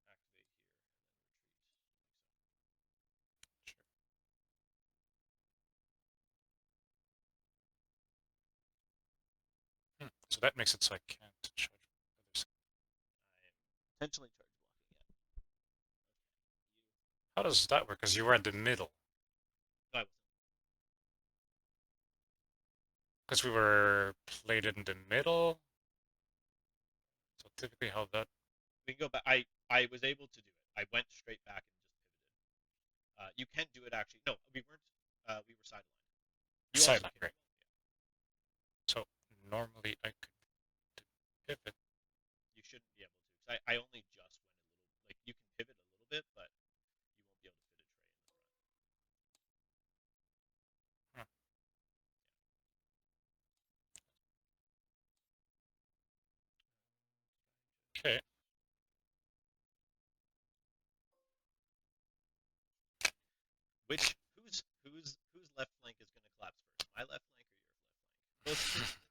and then retreat. Sure. So that makes it so I can't charge the other side. I am intentionally charge blocking it. Okay. How does that work? Because you were in the middle. No, I wasn't. Because we were plated in the middle. So typically how that... We can go back. I was able to do it. I went straight back and just pivoted. You can do it actually. No, we weren't. We were sidelined. You also Sideline, can. right. So normally I could pivot. You shouldn't be able to. Because I only just went a little bit, but you won't be able to fit a tray in the front. Hmm. Okay. Whose left flank is going to collapse first? My left flank or your left flank? Both.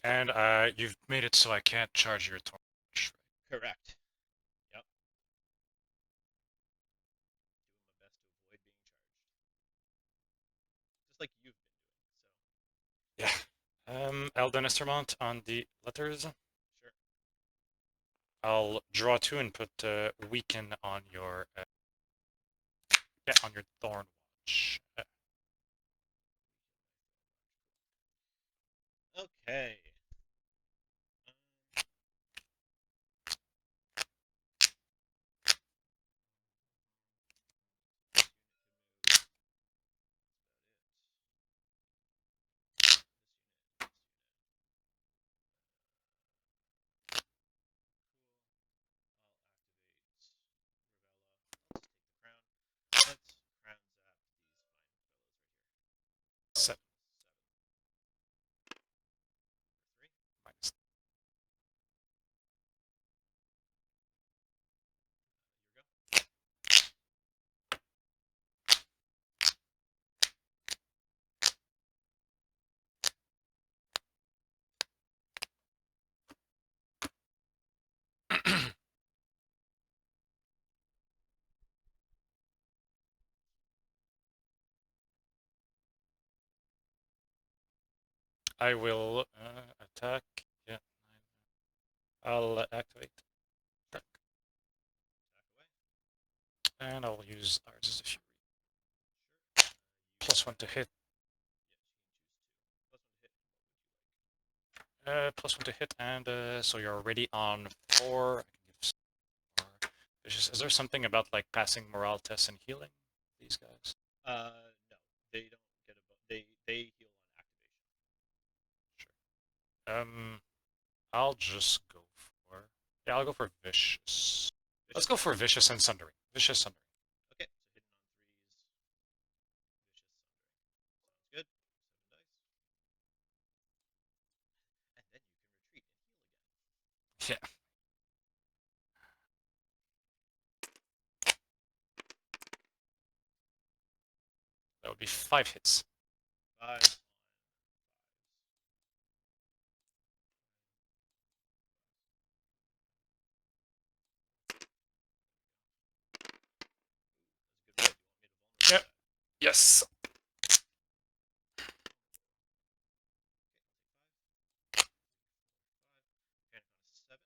And you've made it so I can't charge your Thorn Watch. Correct. Yep. Doing my best to avoid being charged, just like you've been doing. So. Yeah. Elden Estermont on the letters. Sure. I'll draw 2 and put weaken on your on your Thorn Watch. Okay. Let's crown zap these fine fellows right here. 7 3. minus. Here we go. I will attack. Yeah. I'll activate. Attack away. And I'll use ours as a fury. Sure. +1 to hit. Yes, you can choose 2. +1 to hit. What would you like? +1 to hit, and so you're already on 4. I can give some more. Is there something about like passing morale tests and healing these guys? No, they don't get a. They heal on activation. Sure. I'll just go for. Yeah, I'll go for vicious. Let's Vicious? go for vicious and sundering. Vicious sundering. Okay, so hidden on 3s. Vicious sundering. Sounds good. 7 dice. And then you can retreat and heal again. Yeah. That would be 5 hits. 5 on 5s. That's a good roll. Do you want me to vulnerable Yep. that? Yes. Okay, I'll take 5. 5. Panic on a 7.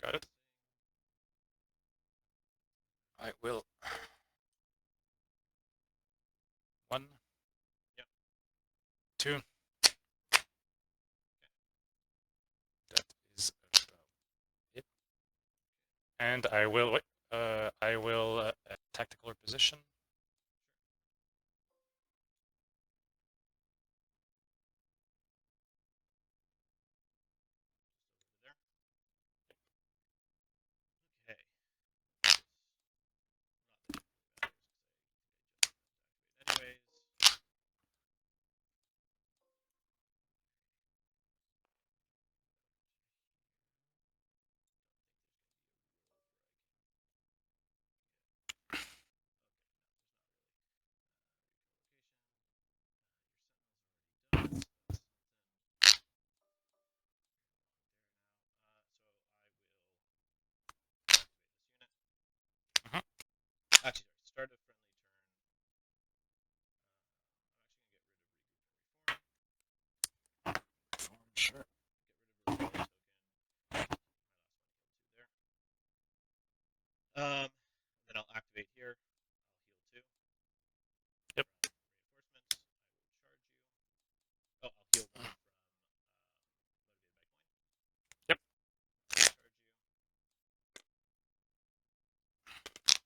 Got it. I will. 1. Yep. 2. That is it. And I will wait. I will tactical position. Just over there. Okay. Not that it really matters because I just activate anyways. Don't think there's going to be a world where I can. Okay, no, there's not really. Recollocation. Your sentinels are already done. So that's something. So I will activate this unit. Mhm. Actually, sorry. Start a friendly turn. I'm actually going to get rid of reform. Sure. Get rid of reveal token. My last one healed 2 there. Then I'll activate here. I'll heal 2. Yep. From reinforcements. I will charge you. Oh, I'll heal 1 from motivated by coin. Yep. Charge you.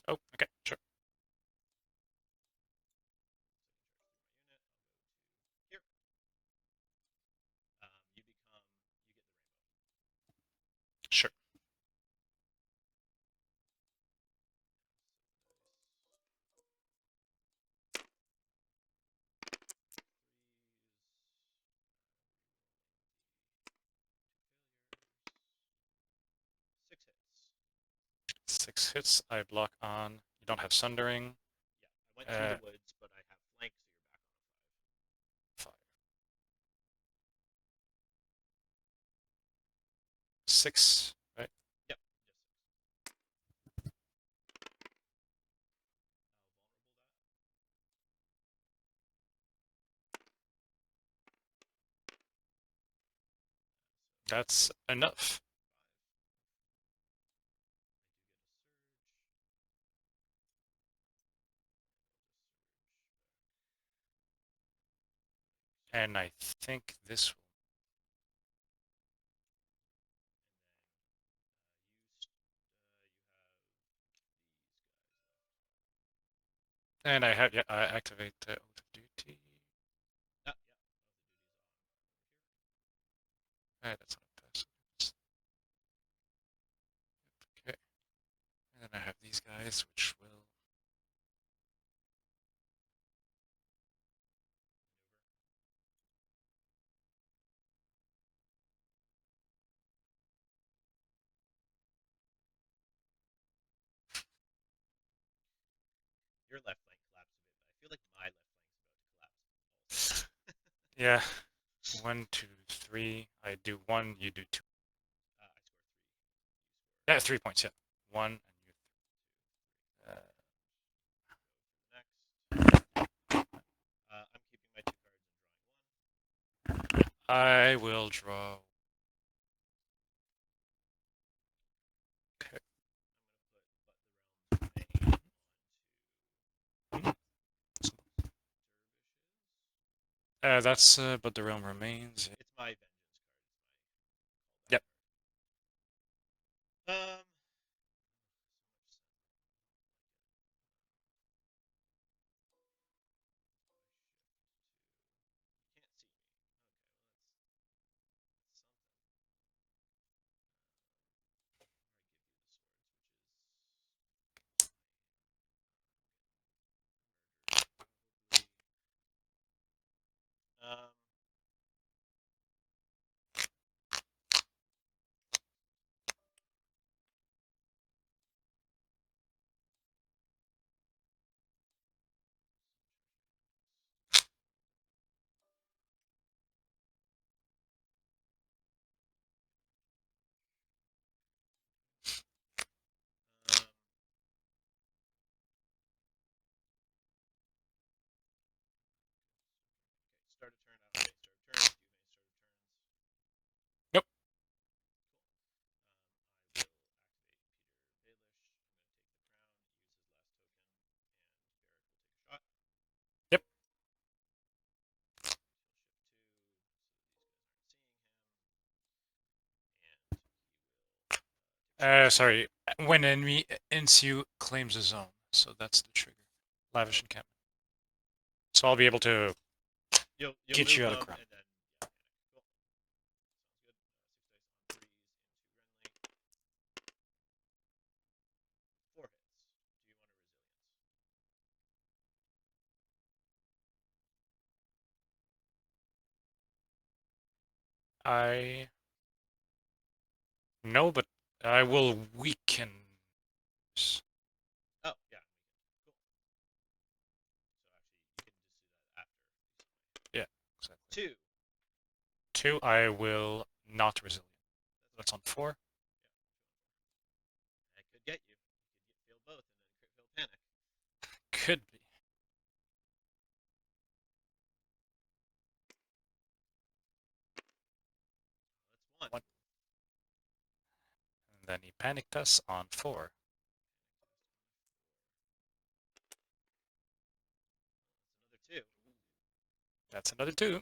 Oh, okay, sure. Here. You get the rainbow. Sure. Six hits. 6 hits. I block on. You don't have Sundering. Yeah, I went through the woods, but I have flank, so you're back on a 5. 5. 6, right? Yep, just 6. That's enough. 5. And I think this will. And I have, yeah, I activate the Oath of Duty. Yeah, That's not passive. Okay. And then I have these guys, which will. your left flank collapsed a bit, but I feel like my left flank's about to collapse. Yeah. 1, 2, 3. I do 1, you do 2. I score 3. Yeah, 3 points, yeah. 1, and you. Next. I'm keeping my 2 cards and drawing 1. I will draw. Okay. I'm going to put But the Realms Remain onto Dervishes. That's But the Realm Remains. It's my vengeance card. Yep. So much sense. You can't see me. Okay, well that's something. Where I give you the swords, which is probably. Um, okay, start a turn. I don't may start a turn. You may start a turns. Nope. I will activate Peter Baelish. I'm going to take the crown, use his last token, and Beric will take a shot. Yep. He'll shift 2, so these guys aren't seeing him. And he will take a shot. Sorry. When enemy NCU claims a zone. So that's the trigger. Lavish encampment. So I'll be able to You'll get move you out of them, crown. and then yeah, cool. Sounds good. 6 dice on 3s into Renly. 4 hits. Do you want a resilience? I no, but I will weaken. Oh yeah, cool. So actually, you can just do that after. Yeah, exactly. 2. 2, I will not resilient. That's on 4. Yeah, I could get you. You could fail both and then crit fail panic. Could be. That's 1. 1. And then he panicked us on 4. That's another 2. That's another 2.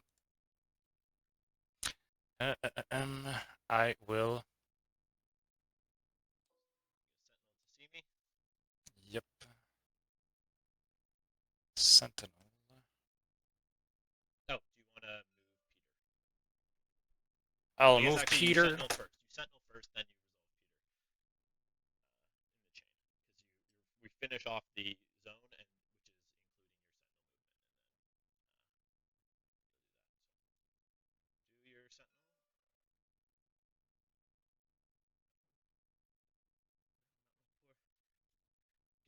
I will. Sentinel to see me. Yep. Sentinel. Oh, do you want to move Peter? I'll I guess move actually Peter. you Sentinel first. You Sentinel first, then you resolve Peter in the chain. Because we finish off the zone, and which is including your Sentinel movement, and then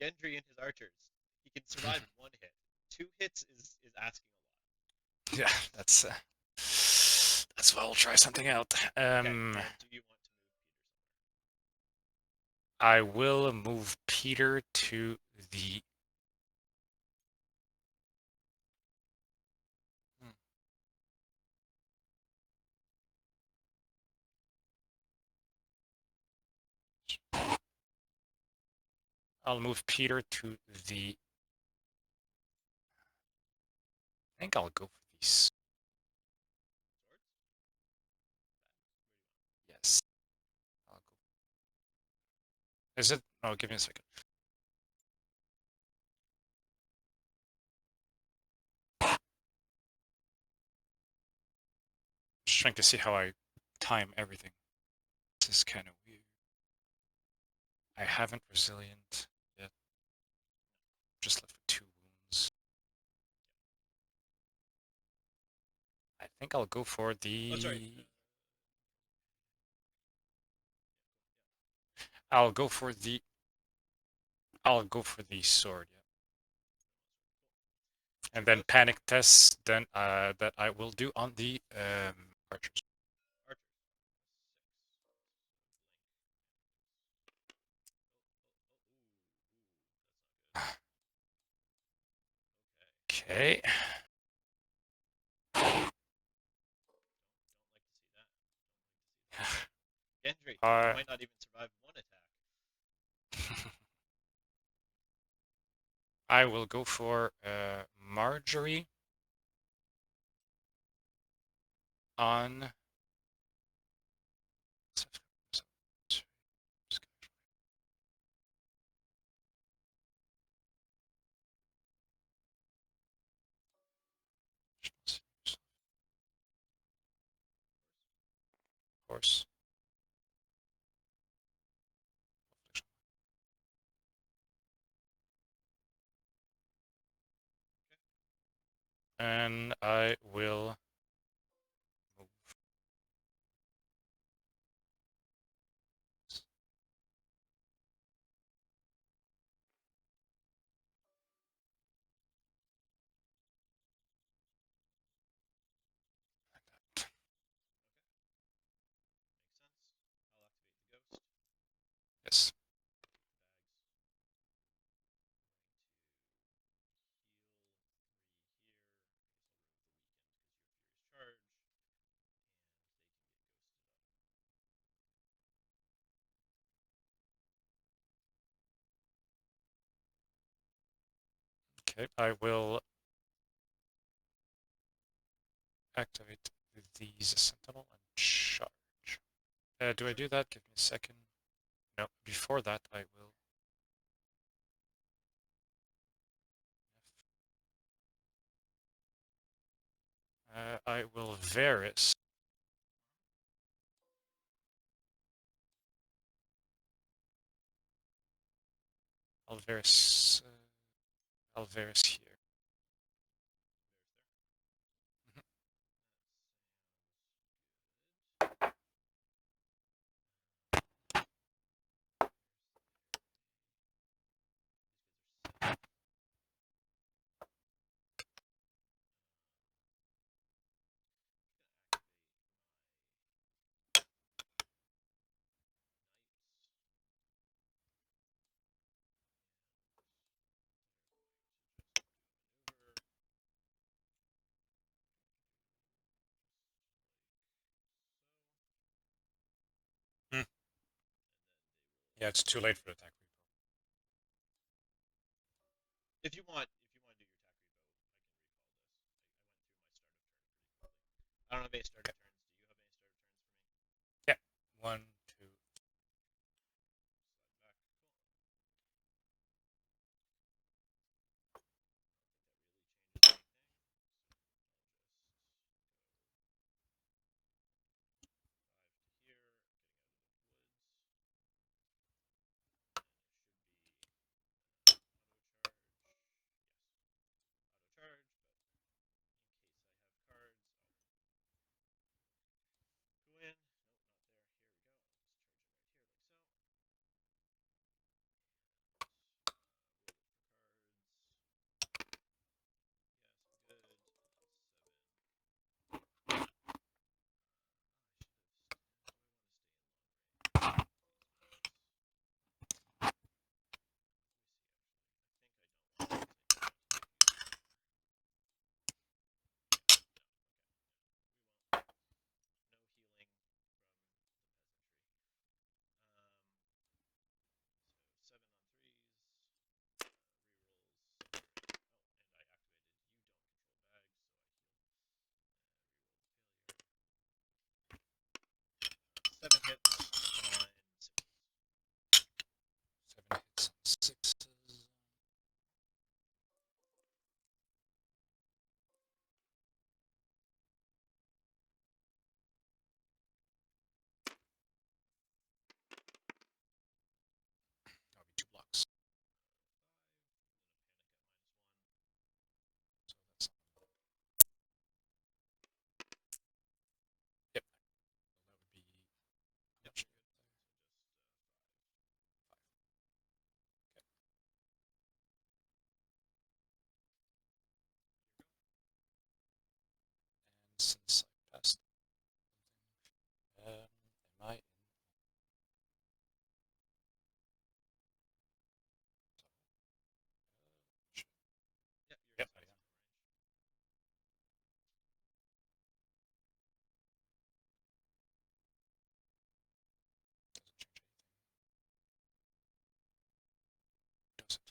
do your Sentinel. Gendry and his archers. He can survive one hit. 2 hits is asking a lot. Yeah, that's why we'll try something out. Okay, and do you want to move Peter somewhere? I will move Peter to the. I'll move Peter to the. I think I'll go for these. Swords? Yes. I'll go. Is it? Oh, give me a second. Just trying to see how I time everything. This is kind of weird. I haven't resilient yet. Just left with 2 wounds. I think I'll go for the. Oh, sorry. I'll go for the. I'll go for the sword. Yeah. And then panic tests. Then that I will do on the archers. Archers. 6. Okay. Don't like to see that. Gendry, you might not even survive one attack. I will go for Marjorie on. Horse. And I will move. Makes sense. I'll activate the ghost. Yes. Bags. Okay, I will activate these Sentinel and charge. Do I do that? Give me a second. No, before that I will. I will Varys. I'll Varys here. Yeah, it's too late for attack repo. If you want to do your attack repo, I can recall this. I went through my start of turn pretty quickly. I don't have any start of turns. Do you have any start of turns for me? Yeah. 1, 2. Slide back. Cool.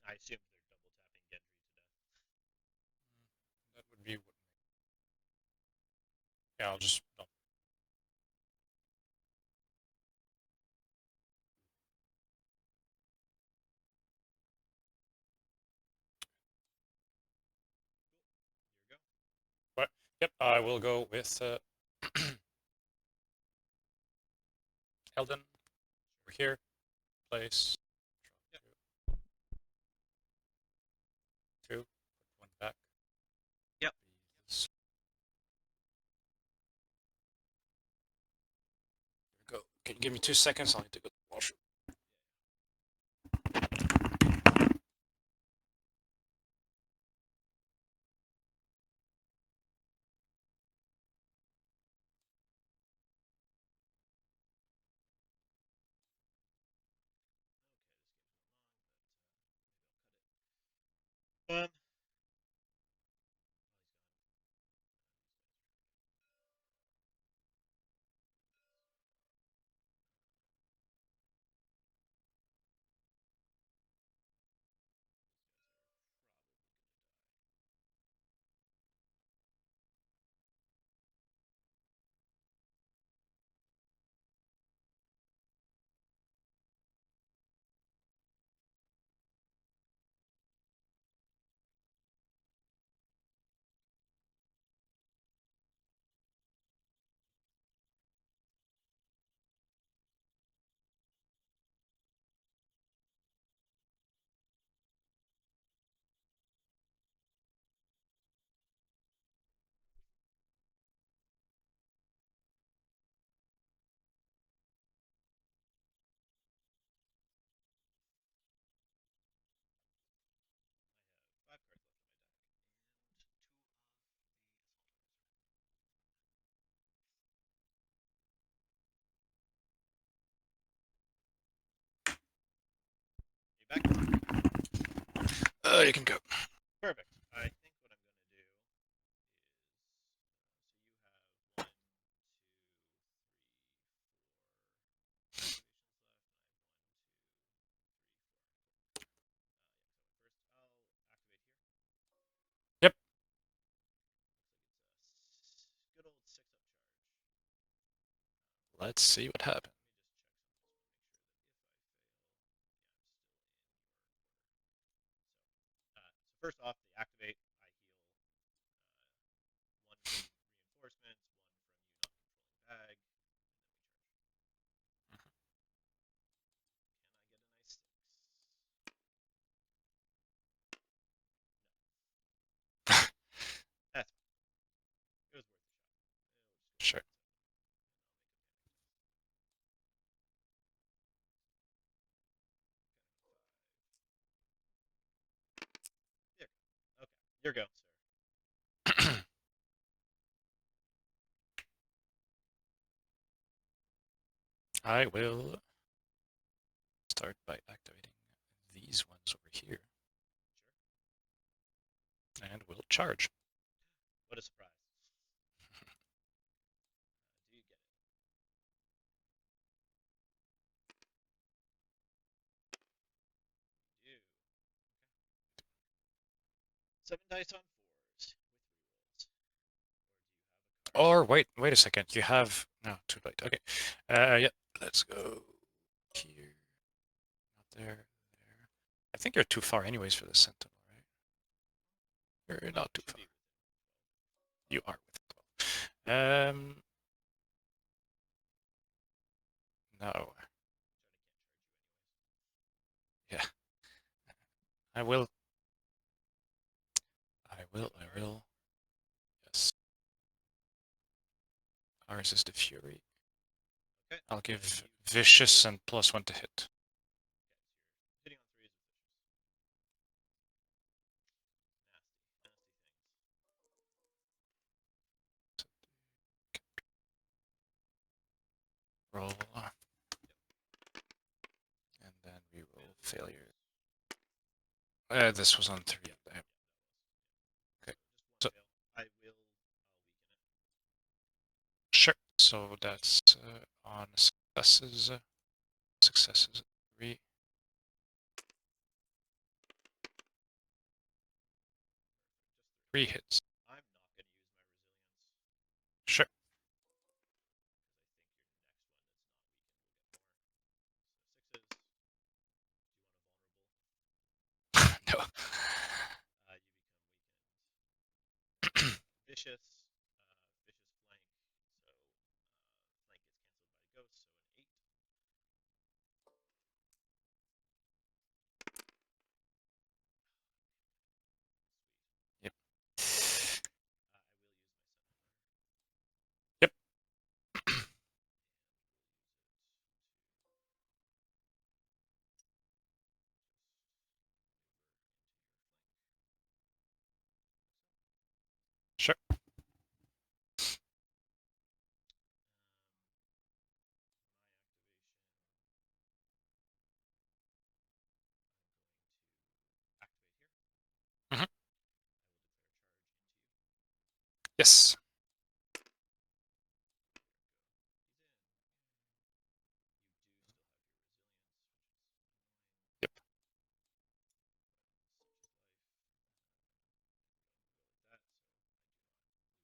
I assume they're double tapping Gendry to death. That would be. Yeah, I'll just. No. Here we go. But yep, I will go with Eldon over here. Place. Yep. Two. Put one back. Yep. There we go. Can you give me 2 seconds? I'll need to go to the washroom. Okay, this game's going long, but maybe I'll cut it. I have 5 cards left in my deck, and 2 of the Assault Are you back? You can go. Perfect. I think what I'm going to do is, so you have 1, 2, 3, 4 activations left, and I have 1, 2, 3, 4. Yeah, so first I'll activate here. Yep. Looks like it's a good old 6-up charge. Let's see what happens. Let me just check something. Just want to make sure that if I fail, yeah, I'm still in your quarter. So first off, they activate. I heal 1 from reinforcements, 1 from you not controlling bag, and then we charge. Can I get a nice 6? No. That's fine. It was worth a shot. We'll just go Sure. 7, and I'll make a panic test. Panic 5. There. Okay. Your go, sir. I will start by activating these ones over here. Sure. And we'll charge. What a surprise. Do you get it? You do. Okay. 7 dice on 4s with rerolls. Or do you have a card? Or wait a second. You have no, too late. Okay. Yeah. Let's go here. Not there. There. I think you're too far anyways for the sentinel, right? You're not too far. You are within 12. No. Yeah. I will. Yes. Ours is the Fury. Okay. I'll give Vicious and +1 to hit. Okay, so you're hitting on 3s with vicious. Nasty, nasty things. Roll. Yep. And then we roll failure. This was on 3. Yeah, that was. Okay. So So just 1 fail. I will weaken it. sure. So that's on successes. Successes 3. 3 hits. I'm not going to use my resilience. Sure. Because I think your next one that's not weakened will get more. So 6s. Do you want a vulnerable? No. You become weakened. Vicious. Vicious flank. So flank gets cancelled by ghost. So an 8. Yep. I will use my Sentinel. Yep. Sure. My activation. I'm going to activate here. Mhm. I will declare charge into you. Yes. There we go. He's in. You do still have your resilience, which is annoying. Yep. Such is life. Go like that, so I do not lose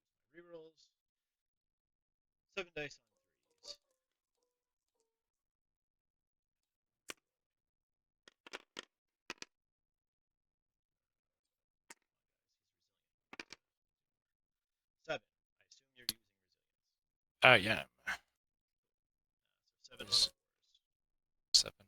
my rerolls. 7 dice on 3s. Come on, guys. He's resilient. 7. I assume you're using resilience. Yeah. So 7 on There's 4s. 7 on.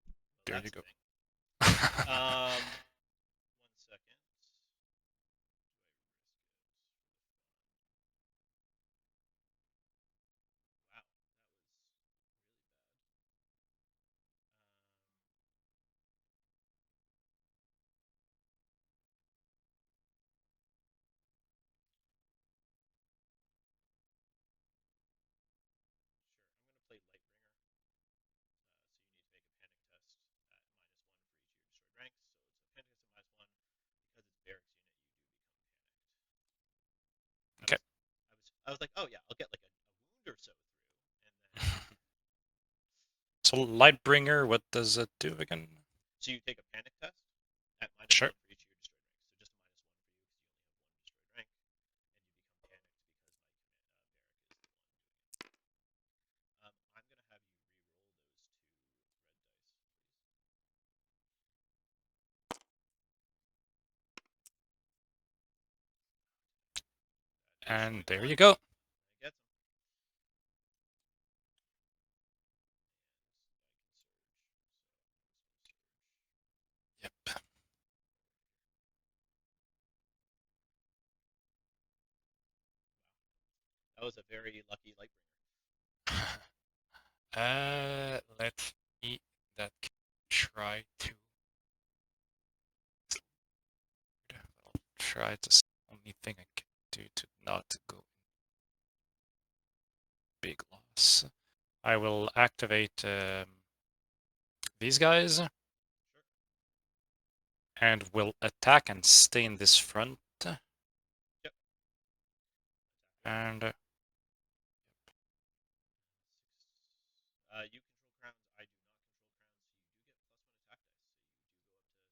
Well, There that's you a go. thing. 1 second. Do I risk it? Wow, that was really bad. Sure, I'm going to play Lightbringer. So you need to make a panic test at -1 for each of your destroyed ranks. So it's a panic test at -1. Because it's Beric's unit, you do become panicked. Okay. I was like, oh yeah, I'll get like a wound or so through, and then So Lightbringer, what does it do again? so you take a panic test at -1 Sure. for each of your destroyed ranks. So just a -1 for you because you only have 1 destroyed rank, and you become panicked because my Beric is the one doing it. I'm gonna have you re-roll those 2 red dice, please. And there 21. you go. I get them. And I can surge. So I'm just gonna surge. Yep. Wow, that was a very lucky Lightbringer. Let's see that try to. I'll try to. Only thing I can do to not go big loss. I will activate these guys Sure. and will attack and stay in this front. Yep. And You control crowns. I do not control crowns. So you do get +1 attack dice. So you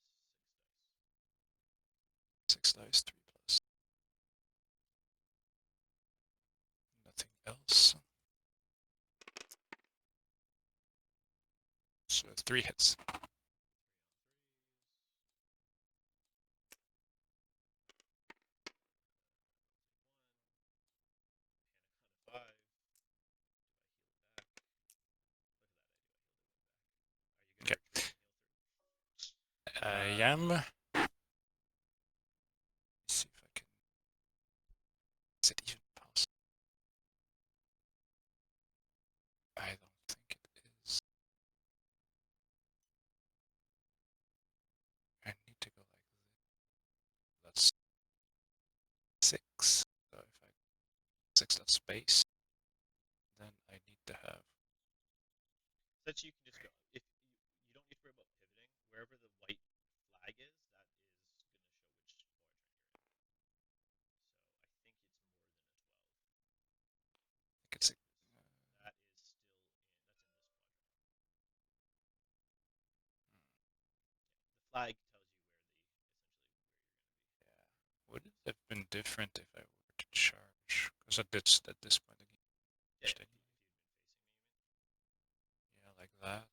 do go up to 6 dice. 6 dice, 3 plus. Nothing else. So 3 hits. 3 on 3s. Take 1. Panic on a 5. Do I heal it back? Look at that. I do. I healed it 1 back. Are you Okay. gonna retreat and heal through? I am. Let's see if I can. Is it even possible? I don't think it is. I need to go like this. That's 6. So if I 6 that space, then I need to have. Since you can just go, if you don't need to worry about pivoting, wherever the white flag is, that is gonna show which quadrant you're in. So I think it's more than a 12. I think it's That is flag tells you Would it have been different if I were to charge? Because at this point, the game essentially where you're going to be. Yeah, if you'd been facing me, yeah, like that.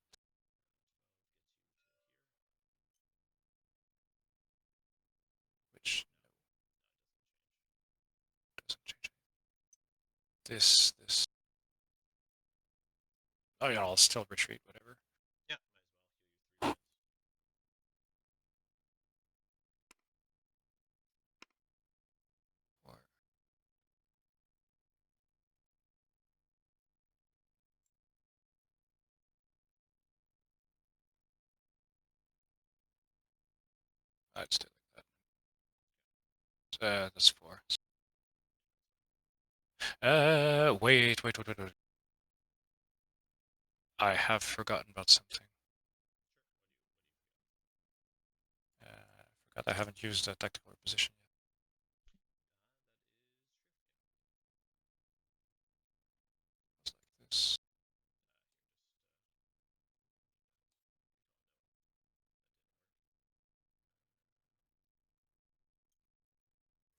Which doesn't change anything. This. Oh yeah, I'll still retreat, whatever. yeah, might as well heal you 3 points. Or I'd stay like that. That's 4. Wait. I have forgotten about something. I forgot I haven't used a tactical reposition yet. It's like this.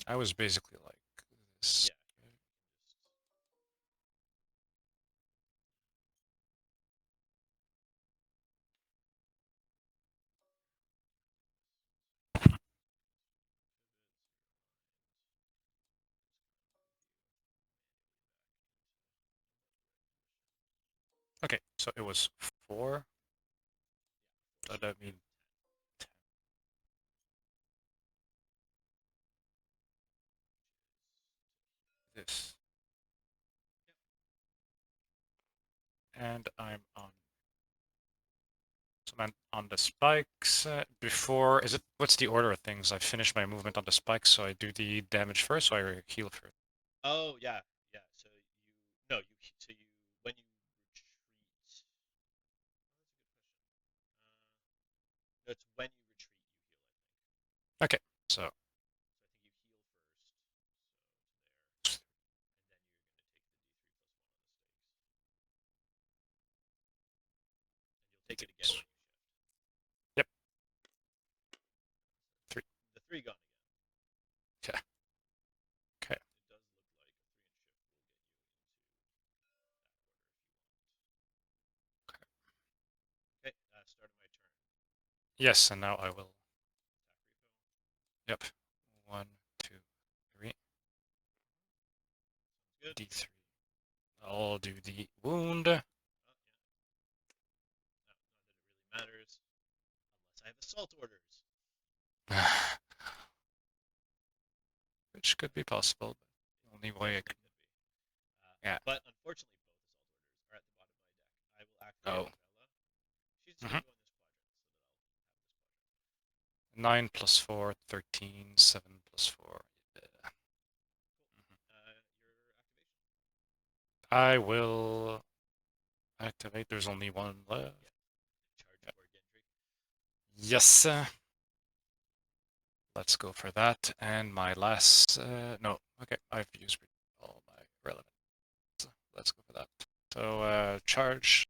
I was basically like this. Yeah, Okay, so it was 4. Does that mean 10? This. And I'm on. So I'm on the spikes. Before, is it? What's the order of things? I finish my movement on the spikes, so I do the damage first, so I heal first. oh yeah, yeah. So you no you so you when you retreat. Oh, that's a good question. No, it's when you retreat you heal. Okay, so I think. So I think you heal first. So to there, and then you're going to take the D3 plus 1 on the stakes, and you'll take it again when you shift. yep, 3. The 3 gone again. Okay, okay. It does look like a 3 and shift will get you into that order if you want. Okay, start of my turn. Yes, and now I will. Attack repo. Yep. 1, 2, 3. Sounds good. D3. I'll do the wound. Oh, yeah. No, not that it really matters. Unless I have assault orders. Which could be possible, but the only way I Definitely can. could be. Yeah. But unfortunately, both assault orders are at the bottom of my deck. I will activate Oh. Bella. She's just going to go in this quadrant, so that I'll have this quadrant. 9 plus 4, 13. 7 plus 4. Yeah. Cool. Your activation. I will activate. There's only one left. Yeah. Charge Yeah. for Gendry. Yes. Let's go for that. And my last. No. Okay. I've used all my relevant. Let's go for that. So, charge.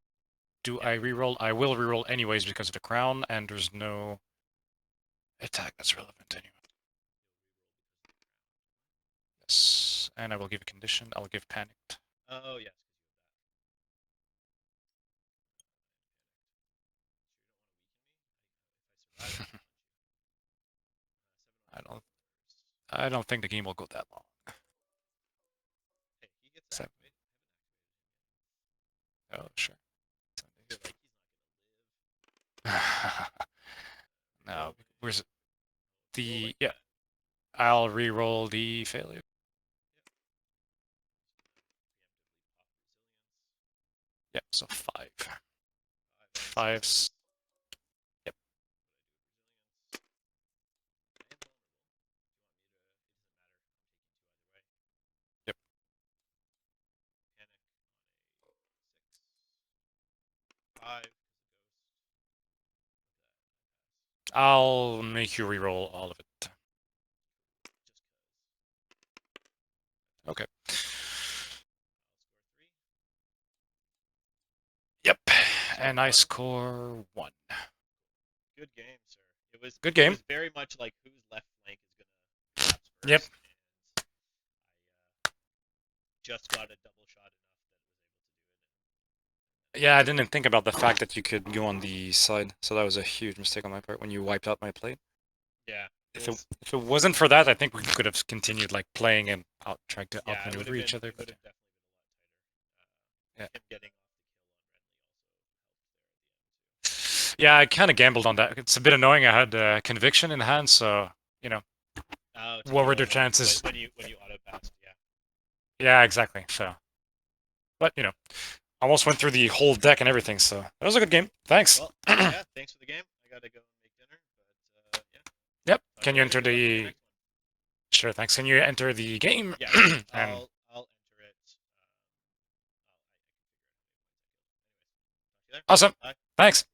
Do Yeah. I reroll? I will reroll anyways because of the crown, and there's no attack that's relevant anyway. Yes. And I will give a condition. I'll give panicked. Oh, yes, because you have that. Sure, you don't want to weaken me? If I survive, I'll punch you. 7 I on don't. first. I don't think the game will go that long. Hey, he gets to 7. activate. I haven't activated him yet. Oh, sure. You're like, he's not going to live. No. Roll Where's it? roll The. like Yeah. that. I'll re-roll the failure. Yep. Preemptively pop resilience. Yeah, so 5. 5 and 5. 6. Yep. What I do with resilience. I am vulnerable. Do you want me to? It doesn't matter. I'm taking 2 either way. Yep. Panic on a 6. 5 because of ghost. Look at that. I pass. I'll make you re-roll all of it. Just because. Okay. I'll score 3. Yep. And I score 1. Good game, sir. It was Good it game. was very much like whose left flank is gonna collapse Yep. first, and I just got a double shot enough that was able to do it. Yeah, I didn't think about the fact that you could go on the side, so that was a huge mistake on my part when you wiped out my plate. Yeah, If it wasn't for that, I think we could have continued like playing and trying to yeah, it would outmaneuver have each been other. it would But have definitely been a lot tighter. yeah, Him getting off the kill on Renly also helped there at the end too. yeah, I kind of gambled on that. It's a bit annoying. I had conviction in hand, so you know, Oh, to what were kill their him chances? when you auto passed, yeah. Yeah, exactly. So, but you know, almost went through the whole deck and everything. So that was a good game. Thanks. Well, yeah, thanks for the game. I gotta go and make dinner, but yeah. Yep. Talk Can to you later. enter Good luck with your the? next one. Sure. Thanks. Can you enter the game? Yes, And I'll enter it. I can figure out how many points I killed. Anyways, talk to you there. awesome. Bye. Thanks.